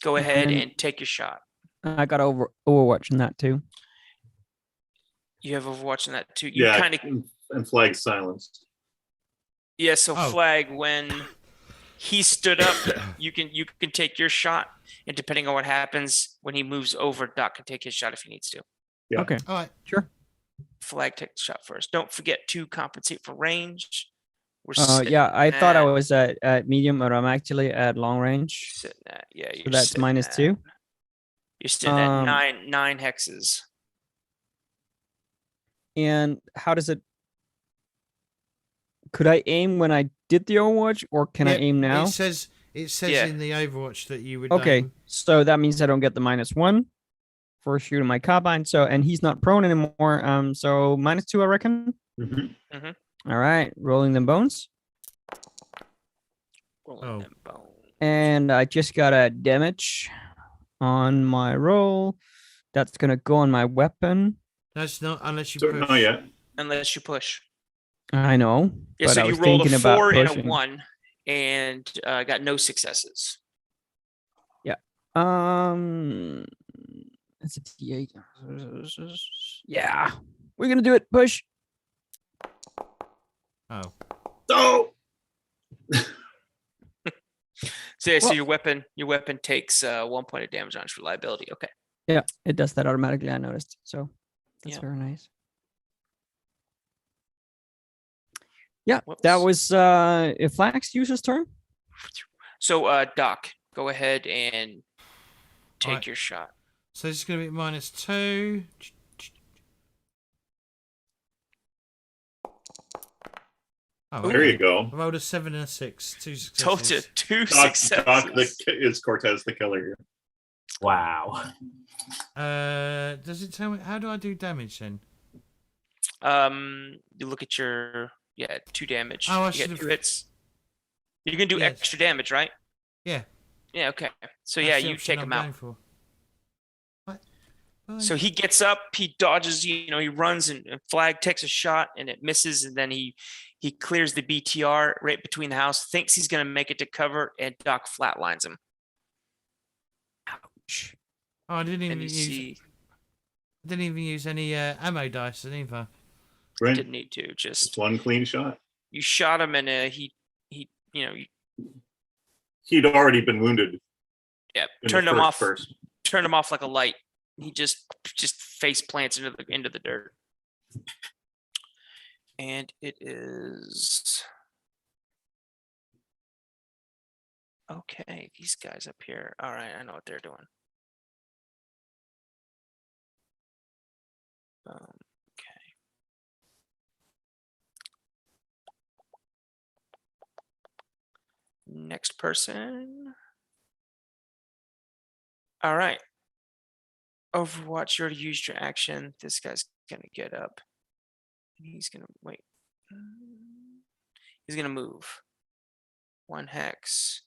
go ahead And- and take your shot. I got Overwatch in that too. You have Overwatch in that too. You Yeah, kind of and flag silenced. Yeah, so Oh. Flag, when he stood up, you can take your shot, and depending on what happens when he moves over, Doc can take his shot if he needs to. Yeah. Okay, All right. sure. Flag takes the shot first. Don't forget to compensate for range. We're Yeah, I thought I at- was at medium, but I'm actually at long range. sitting at So you're that's sitting minus at- 2. You're sitting at Um, nine hexes. And how does it? Could I aim when I did the Overwatch, or can I Yeah, aim now? It says Yeah. in the Overwatch that you would. Okay, so that means I don't get the -1 for shooting my carbine. So, and he's not prone anymore. So -2, I reckon. Mhm. All right, rolling them bones, Rolling Oh. them bones. and I just got a damage on my roll. That's gonna go on my weapon. That's not unless you So push. not yet. Unless you push. I know, Yeah, but so I you was rolled thinking a about 4 and a pushing. 1, and got no successes. It's a D8. Yeah, we're gonna do it. Push. Oh. Oh, So yeah, so Well- your weapon takes 1 point of damage on its reliability. Okay. Yeah, it does that automatically. I noticed. So that's Yeah. very nice. Yeah, that Whoops. was Flax user's turn. So Doc, go ahead and take Alright. your shot. So this is gonna be -2. Oh, there you okay. go. I rolled a 7 and a 6. 2 successes. Told you, 2 Doc, successes. is Cortez the killer here? Wow. Does it tell me how do I do damage then? You look at your 2 damage. Oh, I You get should've- 2 hits. You can do Yes. extra damage, right? Yeah. Yeah. Okay. So That's yeah, the you option take I'm him going out. for. What? Why? So he gets up, he dodges, he runs, and Flag takes a shot and it misses, and then he clears the BTR right between the house, thinks he's gonna make it to cover, and Doc flatlines him. Ouch. Oh, I didn't even And you use. see, Didn't even use any ammo dice either. Right, didn't need to, just just one clean shot. you shot him, and he He'd already been wounded. yeah in the turned him off, first. turned him off like a light. He just face plants into the dirt. And it is okay. These guys up here. All right, I know what they're doing. Okay. Next person. All right. Overwatch, you already used your action. This guy's gonna get up. And he's gonna wait. He's gonna move. 1 hex.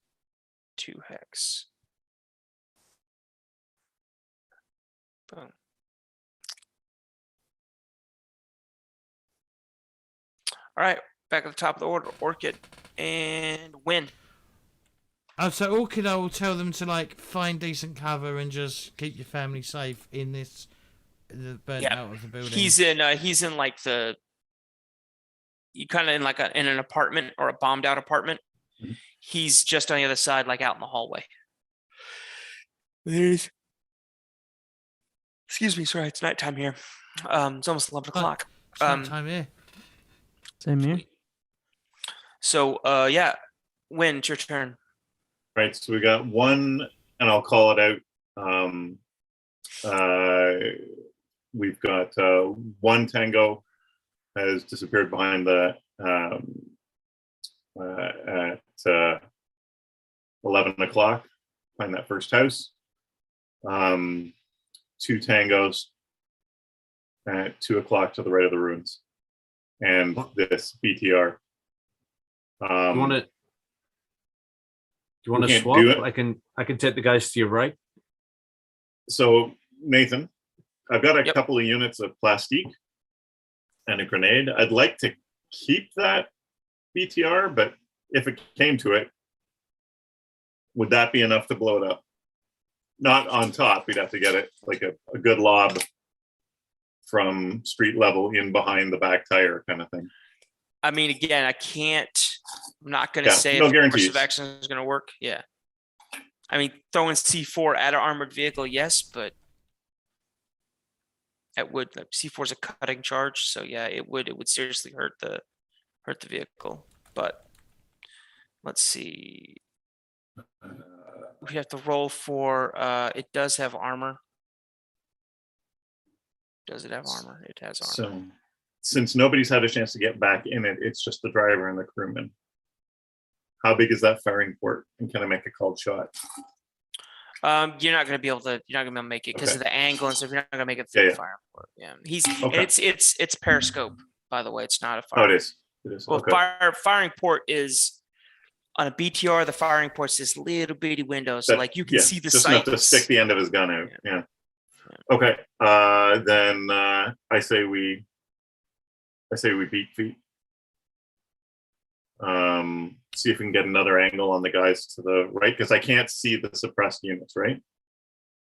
2 hex. Boom. All right, back at the top of the order, Orchid and Win. Oh, so Orchid, I will tell them to like find decent cover and just keep your family safe in this the burnt Yeah, out of the building. He's in like you kind of in like in an apartment or a bombed out apartment. Mhm. He's just on the other side, like out in the hallway. There's Excuse me, sorry, it's nighttime here. It's almost 11 Oh, o'clock. It's that time here. Same here. So, yeah, Win, it's your turn. Right, so we got one, and I'll call it out. We've got one tango has disappeared behind the at 11 o'clock behind that first house. Two tangos at 2 o'clock to the right of the ruins, and this BTR. Do you want to? Do you want we to can't swap? do it. I can take the guys to your right. So Nathan, I've got a Yep. couple of units of plastique and a grenade. I'd like to keep that BTR, but if it came to it, would that be enough to blow it up? Not on top. We'd have to get it like a good lob from street level in behind the back tire kind of thing. I mean, again, I'm not going to Yeah, say no if the course guarantees. of action is going to work. Yeah. I mean, throwing C4 at an armored vehicle, yes, but it would. C4 is a cutting charge, so yeah, it would seriously hurt the vehicle. But let's see. We have to roll for. It does have armor. Does it have armor? It has armor. So since nobody's had a chance to get back in it, it's just the driver and the crewman. How big is that firing port? And can I make a called shot? You're not gonna be able to make it because of the angle and stuff. You're not gonna make it through Yeah, the fire port. Yeah, Okay. it's periscope, by the way. It's not a Oh, fire. it is. It is. Well, Okay. firing port is on a BTR. The firing port's this little bitty window, so like you can see the just enough to sights. stick the end of his gun out. Yeah. Okay. Then I say we beat feet. See if we can get another angle on the guys to the right, because I can't see the suppressed units. Right.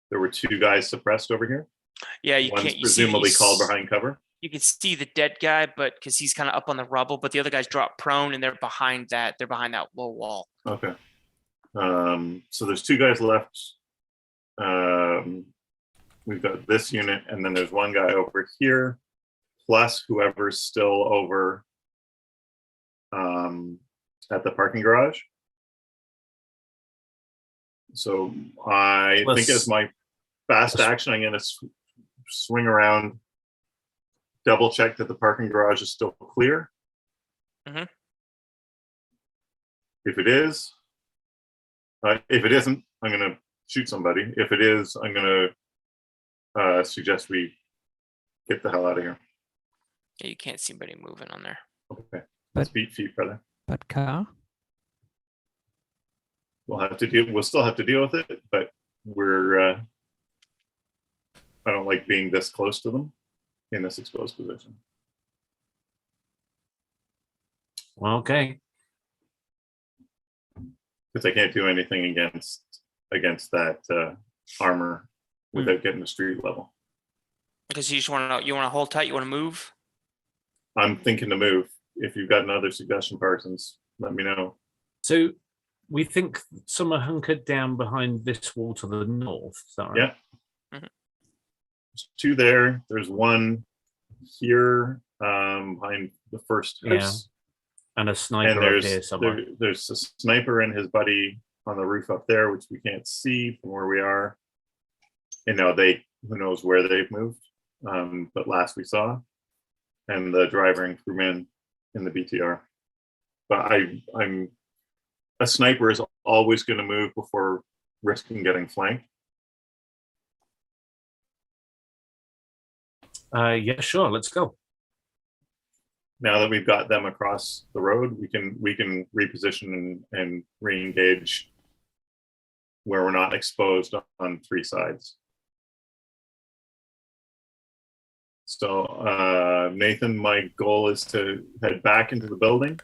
There were two guys suppressed over here. Yeah, you One's can't. You presumably see, called behind cover. You can see the dead guy, but because he's kind of up on the rubble, but the other guys drop prone and they're behind that. They're behind that low wall. Okay. So there's two guys left. We've got this unit, and then there's one guy over here, plus whoever's still over at the parking garage. So I think as my fast action, I'm going to swing around, double check that the parking garage is still clear. Mhm. If it is, if it isn't, I'm going to shoot somebody. If it is, I'm going to suggest we get the hell out of here. Yeah, you can't see anybody moving on there. Okay, let's beat feet, brother. But car? We'll still have to deal with it, but I don't like being this close to them in this exposed position. Okay. Because I can't do anything against that armor without getting to street level. Because you just want to hold tight. You want to move. I'm thinking to move. If you've got another suggestion, Parsons, let me know. So we think some are hunkered down behind this wall to the north. Is that right? Yeah. There's two there. There's one here behind the first house. And a sniper And up here somewhere. there's a sniper and his buddy on the roof up there, which we can't see from where we are. And now who knows where they've moved. But last we saw. And the driver and crewman in the BTR. But a sniper is always going to move before risking getting flanked. Yeah, sure. Let's go. Now that we've got them across the road, we can reposition and re-engage where we're not exposed on three sides. So Nathan, my goal is to head back into the building,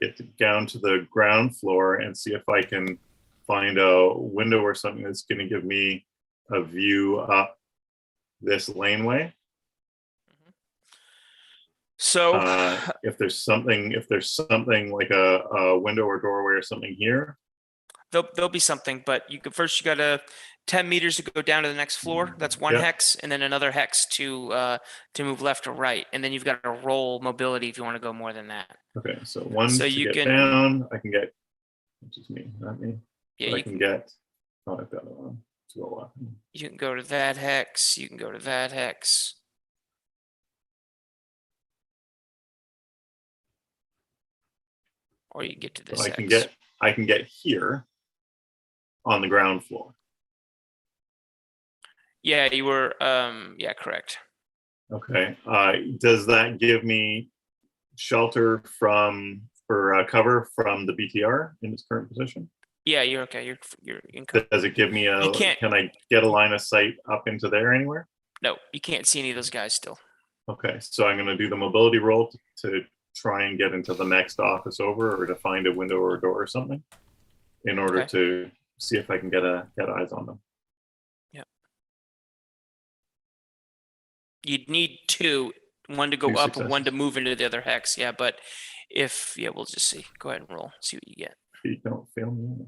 get down to the ground floor and see if I can find a window or something that's going to give me a view up this laneway. So if there's something like a window or doorway or something here, there'll be something, but you gotta 10 meters to go down to the next floor. That's one Yeah. hex, and then another hex to move left or right. And then you've got to roll mobility if you want to go more than that. Okay, so one So to you get can- down. I can get, which is me, not me. Yeah, But I you can get. Oh, I've got one to go up. you can go to that hex. You can go to that hex. Or you can get to this So hex. I can get here on the ground floor. Yeah, you were. Yeah, correct. Okay. Does that give me shelter from or cover from the BTR in its current position? Yeah, you're okay. You're in. cover. Does it give me a? You can't- Can I get a line of sight up into there anywhere? No, you can't see any of those guys still. Okay, so I'm going to do the mobility roll to try and get into the next office over, or to find a window or a door or something, in order Okay. to see if I can get eyes on them. You'd need two, one to go Two up and one to successes. move into the other hex. Yeah, but we'll just see. Go ahead and roll. See what you get. Feet don't fail me.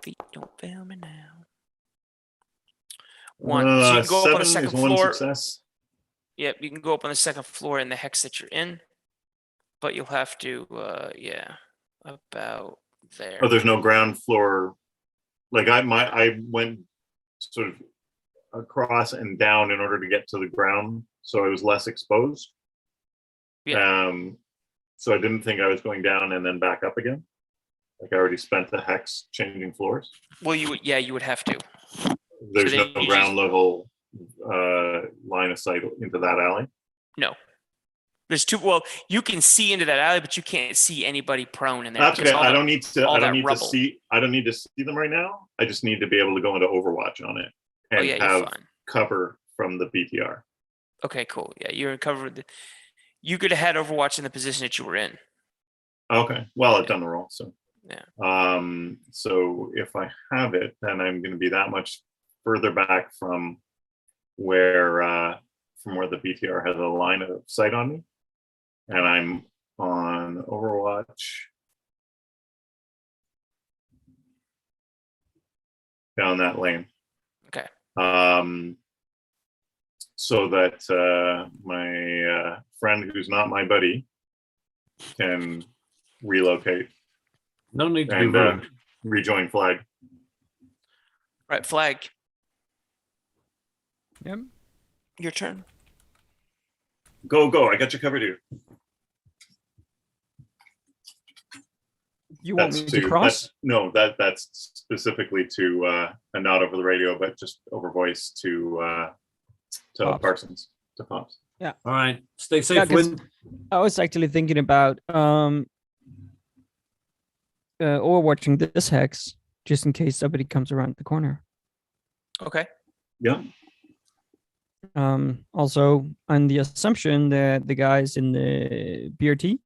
Feet don't fail me now. One. So you can go up on the 7 second is one floor. success. Yep, you can go up on the second floor in the hex that you're in, but you'll have to, about there. Oh, there's no ground floor. Like I went sort of across and down in order to get to the ground, so I was less exposed. Yeah. So I didn't think I was going down and then back up again. Like I already spent the hex changing floors. Well, you would have to. There's then no you ground level line of sight into that alley. No. There's two. Well, you can see into that alley, but you can't see anybody prone in there. That's because okay. all I the- don't need to. all I that don't need to rubble. see. I don't need to see them right now. I just need to be able to go into Overwatch on it Oh and yeah, you're have fine. cover from the BTR. Okay, cool. Yeah, you're in cover. You could have had Overwatch in the position that you were in. Okay. Well, I've done the roll, so. Yeah. So if I have it, then I'm going to be that much further back from where the BTR has a line of sight on me, and I'm on Overwatch down that lane. Okay. So that my friend who's not my buddy can relocate No need to be and rude. rejoin flag. Right, flag. Yep. Your turn. Go! I got you covered here. You want me to cross? That's specifically to not over the radio, but just over voice to Pops. Parsons, to Pops. All right, stay safe, Yeah, 'cause Win. I was actually thinking about overwatching this hex just in case somebody comes around the corner. Okay. Yeah. Also, on the assumption that the guys in the BRT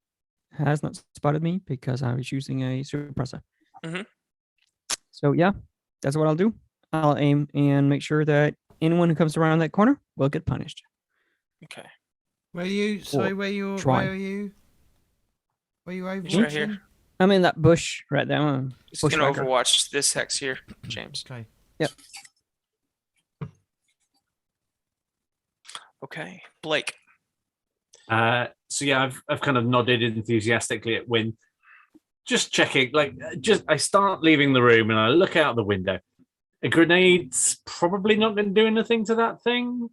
has not spotted me because I was using a suppressor. Mhm. So yeah, that's what I'll do. I'll aim and make sure that anyone who comes around that corner will get punished. Okay. Where are you? Sorry, try. where are you? Where are you It's right overwatching? here. I'm in that bush right there. Just Bush gonna whacker. Overwatch this hex here, James. Okay. Okay, Blake. So yeah, I've kind of nodded enthusiastically at Win, just checking. I start leaving the room and I look out the window. A grenade's probably not going to do anything to that thing.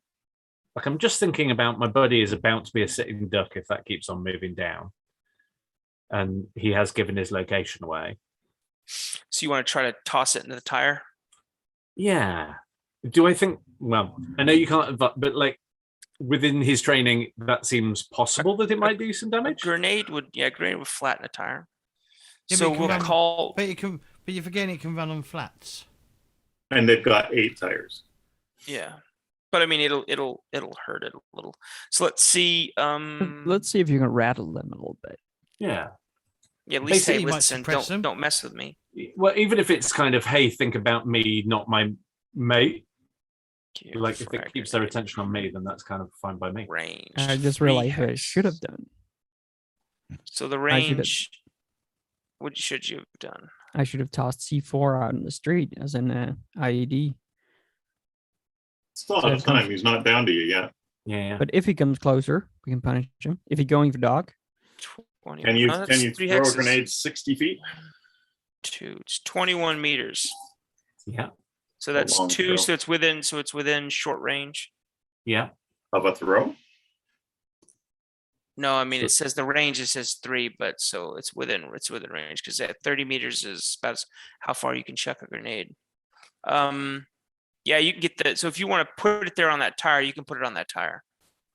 Like I'm just thinking about my buddy is about to be a sitting duck if that keeps on moving down, and he has given his location away. So you want to try to toss it into the tire? Yeah. Do I think? Well, I know you can't, but like within his training, that seems possible that it might do some A damage. grenade would flatten a tire. Yeah, but So it can we'll run- call. But you're forgetting it can run on flats. And they've got 8 tires. Yeah, but I mean it'll hurt it a little. So let's see. Let's see if you can rattle them a little bit. Yeah. Yeah, at least Basically, hey, you might listen, suppress them. don't mess with me. Well, even if it's kind of, hey, think about me, not my mate. Give Like if it frag keeps their grenade attention on me, then that's kind of fine by me. range. I just 3 realized what I hex. should have done. So the I should have- range. What should you have done? I should have tossed C4 out in the street as an IED. Still have time. He's not down to you yet. Yeah. But if he comes closer, we can punish him. If he's going for dog, 20. Can you Oh, that's throw three a hexes. grenade 60 feet? It's 21 meters. Yeah. So that's long 2. throw. So it's within short range. Yeah. Of a throw? No, I mean it says the range. It says 3, but so it's within range because at 30 meters is about how far you can chuck a grenade. Yeah, you can get that. So if you want to put it there on that tire, you can put it on that tire.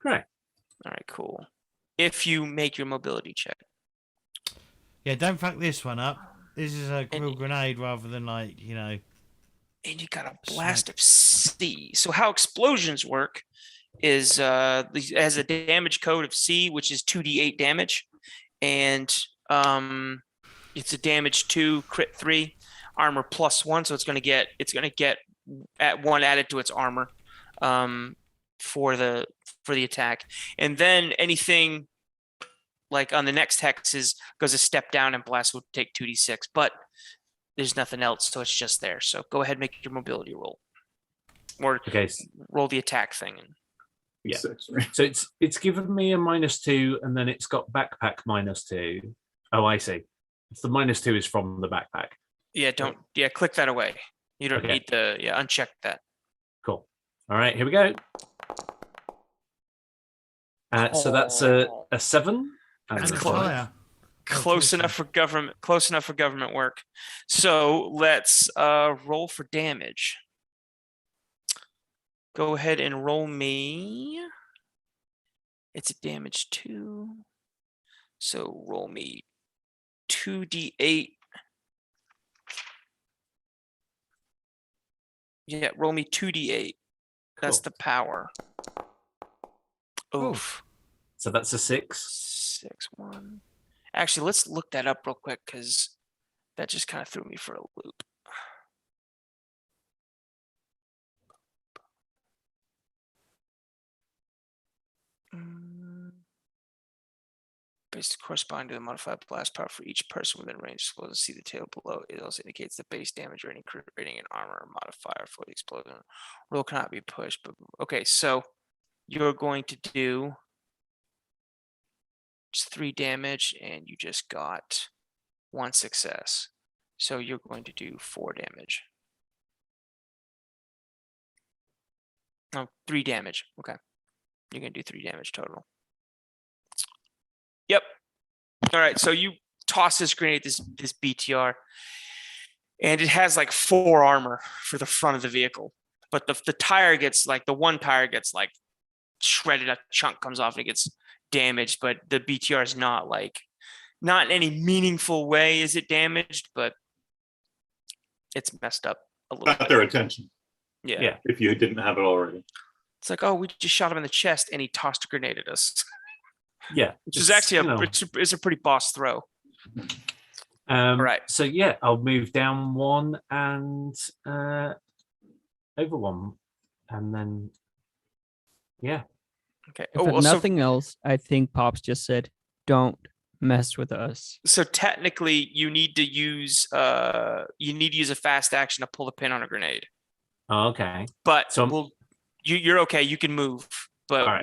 Great. All right, cool. If you make your mobility check. Yeah, don't fuck this one up. This is a real grenade rather than like, you know. And you got a blast of C. So how explosions work is it has a damage code of C, which is 2d8 damage, and it's a damage 2, crit 3, armor +1. So it's gonna get at 1 added to its armor for the attack, and then anything like on the next hexes goes a step down, and blast will take 2d6, but there's nothing else, so it's just there. So go ahead and make your mobility roll, or Okay. roll the attack thing. Yeah. 6, right? So it's given me a -2, and then it's got backpack -2. Oh, I see. It's the -2 is from the backpack. Yeah, click that away. You don't Okay. need uncheck that. Cool. All right, here we go. So that's a 7. That's And a close. fire. Close enough for government work. So let's roll for damage. Go ahead and roll me. It's a damage 2. So roll me 2d8. Yeah, roll me 2d8. That's Cool. the power. Oof. So that's a 6. 6, 1. Actually, let's look that up real quick because that just kind of threw me for a loop. Based corresponding to the modified blast power for each person within range. Supposed to see the table below. It also indicates the base damage or any crit rating and armor modifier for the explosion. Roll cannot be pushed. But okay, so you're going to do just 3 damage, and you just got 1 success. So you're going to do 4 damage. No, 3 damage. Okay, you're gonna do 3 damage total. Yep. All right. So you toss this grenade, this BTR, and it has like 4 armor for the front of the vehicle, but the tire gets like the one tire gets like shredded. A chunk comes off and it gets damaged, but the BTR is not in any meaningful way is it damaged, but it's messed up a little Got bit. their attention. Yeah. If you didn't have it already. It's like, oh, we just shot him in the chest and he tossed a grenade at us. Yeah. Which is actually it's a pretty boss throw. Right. So yeah, I'll move down 1 and over 1, and then yeah. Okay. if nothing else, I think Pops just said, "Don't mess with us." So technically, you need to use a fast action to pull the pin on a grenade. Oh, okay. But So you're okay. You can move, but right.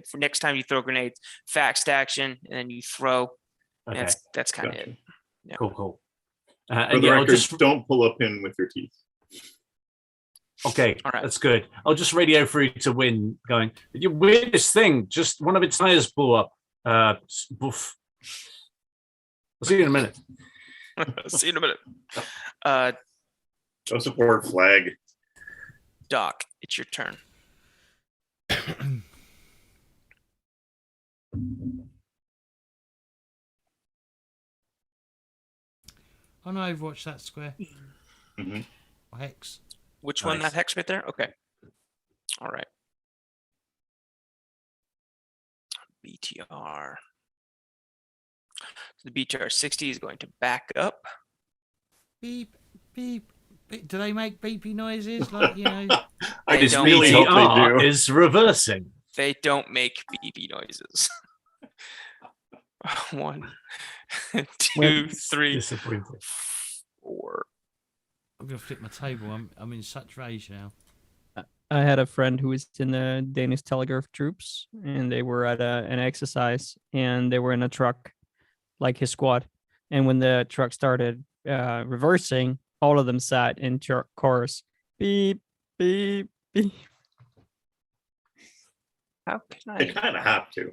for next time you throw grenades, fast action, and then you throw. Okay. That's kind of Gotcha. it. Yeah. Cool. For And the yeah, I'll record, just don't pull a pin with your teeth. okay. All right. That's good. I'll just radio through to Win, going, "The weirdest thing, just one of its tires blew up. Boof. I'll see you in a minute." See you in a minute. Show support flag. Doc, it's your turn. On Overwatch, that square. Mhm. Or hex. Which one? Nice. That hex right there? Okay. All right. BTR. So the BTR 60 is going to back up. Beep, beep, beep. Do they make beepy noises? Like, you know. I They just don't really hope they BTR do. is reversing. They don't make beepy noises. 1, 2, 3, Disappointing. or I'm gonna flip my table. I'm in such rage now. I had a friend who was in the Danish Telegraph troops, and they were at an exercise, and they were in a truck, like his squad. And when the truck started reversing, all of them sat in chorus. Beep, beep, beep. how can They I? kind of have to.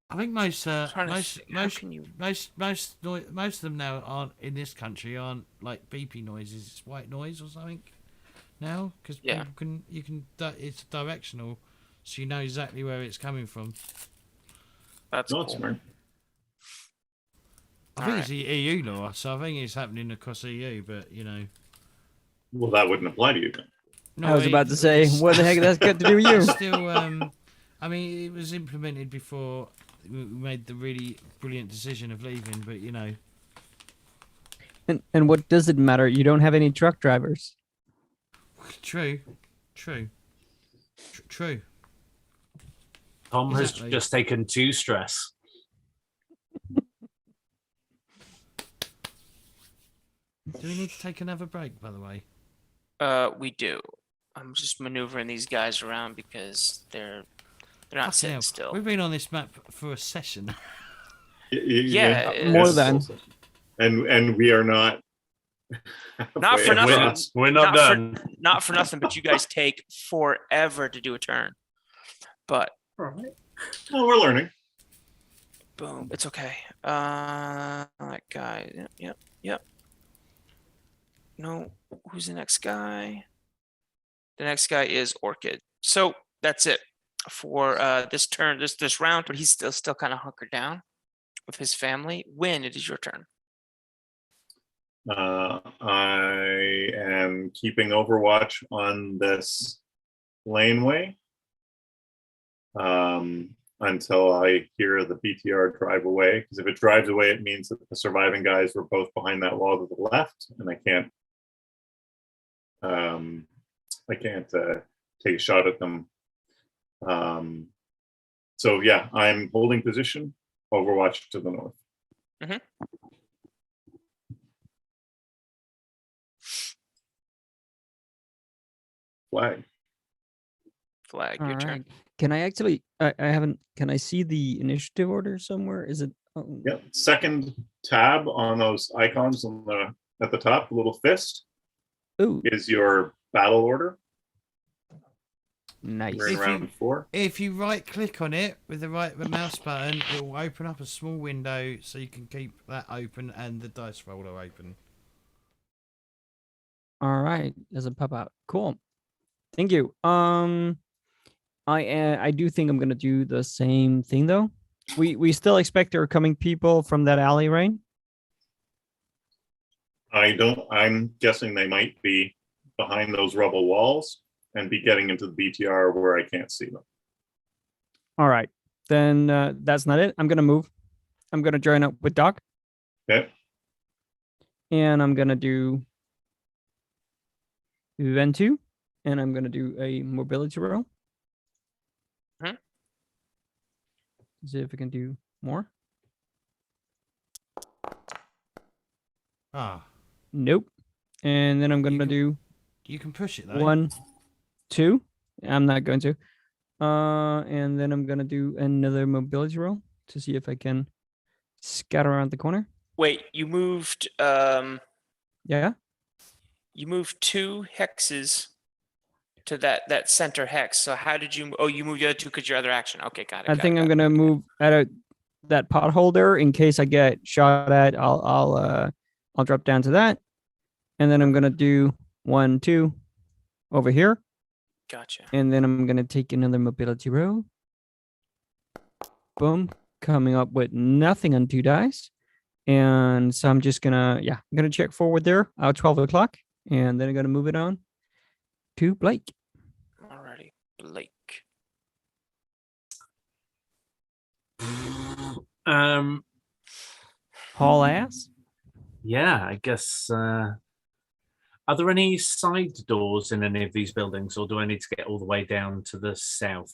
I think most Trying to most think, how most can you- most of them now aren't in this country aren't like beepy noises. It's white noise or something now because Yeah. you can it's directional, so you know exactly where it's coming from. That's Not cool. smart. I think it's the EU law, so I think it's happening across EU. But you know, Well, that wouldn't apply to you then. no, I was about to say, what the heck that's got to do with you? It's still, I mean, it was implemented before we made the really brilliant decision of leaving. But you know, And what does it matter? You don't have any truck drivers. true. Tom Exactly. has just taken 2 stress. Do we need to take another break, by the way? We do. I'm just maneuvering these guys around because they're not Fucking sitting hell. still. We've been on this map for a session. Yeah, More yes. than. And we are not. Not for halfway nothing. across. We're not Not for- done. Not for nothing, but you guys take forever to do a turn. But Well, we're learning. boom, it's okay. That guy. Yep. No, who's the next guy? The next guy is Orchid. So that's it for this turn, this round. But he's still kind of hunkered down with his family. Win, it is your turn. I am keeping Overwatch on this laneway until I hear the BTR drive away. Because if it drives away, it means that the surviving guys were both behind that wall to the left, and I can't take a shot at them. So yeah, I'm holding position. Overwatch to the north. Flag. Flag, your turn. Alright. Can I actually? I haven't. Can I see the initiative order somewhere? Is it? Oh, Yep. Second tab on those icons on at the top, the little fist, ooh, is your battle order. nice. We're in If you- round 4. If you right click on it with the mouse button, it will open up a small window so you can keep that open and the dice roller open. All right, doesn't pop out. Cool. Thank you. I do think I'm gonna do the same thing though. We still expect there are coming people from that alley, right? I'm guessing they might be behind those rubble walls and be getting into the BTR where I can't see them. All right, then that's not it. I'm gonna move. I'm gonna join up with Doc, Okay. and I'm gonna do Ventu, and I'm gonna do a mobility roll. Mhm. See if I can do more. Ah, Nope. And then I'm gonna can- do you can push it though. 1, 2. I'm not going to. And then I'm gonna do another mobility roll to see if I can scatter around the corner. Wait, you moved Yeah. you moved 2 hexes to that center hex. So how did you? Oh, you moved the other 2 because your other action. Okay, got it. I think I'm gonna move out of that pothole there in case I get shot at. I'll drop down to that, and then I'm gonna do 1, 2 over here, Gotcha. and then I'm gonna take another mobility roll. Boom, coming up with nothing on 2 dice, and so I'm just gonna I'm gonna check forward there. 12 o'clock, and then I'm gonna move it on to Blake. Alrighty, Blake. Haul ass. Yeah, I guess. Are there any side doors in any of these buildings, or do I need to get all the way down to the south?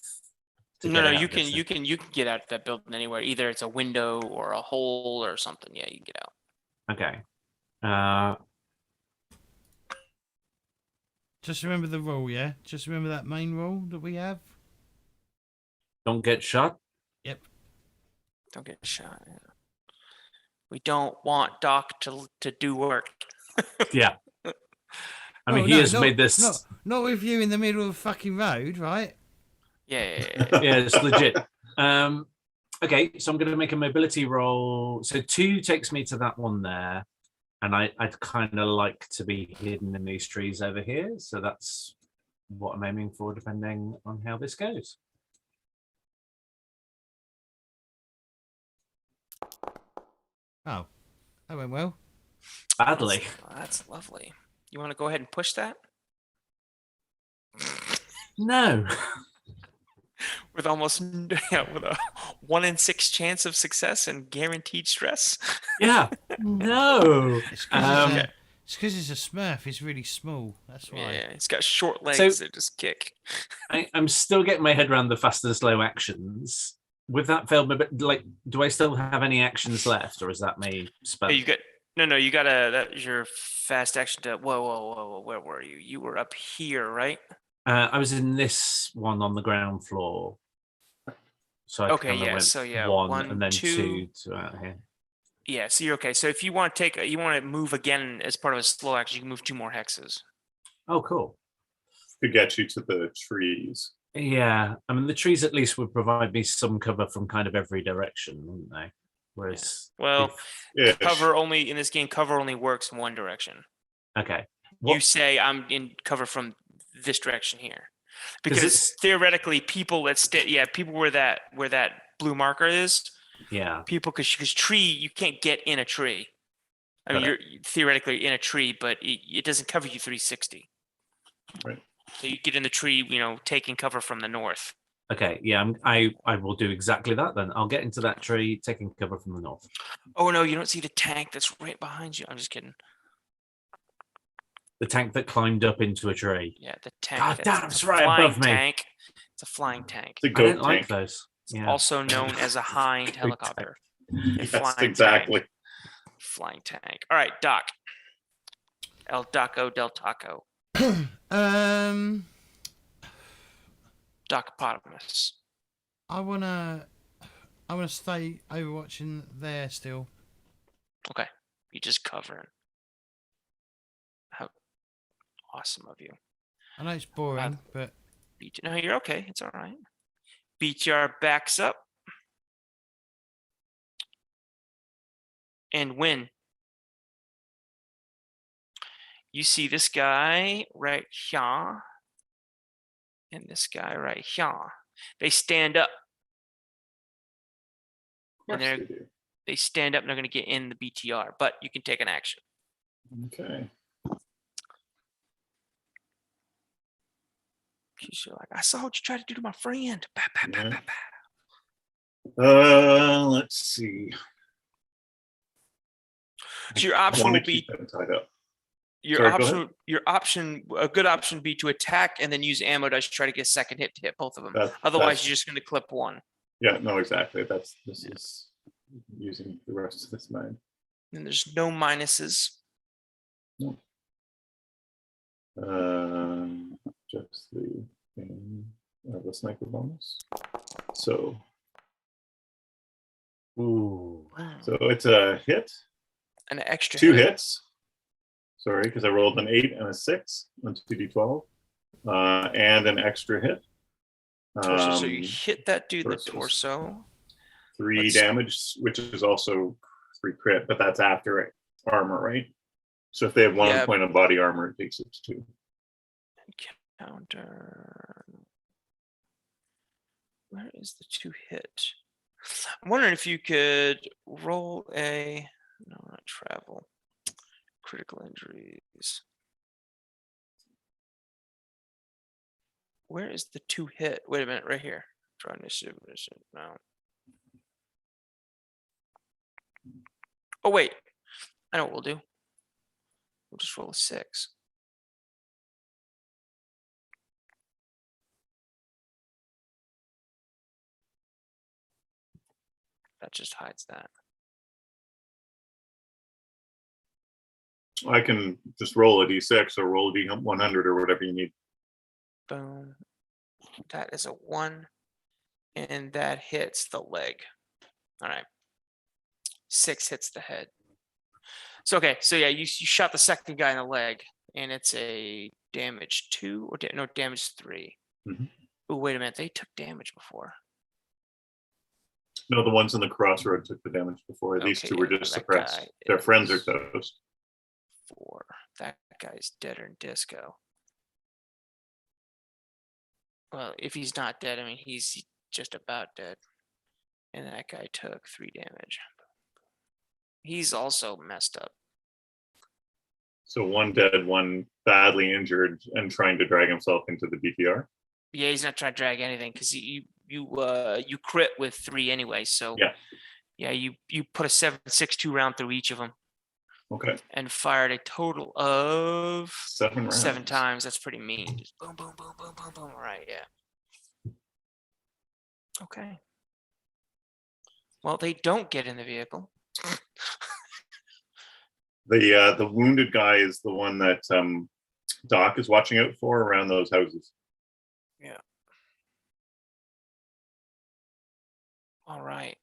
to No, get no, out you of can this you can get out of that building anywhere. Either it's a window or a hole or something. Yeah, you can get out. Okay. Just remember the rule, yeah? Just remember that main rule that we have. Don't get shot. Yep. Don't get shot. Yeah. We don't want Doc to do work. Yeah. I mean, Oh, he no, has made this. Not with you in the middle of the fucking road, right? Yeah. Yeah, it's legit. Okay, so I'm going to make a mobility roll. So 2 takes me to that one there. And I'd kind of like to be hidden in these trees over here. So that's what I'm aiming for, depending on how this goes. Oh, that went well. Badly. That's lovely. You want to go ahead and push that? No. With almost with a 1 in 6 chance of success and guaranteed stress. Yeah. No. It's because it's a Smurf. It's really small. That's why. Yeah, it's got short legs that just kick. I'm still getting my head around the fast and slow actions. With that failed, like, do I still have any actions left, or is that me spent? Hey, you got no. You gotta. That's your fast action to. Whoa! Where were you? You were up here, right? I was in this one on the ground floor. So I Okay, kinda yeah. went So yeah, 1 and then 2 to out here. Yeah, so you're okay. So if you want to you want to move again as part of a slow action, you can move 2 more hexes. Oh, cool. To get you to the trees. Yeah, I mean, the trees at least would provide me some cover from kind of every direction, wouldn't they? Whereas, Well, Ish. cover only in this game. Cover only works in one direction. okay, You say I'm in cover from this direction here, because theoretically, people people where that blue marker is. Yeah, People because tree you can't get in a tree. I mean, you're theoretically in a tree, but it doesn't cover you 360. Right. So you get in the tree, taking cover from the north. okay, yeah, I will do exactly that then. I'll get into that tree, taking cover from the north. Oh no, you don't see the tank that's right behind you. I'm just kidding. The tank that climbed up into a tree. Yeah, the tank. God damn, it's right above me. Tank. It's a flying tank. The I goat don't tank. like those. Yeah. Also known as a hind helicopter. Yes, exactly. Flying tank. All right, Doc. El Daco del Taco. Docopotamus. I wanna stay overwatching there still. Okay, you just covering. How awesome of you. I know it's boring, but No, you're okay. It's all right. BTR backs up and win. You see this guy right here and this guy right here. They stand up. And they stand up and they're going to get in the BTR, but you can take an action. Okay. She's like, I saw what you tried to do to my friend. Let's see. So your option will be tied up. Your option, a good option, be to attack and then use ammo to try to get a second hit to hit both of them. Otherwise, you're just going to clip one. Yeah, no, exactly. This is using the rest of this mind. And there's no minuses. No. Just the thing, the sniper bonus. So it's a hit. An extra 2 hits. Sorry, because I rolled an 8 and a 6 on 2d12, and an extra hit. So you hit that dude in the torso. 3 damage, which is also 3 crit, but that's after armor, right? So if they have 1 point of body armor, it takes it to 2. Counter. Where is the 2 hit? I'm wondering if you could roll not travel. Critical injuries. Where is the 2 hit? Wait a minute, right here. Try initiative. No. Oh wait, I know what we'll do. We'll just roll a 6. That just hides that. I can just roll a d6 or roll a d100 or whatever you need. Boom. That is a 1. And that hits the leg. All right. 6 hits the head. So, okay. So, yeah, you shot the second guy in the leg, and it's a damage 2 or no, damage 3. Mhm. Oh, wait a minute. They took damage before. No, the ones in the crossroad took the damage before. These Okay, two were yeah, just that suppressed. guy Their friends are is- toast. 4. That guy's deader than disco. Well, if he's not dead, I mean, he's just about dead. And that guy took 3 damage. He's also messed up. So one dead, one badly injured, and trying to drag himself into the BTR. Yeah, he's not trying to drag anything because you crit with 3 anyway. So yeah, you put a 7.62 round through each of them. Okay. And fired a total of 7 rounds. 7 times. That's pretty mean. Just boom, boom, boom, boom, boom, boom. All right, yeah. Okay. Well, they don't get in the vehicle. The wounded guy is the one that Doc is watching out for around those houses. Yeah. All right.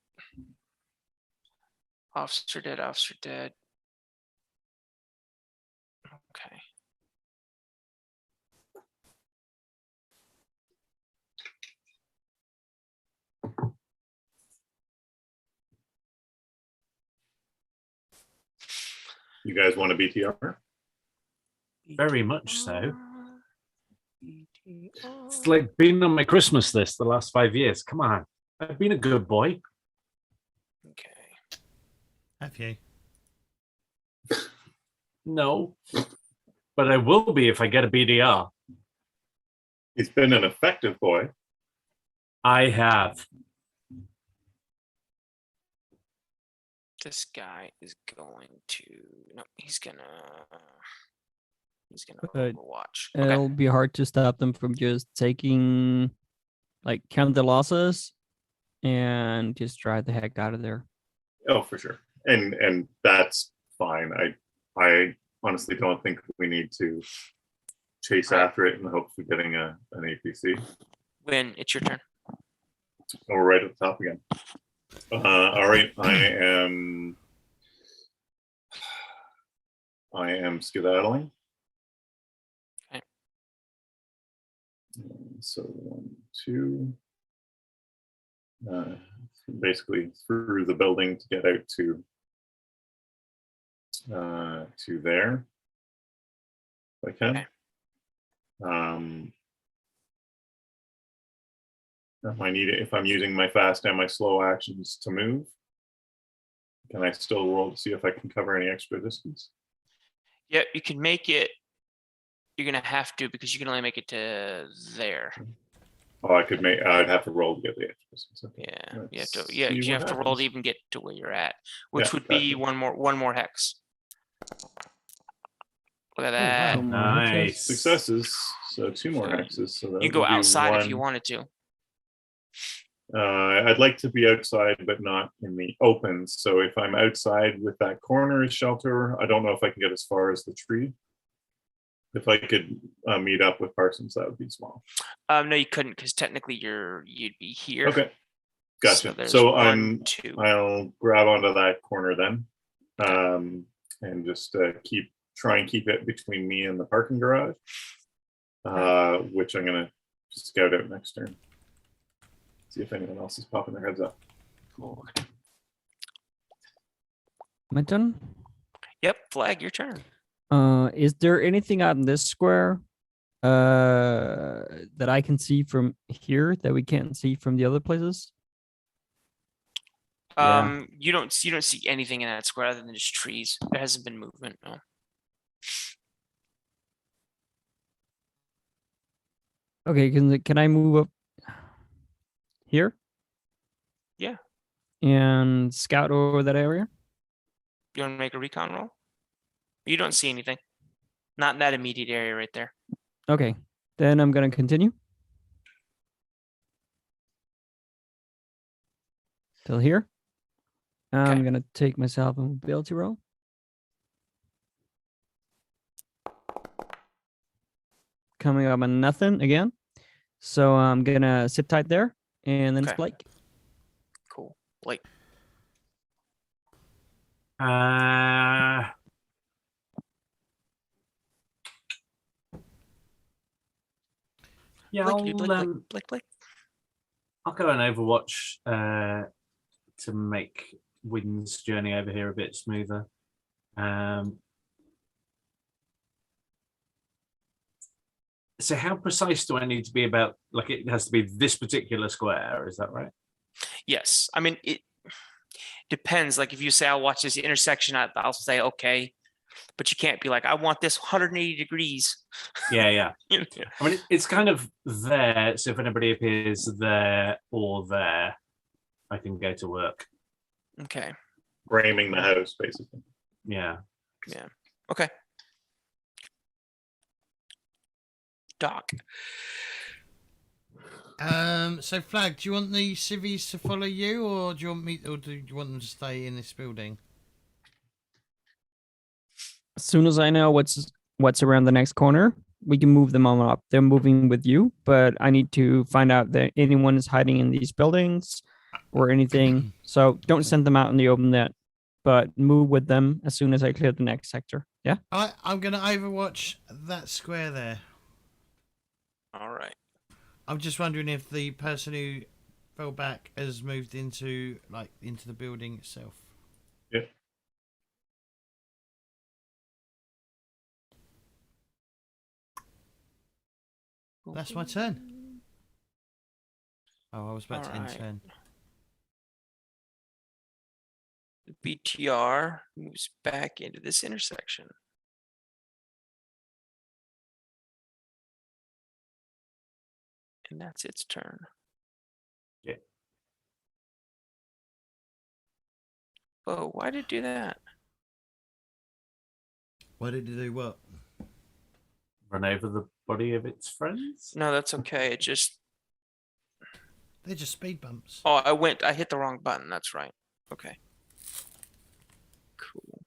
Officer dead, officer dead. Okay. You guys want a BTR? Very much so. BTR. It's like being on my Christmas list the last 5 years. Come on. I've been a good boy. Okay. Have you? No. But I will be if I get a BDR. He's been an effective boy. I have. This guy is going to he's gonna overwatch. It'll be hard to stop them from just taking, like, count the losses and just drive the heck out of there. Oh, for sure. And that's fine. I honestly don't think we need to chase after it in the hopes of getting an APC. When it's your turn. Oh, we're right at the top again. All right, I am skedaddling. Okay. So 1, 2. Basically through the building to get out to there. If I can. Okay. If I'm using my fast and my slow actions to move, can I still roll to see if I can cover any extra distance? Yep, you can make it. You're gonna have to because you can only make it to there. Oh, I'd have to roll to get the extra distance. Okay. Yeah, Let's you see have what to roll to happens. even get to where you're at, which Yeah, would be gotcha. one more hex. Look at wow. that. Some more Nice. hexes. Successes, so 2 more So hexes. So that You can go would be outside if 1. you wanted to. I'd like to be outside, but not in the open. So if I'm outside with that corner as shelter, I don't know if I can get as far as the tree. If I could meet up with Parsons, that would be small. No, you couldn't because technically you'd be here. Okay, gotcha. there's So 1, 2. I'll grab onto that corner then, and just try and keep it between me and the parking garage, which I'm gonna just scout out next turn. See if anyone else is popping their heads up. Cool. My turn. Yep, Flag, your turn. Is there anything out in this square that I can see from here that we can't see from the other places? Yeah. You don't see anything in that square other than just trees. There hasn't been movement. No. Okay, can I move up here? Yeah. And scout over that area? You want to make a recon roll? You don't see anything. Not in that immediate area right there. Okay, then I'm gonna continue. Till here. I'm Okay. gonna take myself a mobility roll. coming up on nothing again. So I'm gonna sit tight there, and then it's Okay. Blake. Cool. Blake. Yeah, Blake. I'll go and Overwatch to make Wynn's journey over here a bit smoother. So how precise do I need to be about, like, it has to be this particular square, is that right? Yes. I mean, it depends. Like if you say I'll watch this intersection, I'll say okay, but you can't be like, I want this 180 degrees. Yeah. I mean, it's kind of there, so if anybody appears there or there, I can go to work. Okay. Framing the house, basically. Yeah. Okay. Doc. So Flag, do you want the civvies to follow you, or do you want them to stay in this building? As soon as I know what's around the next corner, we can move them on up. They're moving with you, but I need to find out that anyone is hiding in these buildings or anything. So don't send them out in the open yet, but move with them as soon as I clear the next sector. Yeah. I'm gonna overwatch that square there. All right. I'm just wondering if the person who fell back has moved into the building itself. Yep. That's my turn. Oh, I was about to end Alright. turn. The BTR moves back into this intersection. And that's its turn. Yeah. Oh, why did it do that? Why did it do what? Run over the body of its friends? No, that's okay. It just They're just speed bumps. I hit the wrong button. That's right. Okay. Cool.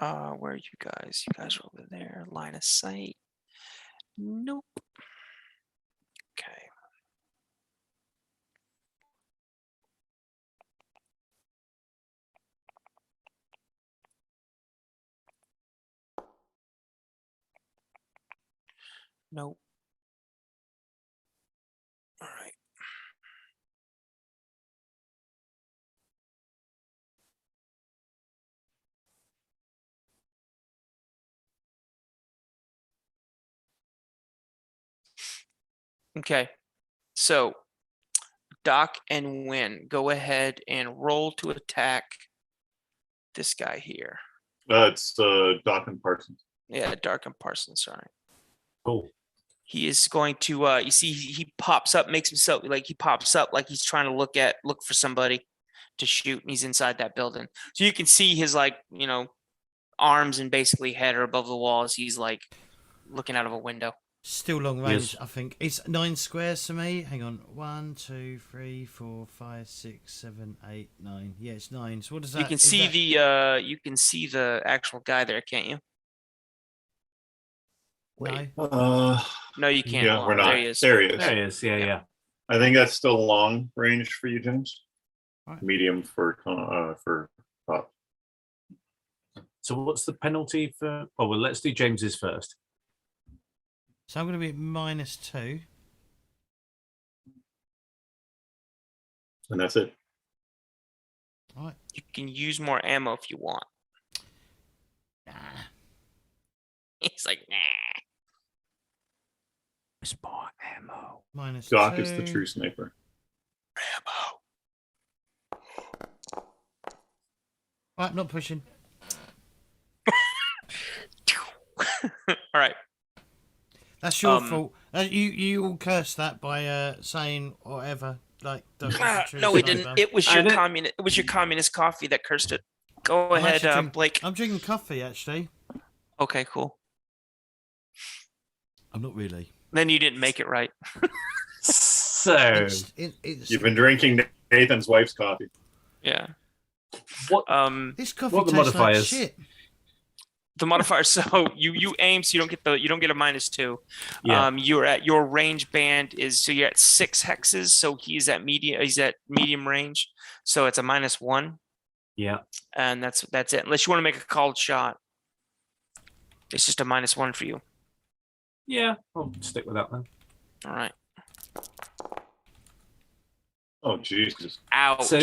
Where are you guys? You guys are over there. Line of sight. Nope. Okay. Nope. All right. Okay. So Doc and Win, go ahead and roll to attack this guy here. It's Doc and Parsons. Yeah, Dark and Parsons, sorry. Cool. He is going to you see he pops up, makes himself like he's trying to look for somebody to shoot, and he's inside that building. So you can see his arms and basically head are above the wall as he's like looking out of a window. Still long range, Yes. I think. It's 9 squares to me. Hang on. 1, 2, 3, 4, 5, 6, 7, 8, 9. Yeah, it's 9. So what does that? You can see the actual guy there, can't you? Wait. No, you can't. Yeah, Hold we're on. not. There he is. There he is. Yeah. I think that's still long range for you, James. Right. Medium for top. So what's the penalty for? Oh, well, let's do James's first. So I'm going to be at -2. And that's it. All right. You can use more ammo if you want. Nah. He's like, nah. There's more ammo. -2. Doc is the true sniper. Ammo. Right, not pushing. All right. That's your fault. You all cursed that by saying whatever. Like, No, we didn't. It was your communist coffee that cursed it. Go ahead, Blake. I'm drinking coffee, actually. Okay, cool. I'm not really. Then you didn't make it right. So It's You've been drinking Nathan's wife's coffee. Yeah. What? This coffee What the tastes like modifiers? shit. The modifier. So you aim, so you don't get a -2. Yeah. You're at your range band is so you're at 6 hexes. So he's at medium range. So it's a -1, Yeah. and that's it. Unless you want to make a called shot, it's just a -1 for you. Yeah. I'll stick with that then. All right. Oh, Jesus. Ouch. So-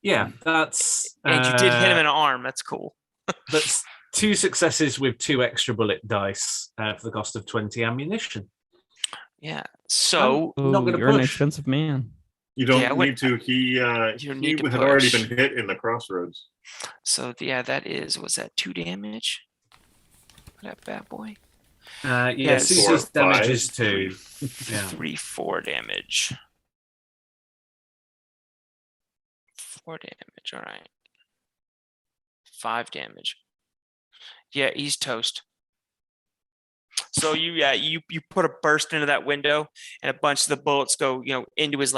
Yeah, that's. And you did hit him in the arm. That's cool. That's 2 successes with 2 extra bullet dice for the cost of 20 ammunition. Yeah. So I'm not going you're to an push. expensive man. You don't Yeah, need to. He don't need to had already push. been hit in the crossroads. yeah, was that 2 damage? That bad boy. Yeah, Yes. Susie's 4, damage 5, is 2. 3. Yeah. 4 damage. 4 damage. All right. 5 damage. Yeah, he's toast. So you put a burst into that window, and a bunch of the bullets go into his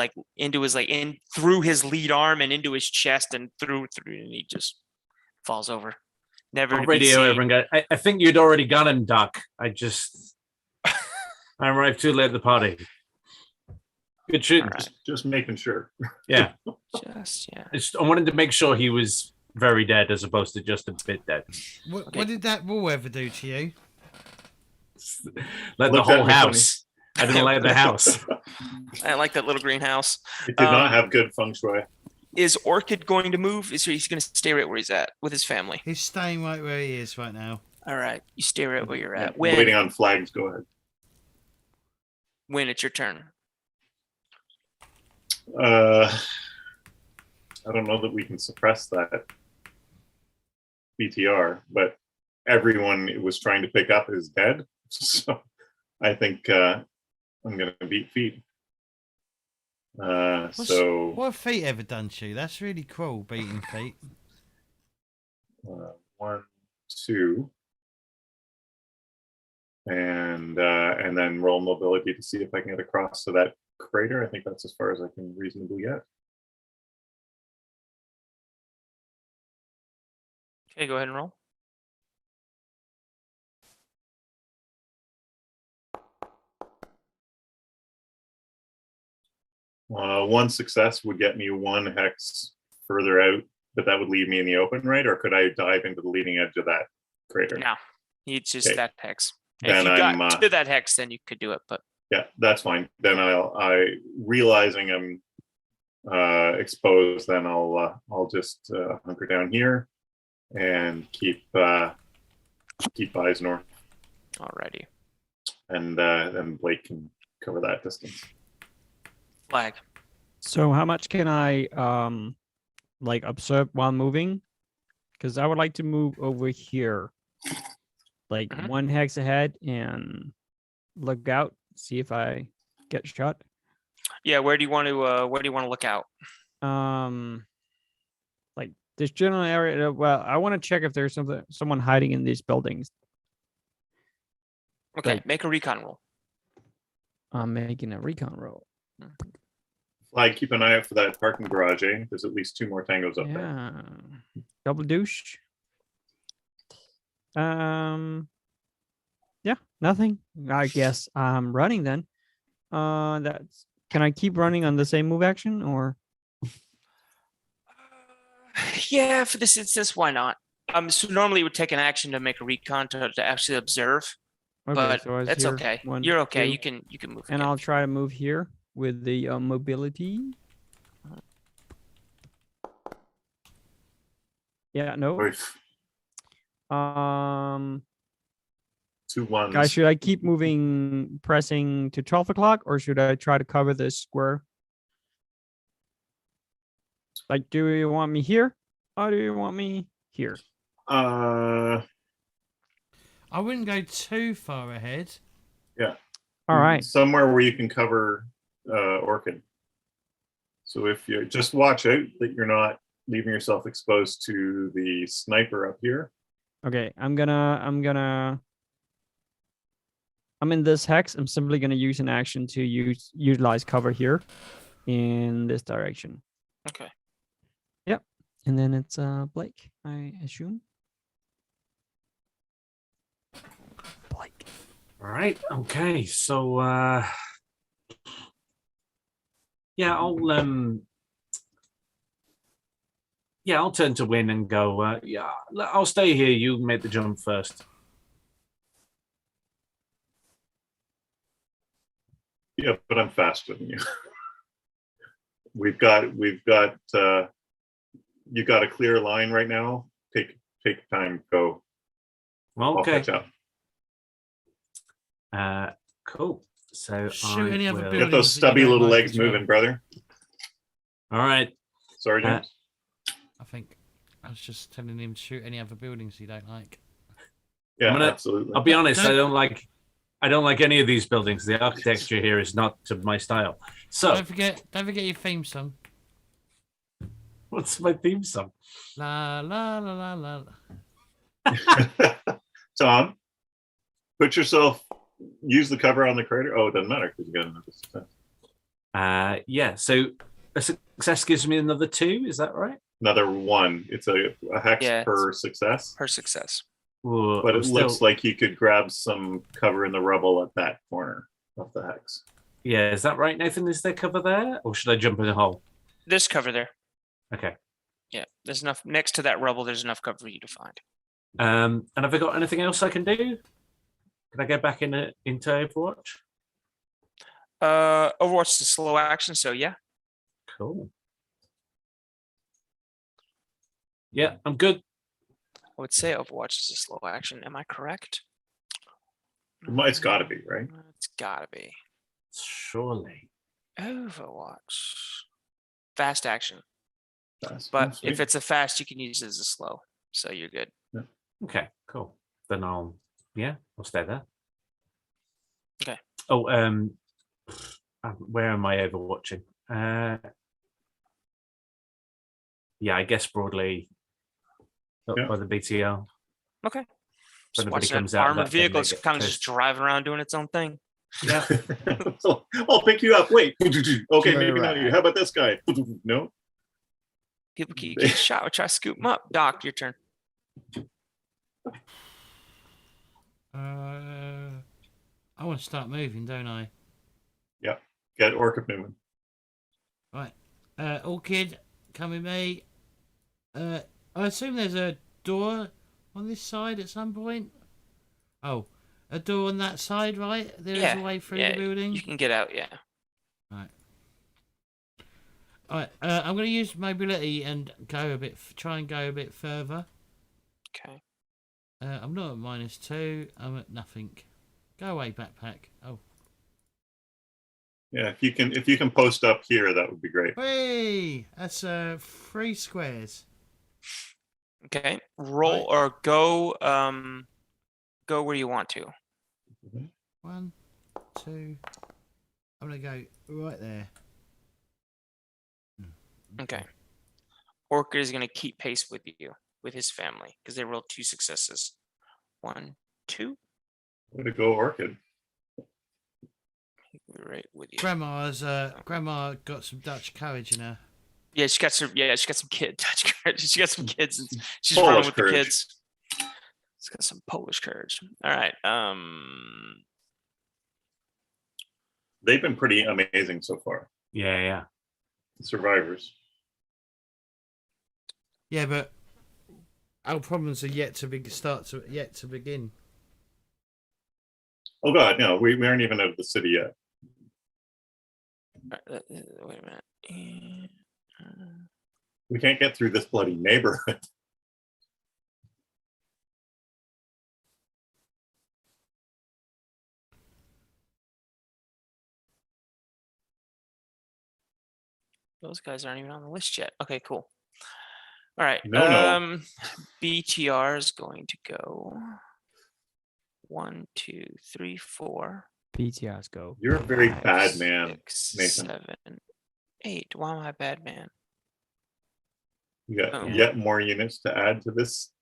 in through his lead arm and into his chest and through, and he just falls over. Never On to be radio, seen. everyone go, I think you'd already got him, Doc. I arrived too late at the party. Good shooting. All right. Just making sure. Yeah. Yeah. I wanted to make sure he was very dead as opposed to just a bit dead. What did that wall ever do to you? Like the Looked at whole me house. I didn't like the house. I like that little greenhouse. It did not have good feng shui. Is Orchid going to move? Is he's going to stay right where he's at with his family? He's staying right where he is right now. All right, you stay right where you're at. Waiting on flags. Go ahead. When it's your turn. I don't know that we can suppress that BTR, but everyone it was trying to pick up is dead. So I think I'm going to beat feet. What have feet ever done to you? That's really cruel, beating feet. 1, 2, and then roll mobility to see if I can get across to that crater. I think that's as far as I can reasonably get. Okay, go ahead and roll. One success would get me 1 hex further out, but that would leave me in the open, right? Or could I dive into the leading edge of that crater? No, it's just Okay. that hex. Then If you I'm, got to that hex, then you could do it. But Yeah, that's fine. Then I realizing I'm exposed, then I'll just hunker down here and keep eyes north, alrighty. and then Blake can cover that distance. Flag. So how much can I like observe while moving? Because I would like to move over here, like Mhm. 1 hex ahead, and look out, see if I get shot. Yeah, where do you want to look out? Like this general area. Well, I want to check if there's someone hiding in these buildings. Okay, Like- make a recon roll. I'm making a recon roll. Flag, keep an eye out for that parking garage, eh? There's at least 2 more tangos up there. Yeah, double douche. Yeah, nothing. I guess I'm running then. That's. Can I keep running on the same move action or? Yeah, for this instance, why not? So normally it would take an action to make a recon to actually observe, Okay, but so I was that's here, okay. 1, You're okay. 2, You can move. and again. I'll try to move here with the mobility. Yeah, no. Oof, 2 1s. Guys, should I keep moving, pressing to 12 o'clock, or should I try to cover this square? Like, do you want me here, or do you want me here? Uh, I wouldn't go too far ahead. All right. Somewhere where you can cover Orchid. So if you just watch out that you're not leaving yourself exposed to the sniper up here. Okay, I'm in this hex. I'm simply gonna use an action to utilize cover here in this direction. Okay. And then it's Blake, I assume. Blake. All right. Okay. So yeah, I'll turn to Win and go. Yeah, I'll stay here. You make the jump first. Yeah, but I'm faster than you. We've got you got a clear line right now. Take time, go. Well, I'll okay. catch up. Cool. So Shoot I any other will- buildings. Get those that you stubby don't little like legs as well. moving, brother. All right. Sorry, James. I think I was just telling him to shoot any other buildings you don't like. Yeah, gonna- absolutely. I'll be honest. Don't- I don't like any of these buildings. The architecture here is not to my style. So, Don't forget your theme song. what's my theme song? La la la la la. Tom, put yourself. Use the cover on the crater. Oh, it doesn't matter because you got another success. Yeah. So a success gives me another 2. Is that right? Another 1. It's a hex Yeah, per success. Her success. Or, But I'm it still- looks like you could grab some cover in the rubble at that corner of the hex. Yeah. Is that right, Nathan? Is there cover there, or should I jump in a hole? There's cover there. Okay. Yeah, there's enough next to that rubble. There's enough cover for you to find. And have I got anything else I can do? Can I go back into Overwatch? Overwatch is a slow action, so yeah. Cool. Yeah, I'm good. I would say Overwatch is a slow action. Am I correct? It's got to be, right? It's gotta be. Surely. Overwatch. Fast action. Fast. But Oh, sweet. if it's a fast, you can use it as a slow. So you're good. Okay, cool. Then I'll stay there. Okay. Oh, where am I overwatching? Yeah, I guess broadly up Yeah. by the BTR. Okay. When Just everybody watching comes that out of armored that thing, vehicle, they it's get kind of just pissed. driving around doing its own thing. Yeah. I'll pick you up. Wait. Okay, maybe not you. Right. How about this guy? No. People keep getting shot. We try to scoop them up. Doc, your turn. I want to start moving, don't I? Get Orchid moving. Right. Orchid, come with me. I assume there's a door on this side at some point. Oh, a door on that side, right? There is a way through the building. You can get out, yeah. Right. All right. I'm going to use mobility and try and go a bit further. Okay. I'm not at -2. I'm at nothing. Go away, backpack. Oh. Yeah, if you can post up here, that would be great. Hey, that's 3 squares. Okay. Roll or go go where you want to. 1, 2. I'm gonna go right there. Okay. Orchid is gonna keep pace with you, with his family, because they rolled 2 successes. 1, 2. Way to go, Orchid. Right with you. Grandma got some Dutch courage in her. Yeah, she got some kids. She got some kids and she's Polish running with courage. the kids. She's got some Polish courage. All right. They've been pretty amazing so far. Yeah. The survivors. Yeah, but our problems are yet to begin. Oh God, no, we aren't even out of the city yet. Wait a minute. We can't get through this bloody neighborhood. Those guys aren't even on the list yet. Okay, cool. All right. No. BTR is going to go 1, 2, 3, 4. PTRs go. You're a very 5, bad man, 6, Nathan. 7, 8. Why am I a bad man? You got Oh. yet more units to add to this.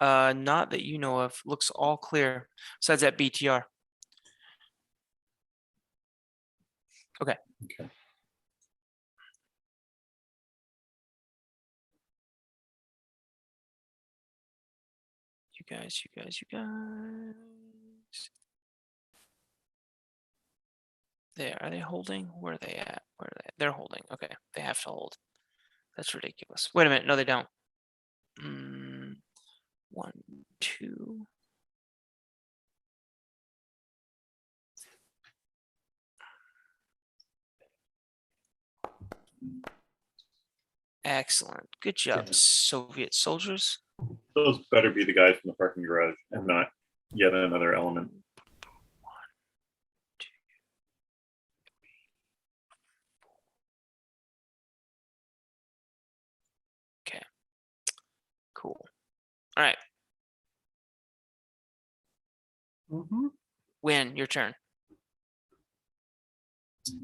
Not that you know of. Looks all clear. Besides that BTR. Okay. Okay. guys. Are they holding? Where are they at? They're holding. Okay, they have to hold. That's ridiculous. Wait a minute. No, they don't. 1, 2. Excellent. Good job, Yeah. Soviet soldiers. Those better be the guys from the parking garage and not yet another element. 1, 2, 3. Okay. Cool. All right. Win. Your turn.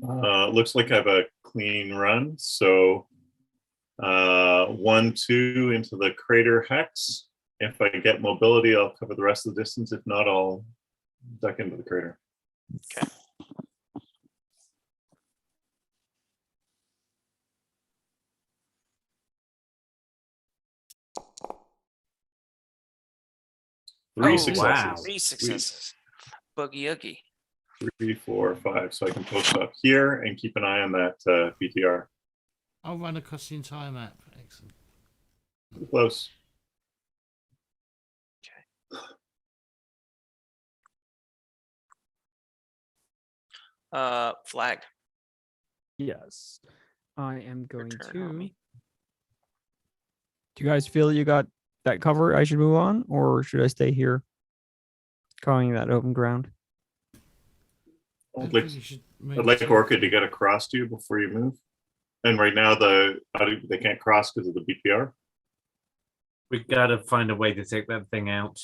Looks like I have a clean run. So 1, 2 into the crater hex. If I get mobility, I'll cover the rest of the distance. If not, I'll duck into the crater. Okay. Three Oh, successes. wow. 3 successes. Boogie oogie. 3, 4, 5. So I can post up here and keep an eye on that BTR. I'll run across the entire map. Excellent. Close. Flag. Yes. I am going turn, to. homie. Do you guys feel you got that cover? I should move on, or should I stay here, calling that open ground? I'd like Orchid to get across to you before you move. And right now, they can't cross because of the BTR. We gotta find a way to take that thing out.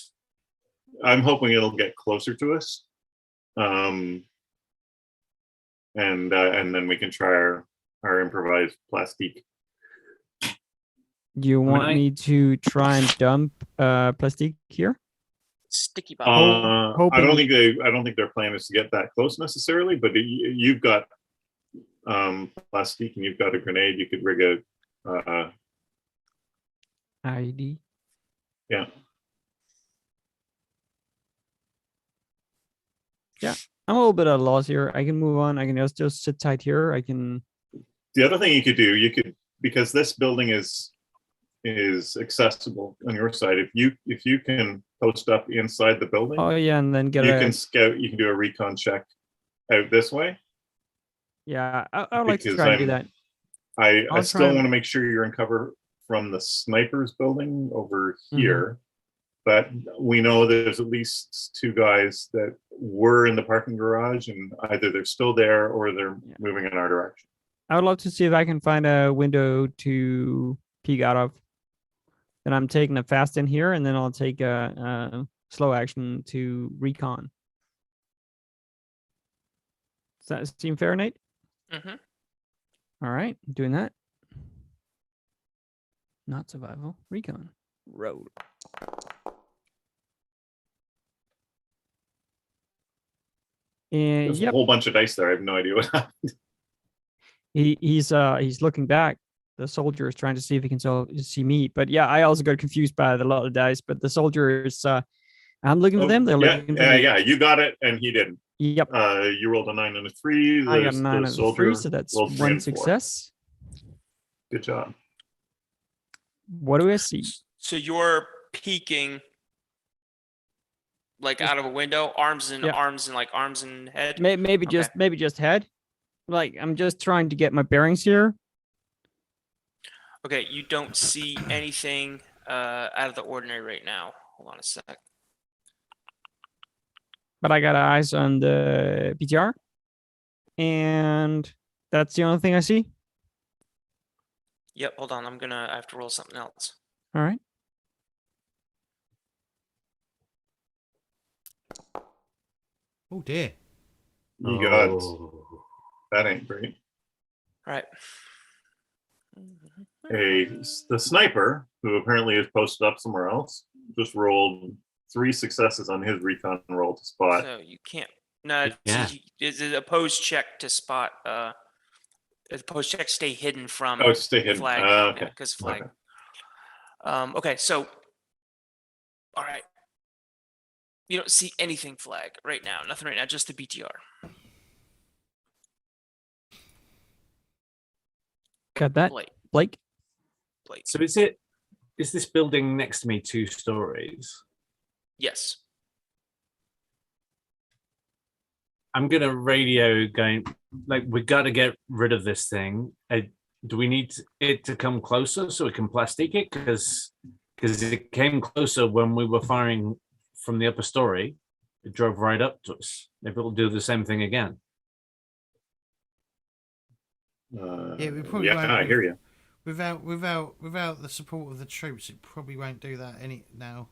I'm hoping it'll get closer to us. And then we can try our improvised plastique. Do you want me to try and dump plastic here? Sticky bomb. I don't think their plan is to get that close necessarily, but you've got plastique and you've got a grenade. You could rig a ID. Yeah. Yeah, I'm a little bit at a loss here. I can move on. I can just sit tight here. I can. The other thing you could do, because this building is accessible on your side. If you can post up inside the building, Oh yeah, and then get you can scout. You can do a recon check out this way. Yeah, I would like to try and do that. I still want to make sure you're in cover from the snipers building over here. But we know there's at least 2 guys that were in the parking garage, and either they're still there or they're moving in our direction. I would love to see if I can find a window to peek out of. Then I'm taking a fast in here, and then I'll take a slow action to recon. Does that seem fair, Nate? Mm-hmm. All right, doing that. Not survival, recon. Road. And There's a whole bunch of dice there. I have no idea what happened. He's looking back. The soldier is trying to see if he can see me. But yeah, I also got confused by the lot of dice. But the soldier is I'm looking for them. They're looking for me. Yeah, you got it, and he didn't. Yep. You rolled a 9 and a 3. I got a 9 and a 3, so that's 1 success. Good job. What do I see? So you're peeking like out of a window, arms and head. Maybe just head. Like I'm just trying to get my bearings here. Okay, you don't see anything out of the ordinary right now. Hold on a sec. But I got eyes on the PTR, and that's the only thing I see. Yep, hold on. I have to roll something else. All right. Oh dear. You got that ain't great. All right. The sniper, who apparently is posted up somewhere else, just rolled 3 successes on his recon roll to spot. So you can't. No, Yeah. it's an opposed check to spot. Opposed check stay hidden from. Oh, stay hidden. Flag. Okay. Because flag. Okay. So. All right. You don't see anything flag right now. Nothing right now. Just the BTR. Got that, Blake. Blake? So is this building next to me 2 stories? Yes. I'm gonna radio going like we got to get rid of this thing. Do we need it to come closer so we can plastic it? Because it came closer when we were firing from the upper story. It drove right up to us. Maybe it'll do the same thing again. Yeah, we probably yeah, won't. I hear you. Without the support of the troops, it probably won't do that any now.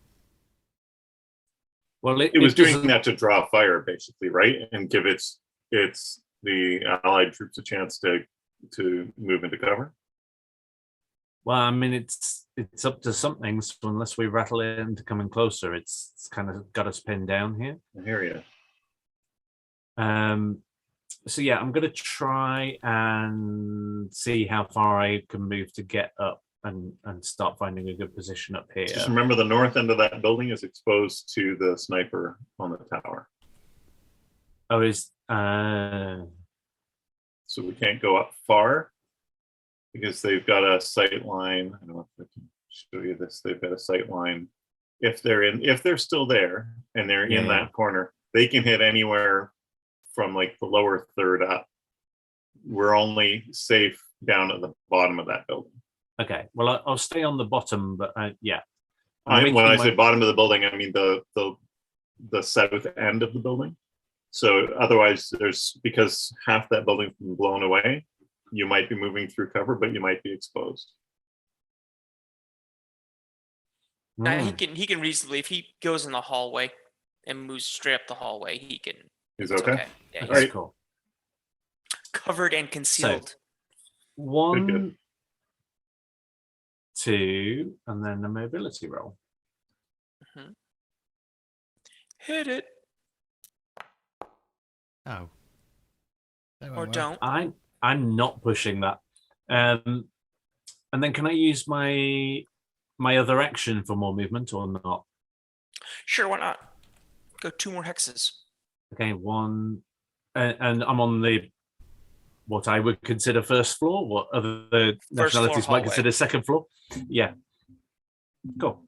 Well, It was doing doesn't- that to draw fire, basically, right, and give its the Allied troops a chance to move into cover. Well, I mean, it's up to something. So unless we rattle it into coming closer, it's kind of got us pinned down here. I hear you. So yeah, I'm gonna try and see how far I can move to get up and start finding a good position up here. Just remember, the north end of that building is exposed to the sniper on the tower, Oh, is so we can't go up far because they've got a sight line. I don't know if I can show you this. They've got a sight line. If they're still there and they're in that corner, they can hit anywhere from like the lower third up. We're only safe down at the bottom of that building. okay. Well, I'll stay on the bottom, but yeah. When I say bottom of the building, I mean the south end of the building. So otherwise, because half that building's been blown away, you might be moving through cover, but you might be exposed. He can reasonably, if he goes in the hallway and moves straight up the hallway, he can. Is it's okay? Yeah, That's he's Right. cool. covered and concealed. 1, 2, and then a mobility roll. Hit it Oh. That won't or work. don't. I'm not pushing that. And then can I use my other action for more movement or not? Sure, why not? Go 2 more hexes. Okay, 1, and I'm on the what I would consider first floor. What other First floor nationalities might hallway. consider second floor? Yeah. Cool.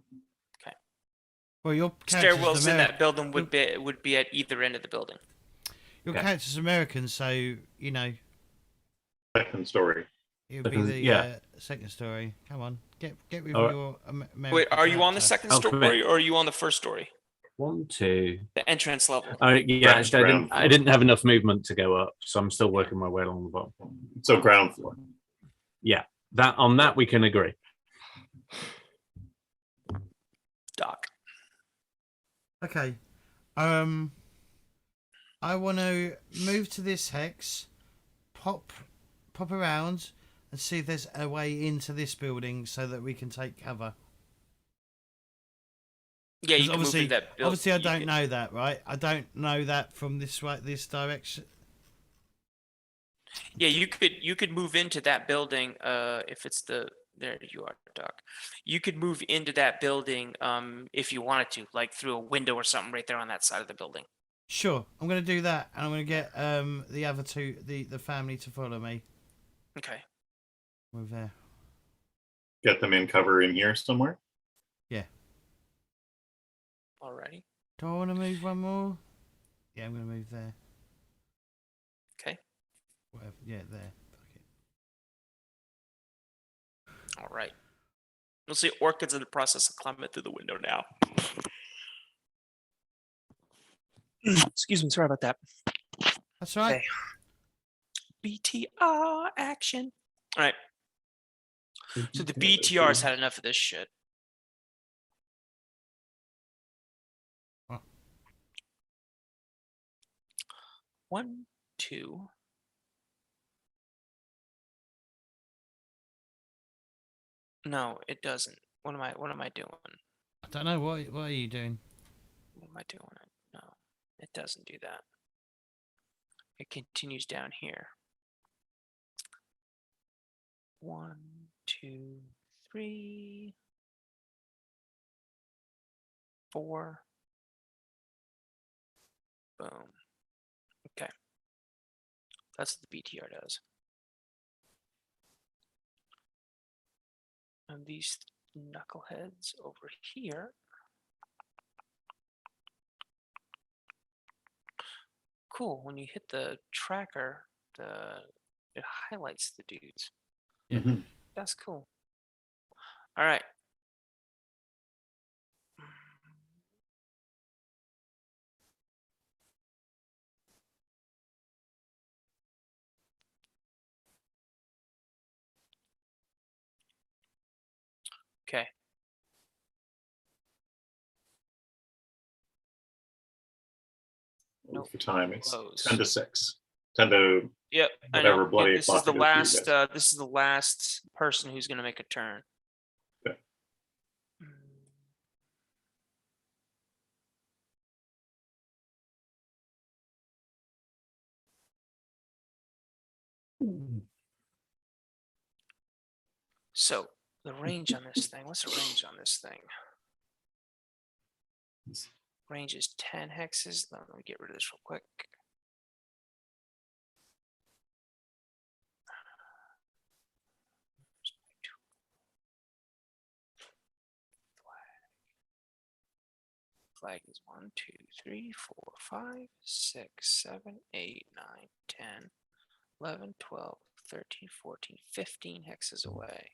Well, your character's Stairwells in Ameri- that building would be at either end of the building. Your Okay. character's American, so you know Second story. it would be Second- the yeah. second story. Come on, get with All right. your American. Wait, are you on the character. second I'll story commit. or are you on the first story? 1, 2. The entrance level. Yeah, actually, Ground I didn't have enough movement to go up, so I'm still working my way along the bottom. So ground floor. Yeah, that we can agree. Doc. Okay. I want to move to this hex, pop around, and see if there's a way into this building so that we can take cover. Yeah, you 'Cause can move in that building. obviously, I don't know that, right? I don't know that from this direction. Yeah, you could move into that building if it's there you are, Doc. You could move into that building if you wanted to, like through a window or something right there on that side of the building. Sure, I'm going to do that, and I'm going to get the other two, the family, to follow me. Okay. Move there. Get them in cover in here somewhere. Alrighty. Do I want to move one more? Yeah, I'm going to move there. Okay. Whatever. Yeah, there. Fuck it. All right. You'll see Orchid's in the process of climbing through the window now. Excuse me, sorry about that. That's right. Okay. BTR action. All right. So the BTR's had enough of this shit. Huh. 1, 2. No, it doesn't. What am I doing? I don't know. What are you doing? What am I doing? No, it doesn't do that. It continues down here. 1, 2, 3, 4, Boom. Okay. That's what the BTR does. And these knuckleheads over here. Cool. When you hit the tracker, it highlights the dudes. Mhm. That's cool. All right. Okay. Nope. For time, it's Close. 10 to 6. 10 to Yep. I whatever know. bloody This is o'clock the it is for you last. guys. This is the last person who's going to make a turn. Okay. So the range on this thing. What's the range on this thing? Range is 10 hexes. Let me get rid of this real quick. Flag is 1, 2, 3, 4, 5, 6, 7, 8, 9, 10, 11, 12, 13, 14, 15 hexes away.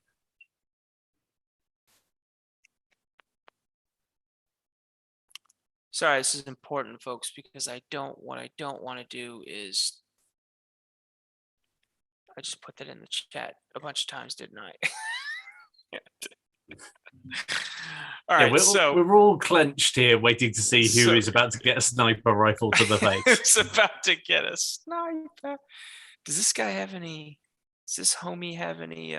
Sorry, this is important, folks, because what I don't want to do is I just put that in the chat a bunch of times, didn't I? All right, we're all clenched here, waiting to see who So- is about to get a sniper rifle to the face. it's about to get a sniper. Does this guy have any? Does this homie have any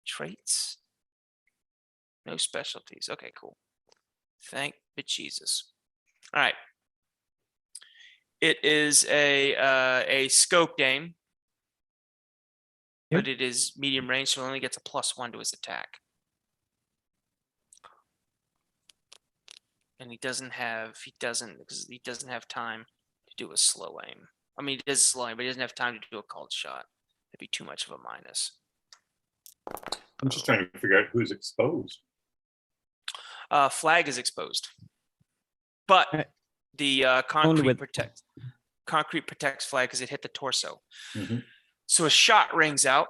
traits? No specialties. Okay, cool. Thank bejesus. All right. It is a scoped aim, but it is medium range, so it only gets a +1 to his attack. And he doesn't have time to do a slow aim. I mean, he does slow aim, but he doesn't have time to do a called shot. That'd be too much of a minus. I'm just trying to figure out who's exposed. Flag is exposed, but Okay. the with- concrete protects flag because it hit the torso. Mhm. So a shot rings out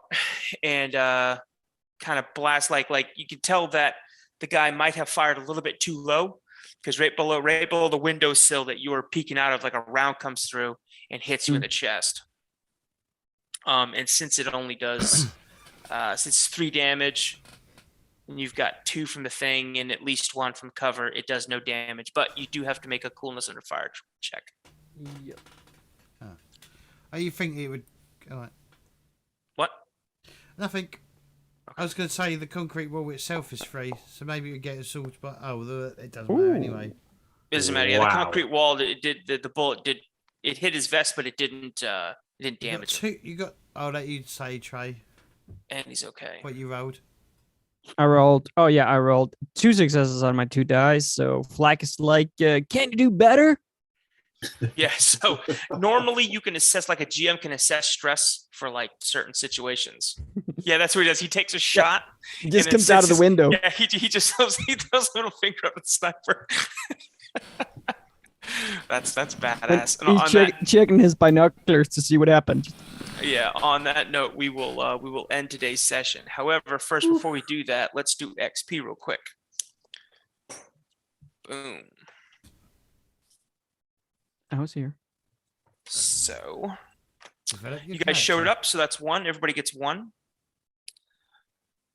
and kind of blasts like you can tell that the guy might have fired a little bit too low because right below the windowsill that you were peeking out of, like a round comes through and hits you in the chest. And since it only does since it's 3 damage and you've got 2 from the thing and at least 1 from cover, it does no damage, but you do have to make a coolness under fire check. Yep. Oh, you think it would? All right. What? Nothing. I was going to say the concrete wall itself is free, so maybe you get assaulted, but it doesn't matter anyway. It doesn't matter. Yeah, Wow. the concrete wall, the bullet did, it hit his vest, but it didn't damage him. You got. Oh, that you'd say, Trey. And he's okay. What you rolled? I rolled 2 successes on my 2 dice. So Flack is like, can you do better? Yeah. So normally you can assess, like a GM can assess stress for like certain situations. Yeah, that's what he does. He takes a shot. He just and then comes out of the sets his- window. Yeah, he just throws a little finger up at the sniper. That's badass. And He's on that, checking his binoculars to see what happened. yeah, on that note, we will end today's session. However, first, before we do that, let's do XP real quick. Boom. I was here. So Develop your you guys showed character. up, so that's 1. Everybody gets 1.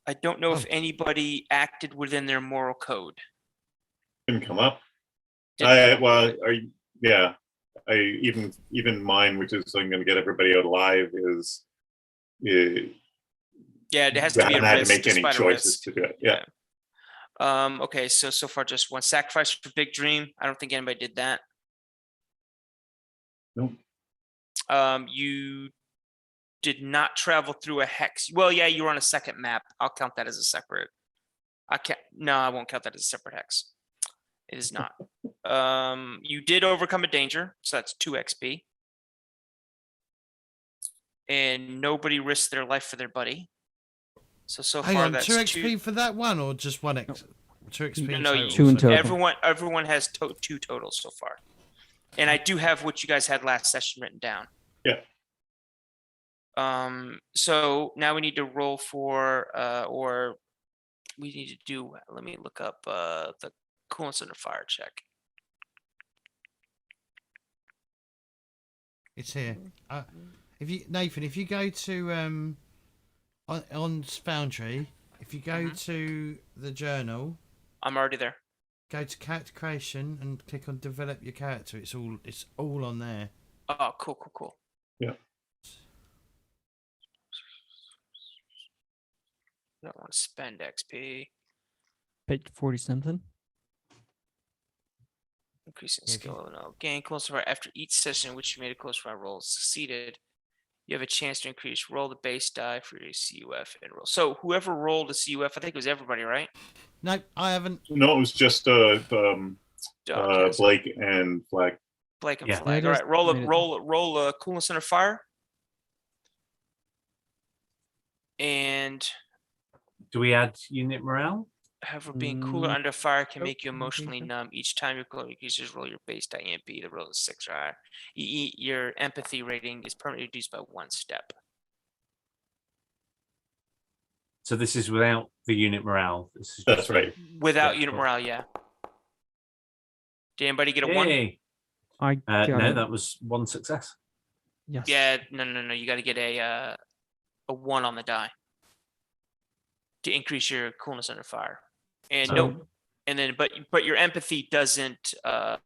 I don't know if Oh. anybody acted within their moral code. Didn't come up. Didn't- Even mine, which is I'm going to get everybody out alive, is Yeah, it has you to be a haven't had risk. to make any despite a choices risk. to do it. Yeah. Okay, so far just 1 sacrifice for Big Dream. I don't think anybody did that. Nope. You did not travel through a hex. Well, yeah, you were on a second map. I'll count that as a separate. I won't count that as a separate hex. It is not. You did overcome a danger, so that's 2 XP. And nobody risked their life for their buddy. So Hang far on, that's 2 XP for that one, or just 1 X? 2 XP. No, total, 2 in so- total. Everyone has 2 totals so far. And I do have what you guys had last session written down. Yeah. So now we need to roll for or we need to do, let me look up the coolness under fire check. It's here. If you Nathan, if you go to on Foundry, if you go to the journal, I'm already there. go to character creation and click on develop your character. It's all on there. Oh, cool. Yeah. Don't want to spend XP. Page 40 something. Increasing Yeah, if skill level. No. Gain close fire after each session in which you made a close fire roll succeeded. You have a chance to increase. Roll the base die for your CUF and roll. So whoever rolled a CUF, I think it was everybody, right? No, I haven't. No, it was just Okay, so Blake and Flag. Blake and Yeah. Flag. Yeah, All just right, roll made it. roll a coolness under fire. And Do we add unit morale? however, being cooler under fire can nope, make you I don't think emotionally so. numb. Each time your cooler increases, roll your base die EMP. The roll is 6 or higher. Your empathy rating is permanently reduced by 1 step. So this is without the unit morale. This is That's just- right. Without Yeah, unit cool. morale, yeah. Did anybody get a 1? Yay. I got No, it. that was 1 success. Yes. Yeah, no. You got to get a 1 on the die to increase your coolness under fire. And So- no, and then but your empathy doesn't no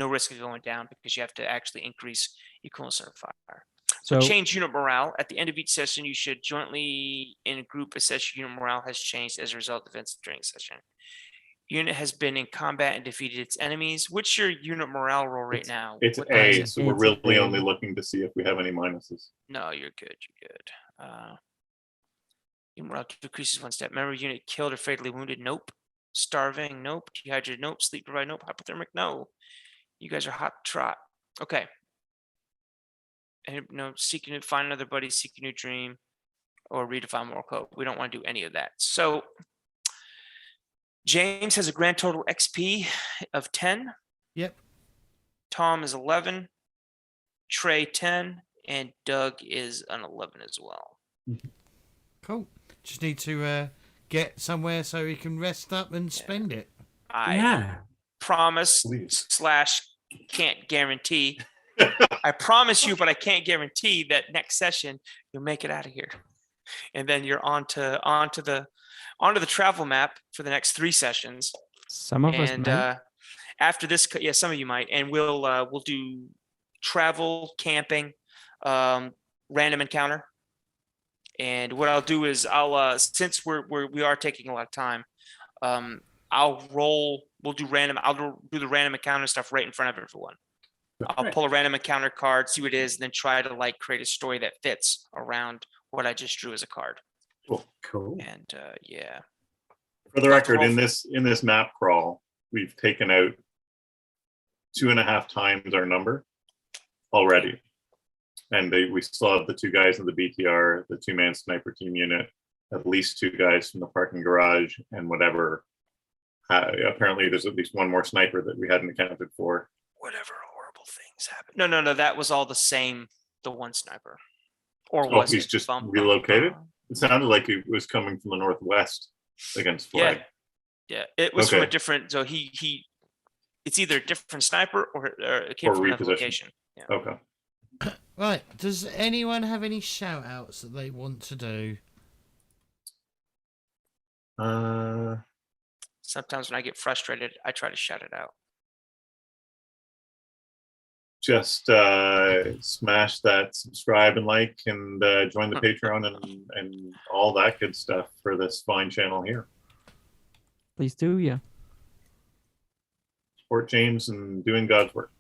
risk of going down because you have to actually increase your coolness under fire. So So change unit morale. At the end of each session, you should jointly in a group assess your unit morale has changed as a result of events during the session. Unit has been in combat and defeated its enemies. What's your unit morale roll right now? It's What A, is it? so we're It's really A. only looking to see if we have any minuses. No, you're good. You're good. Unit morale decreases 1 step. Member unit killed or fatally wounded? Nope. Starving? Nope. Dehydrated? Nope. Sleep deprived? Nope. Hypothermic? No. You guys are hot to trot. Okay. And no, seeking to find another buddy, seek a new dream, or redefine moral code. We don't want to do any of that. So James has a grand total XP of 10. Yep. Tom is 11. Trey 10, and Doug is an 11 as well. Cool. Just need to get somewhere so we can rest up and spend it. I Yeah. promise Please. / can't guarantee. I promise you, but I can't guarantee that next session you'll make it out of here, and then you're onto the travel map for the next 3 sessions. some of us And might. after this, yeah, some of you might, and we'll do travel, camping, random encounter. And what I'll do is since we are taking a lot of time, we'll do random. I'll do the random encounter stuff right in front of everyone. I'll Right. pull a random encounter card, see what it is, and then try to create a story that fits around what I just drew as a card. Cool. And yeah, For the Let's record, roll in this map crawl, we've taken out 2.5 times our number already. And we still have the 2 guys in the BTR, the 2-man sniper team unit, at least 2 guys from the parking garage, and whatever. Apparently, there's at least 1 more sniper that we hadn't accounted for. whatever horrible things happen. No, that was all the same. The 1 sniper, or Oh, was he's it? just Bum, bum, relocated? bum. It sounded like he was coming from the northwest against Flag. Yeah, it was from a Okay. different. So he, it's either a different sniper or it came Or from another reposition. location. Yeah. Okay. Right. Does anyone have any shout outs that they want to do? Sometimes when I get frustrated, I try to shout it out. Just smash that subscribe and like, and join the Patreon and all that good stuff for this fine channel here. Please do, yeah. Support James and doing God's work.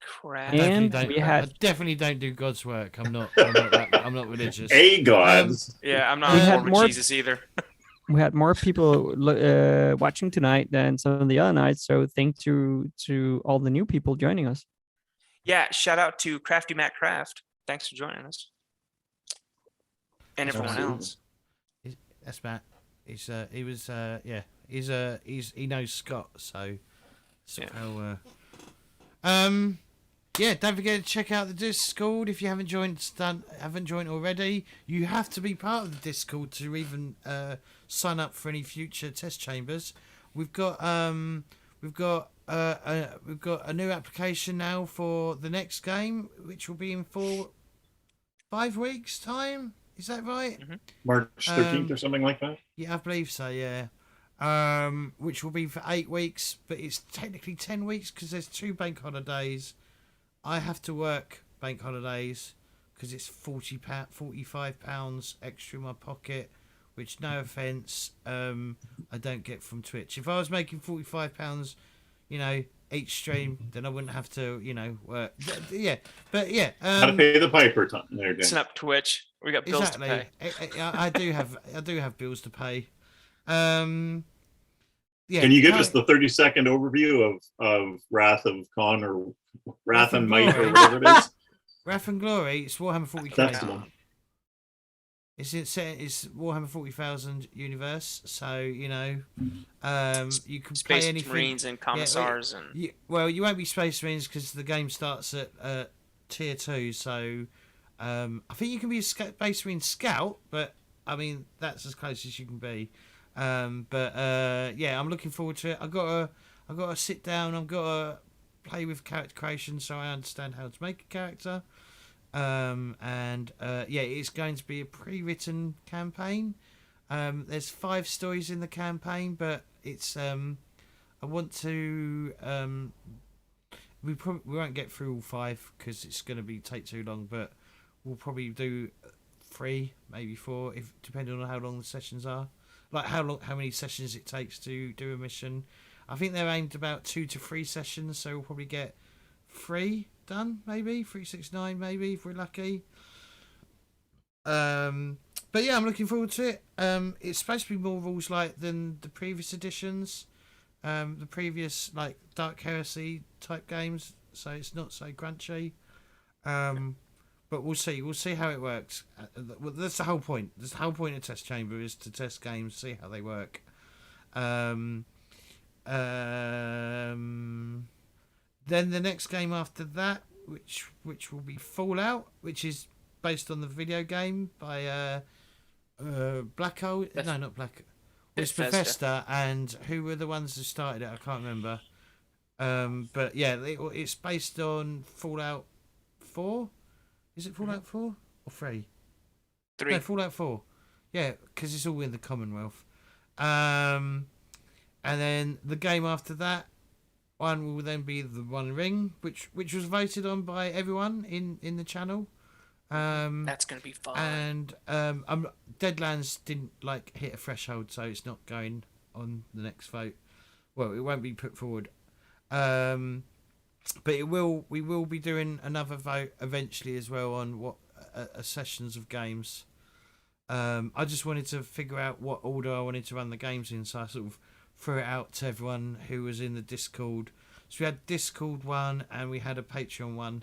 Crap. I definitely And don't- we I had- definitely don't do God's work. I'm not religious. A gods. Yeah, I'm not We on had board with more- Jesus either. we had more people watching tonight than some of the other nights. So thank to all the new people joining us. Yeah, shout out to Crafty Matt Craft. Thanks for joining us. And everyone Absolutely. else. That's Matt. He knows Scott, so Yeah. yeah, don't forget to check out the Discord if you haven't joined already. You have to be part of the Discord to even sign up for any future test chambers. We've got a new application now for the next game, which will be in 5 weeks' time. Is that right? Mm-hmm. March 13th or something like that. Yeah, I believe so. Yeah. Which will be for 8 weeks, but it's technically 10 weeks because there's 2 bank holidays. I have to work bank holidays because it's £45 extra in my pocket, which, no offence, I don't get from Twitch. If I was making £45, each stream, then I wouldn't have to, work. Yeah, but yeah. How to pay the piper time there, Dan. It's up Twitch. We got bills to pay. I do have bills to pay. Yeah. Can you give us the 30-second overview of Wrath of Khan or Wrath and Might or whatever it is? Wrath and Glory. It's Warhammer 40k. That's the one. It's Warhammer 40,000 universe, so you can Space play anything. Marines and Commissars you won't be Space Marines because the game starts at tier 2. So I think you can be a Space Marine Scout, but I mean that's as close as you can be. I'm looking forward to it. I've got to sit down. I've got to play with character creation so I understand how to make a character. It's going to be a pre-written campaign. There's 5 stories in the campaign, but it's I want to we won't get through all 5 because it's going to take too long, but we'll probably do 3, maybe 4, if depending on how long the sessions are, like how many sessions it takes to do a mission. I think they're aimed about 2 to 3 sessions, so we'll probably get 3 done, maybe 369, maybe if we're lucky. But yeah, I'm looking forward to it. It's supposed to be more rules light than the previous editions, the previous like Dark Heresy type games, so it's not so crunchy. But we'll see how it works. That's the whole point. That's the whole point of Test Chamber, is to test games, see how they work. Then the next game after that, which will be Fallout, which is based on the video game by Black Hole. No, not Black. It's Bethesda, and who were the ones who started it? I can't remember. But yeah, it's based on Fallout 4. Is it Fallout 4 or 3? 3. No, Fallout 4. Yeah, because it's all in the Commonwealth. And then the game after that one will then be the One Ring, which was voted on by everyone in the channel. That's gonna be fun. And Deadlands didn't hit a threshold, so it's not going on the next vote. Well, it won't be put forward. But we will be doing another vote eventually as well on what sessions of games. I just wanted to figure out what order I wanted to run the games in, so I sort of threw it out to everyone who was in the Discord. So we had Discord one and we had a Patreon one.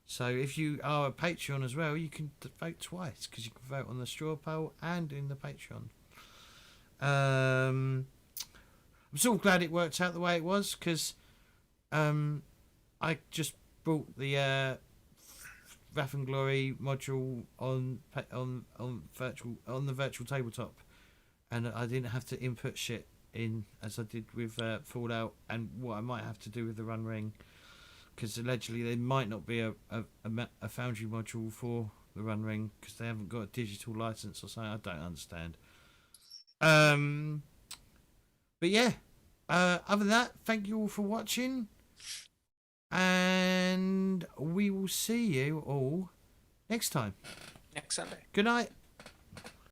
So if you are a Patreon as well, you can vote twice, because you can vote on the straw poll and in the Patreon. I'm sort of glad it worked out the way it was, because I just brought the Wrath and Glory module on the virtual tabletop, and I didn't have to input shit in as I did with Fallout, and what I might have to do with the Run Ring, because allegedly there might not be a Foundry module for the Run Ring because they haven't got a digital license or something. I don't understand. But yeah, other than that, thank you all for watching, and we will see you all next time. Next Sunday. Good night.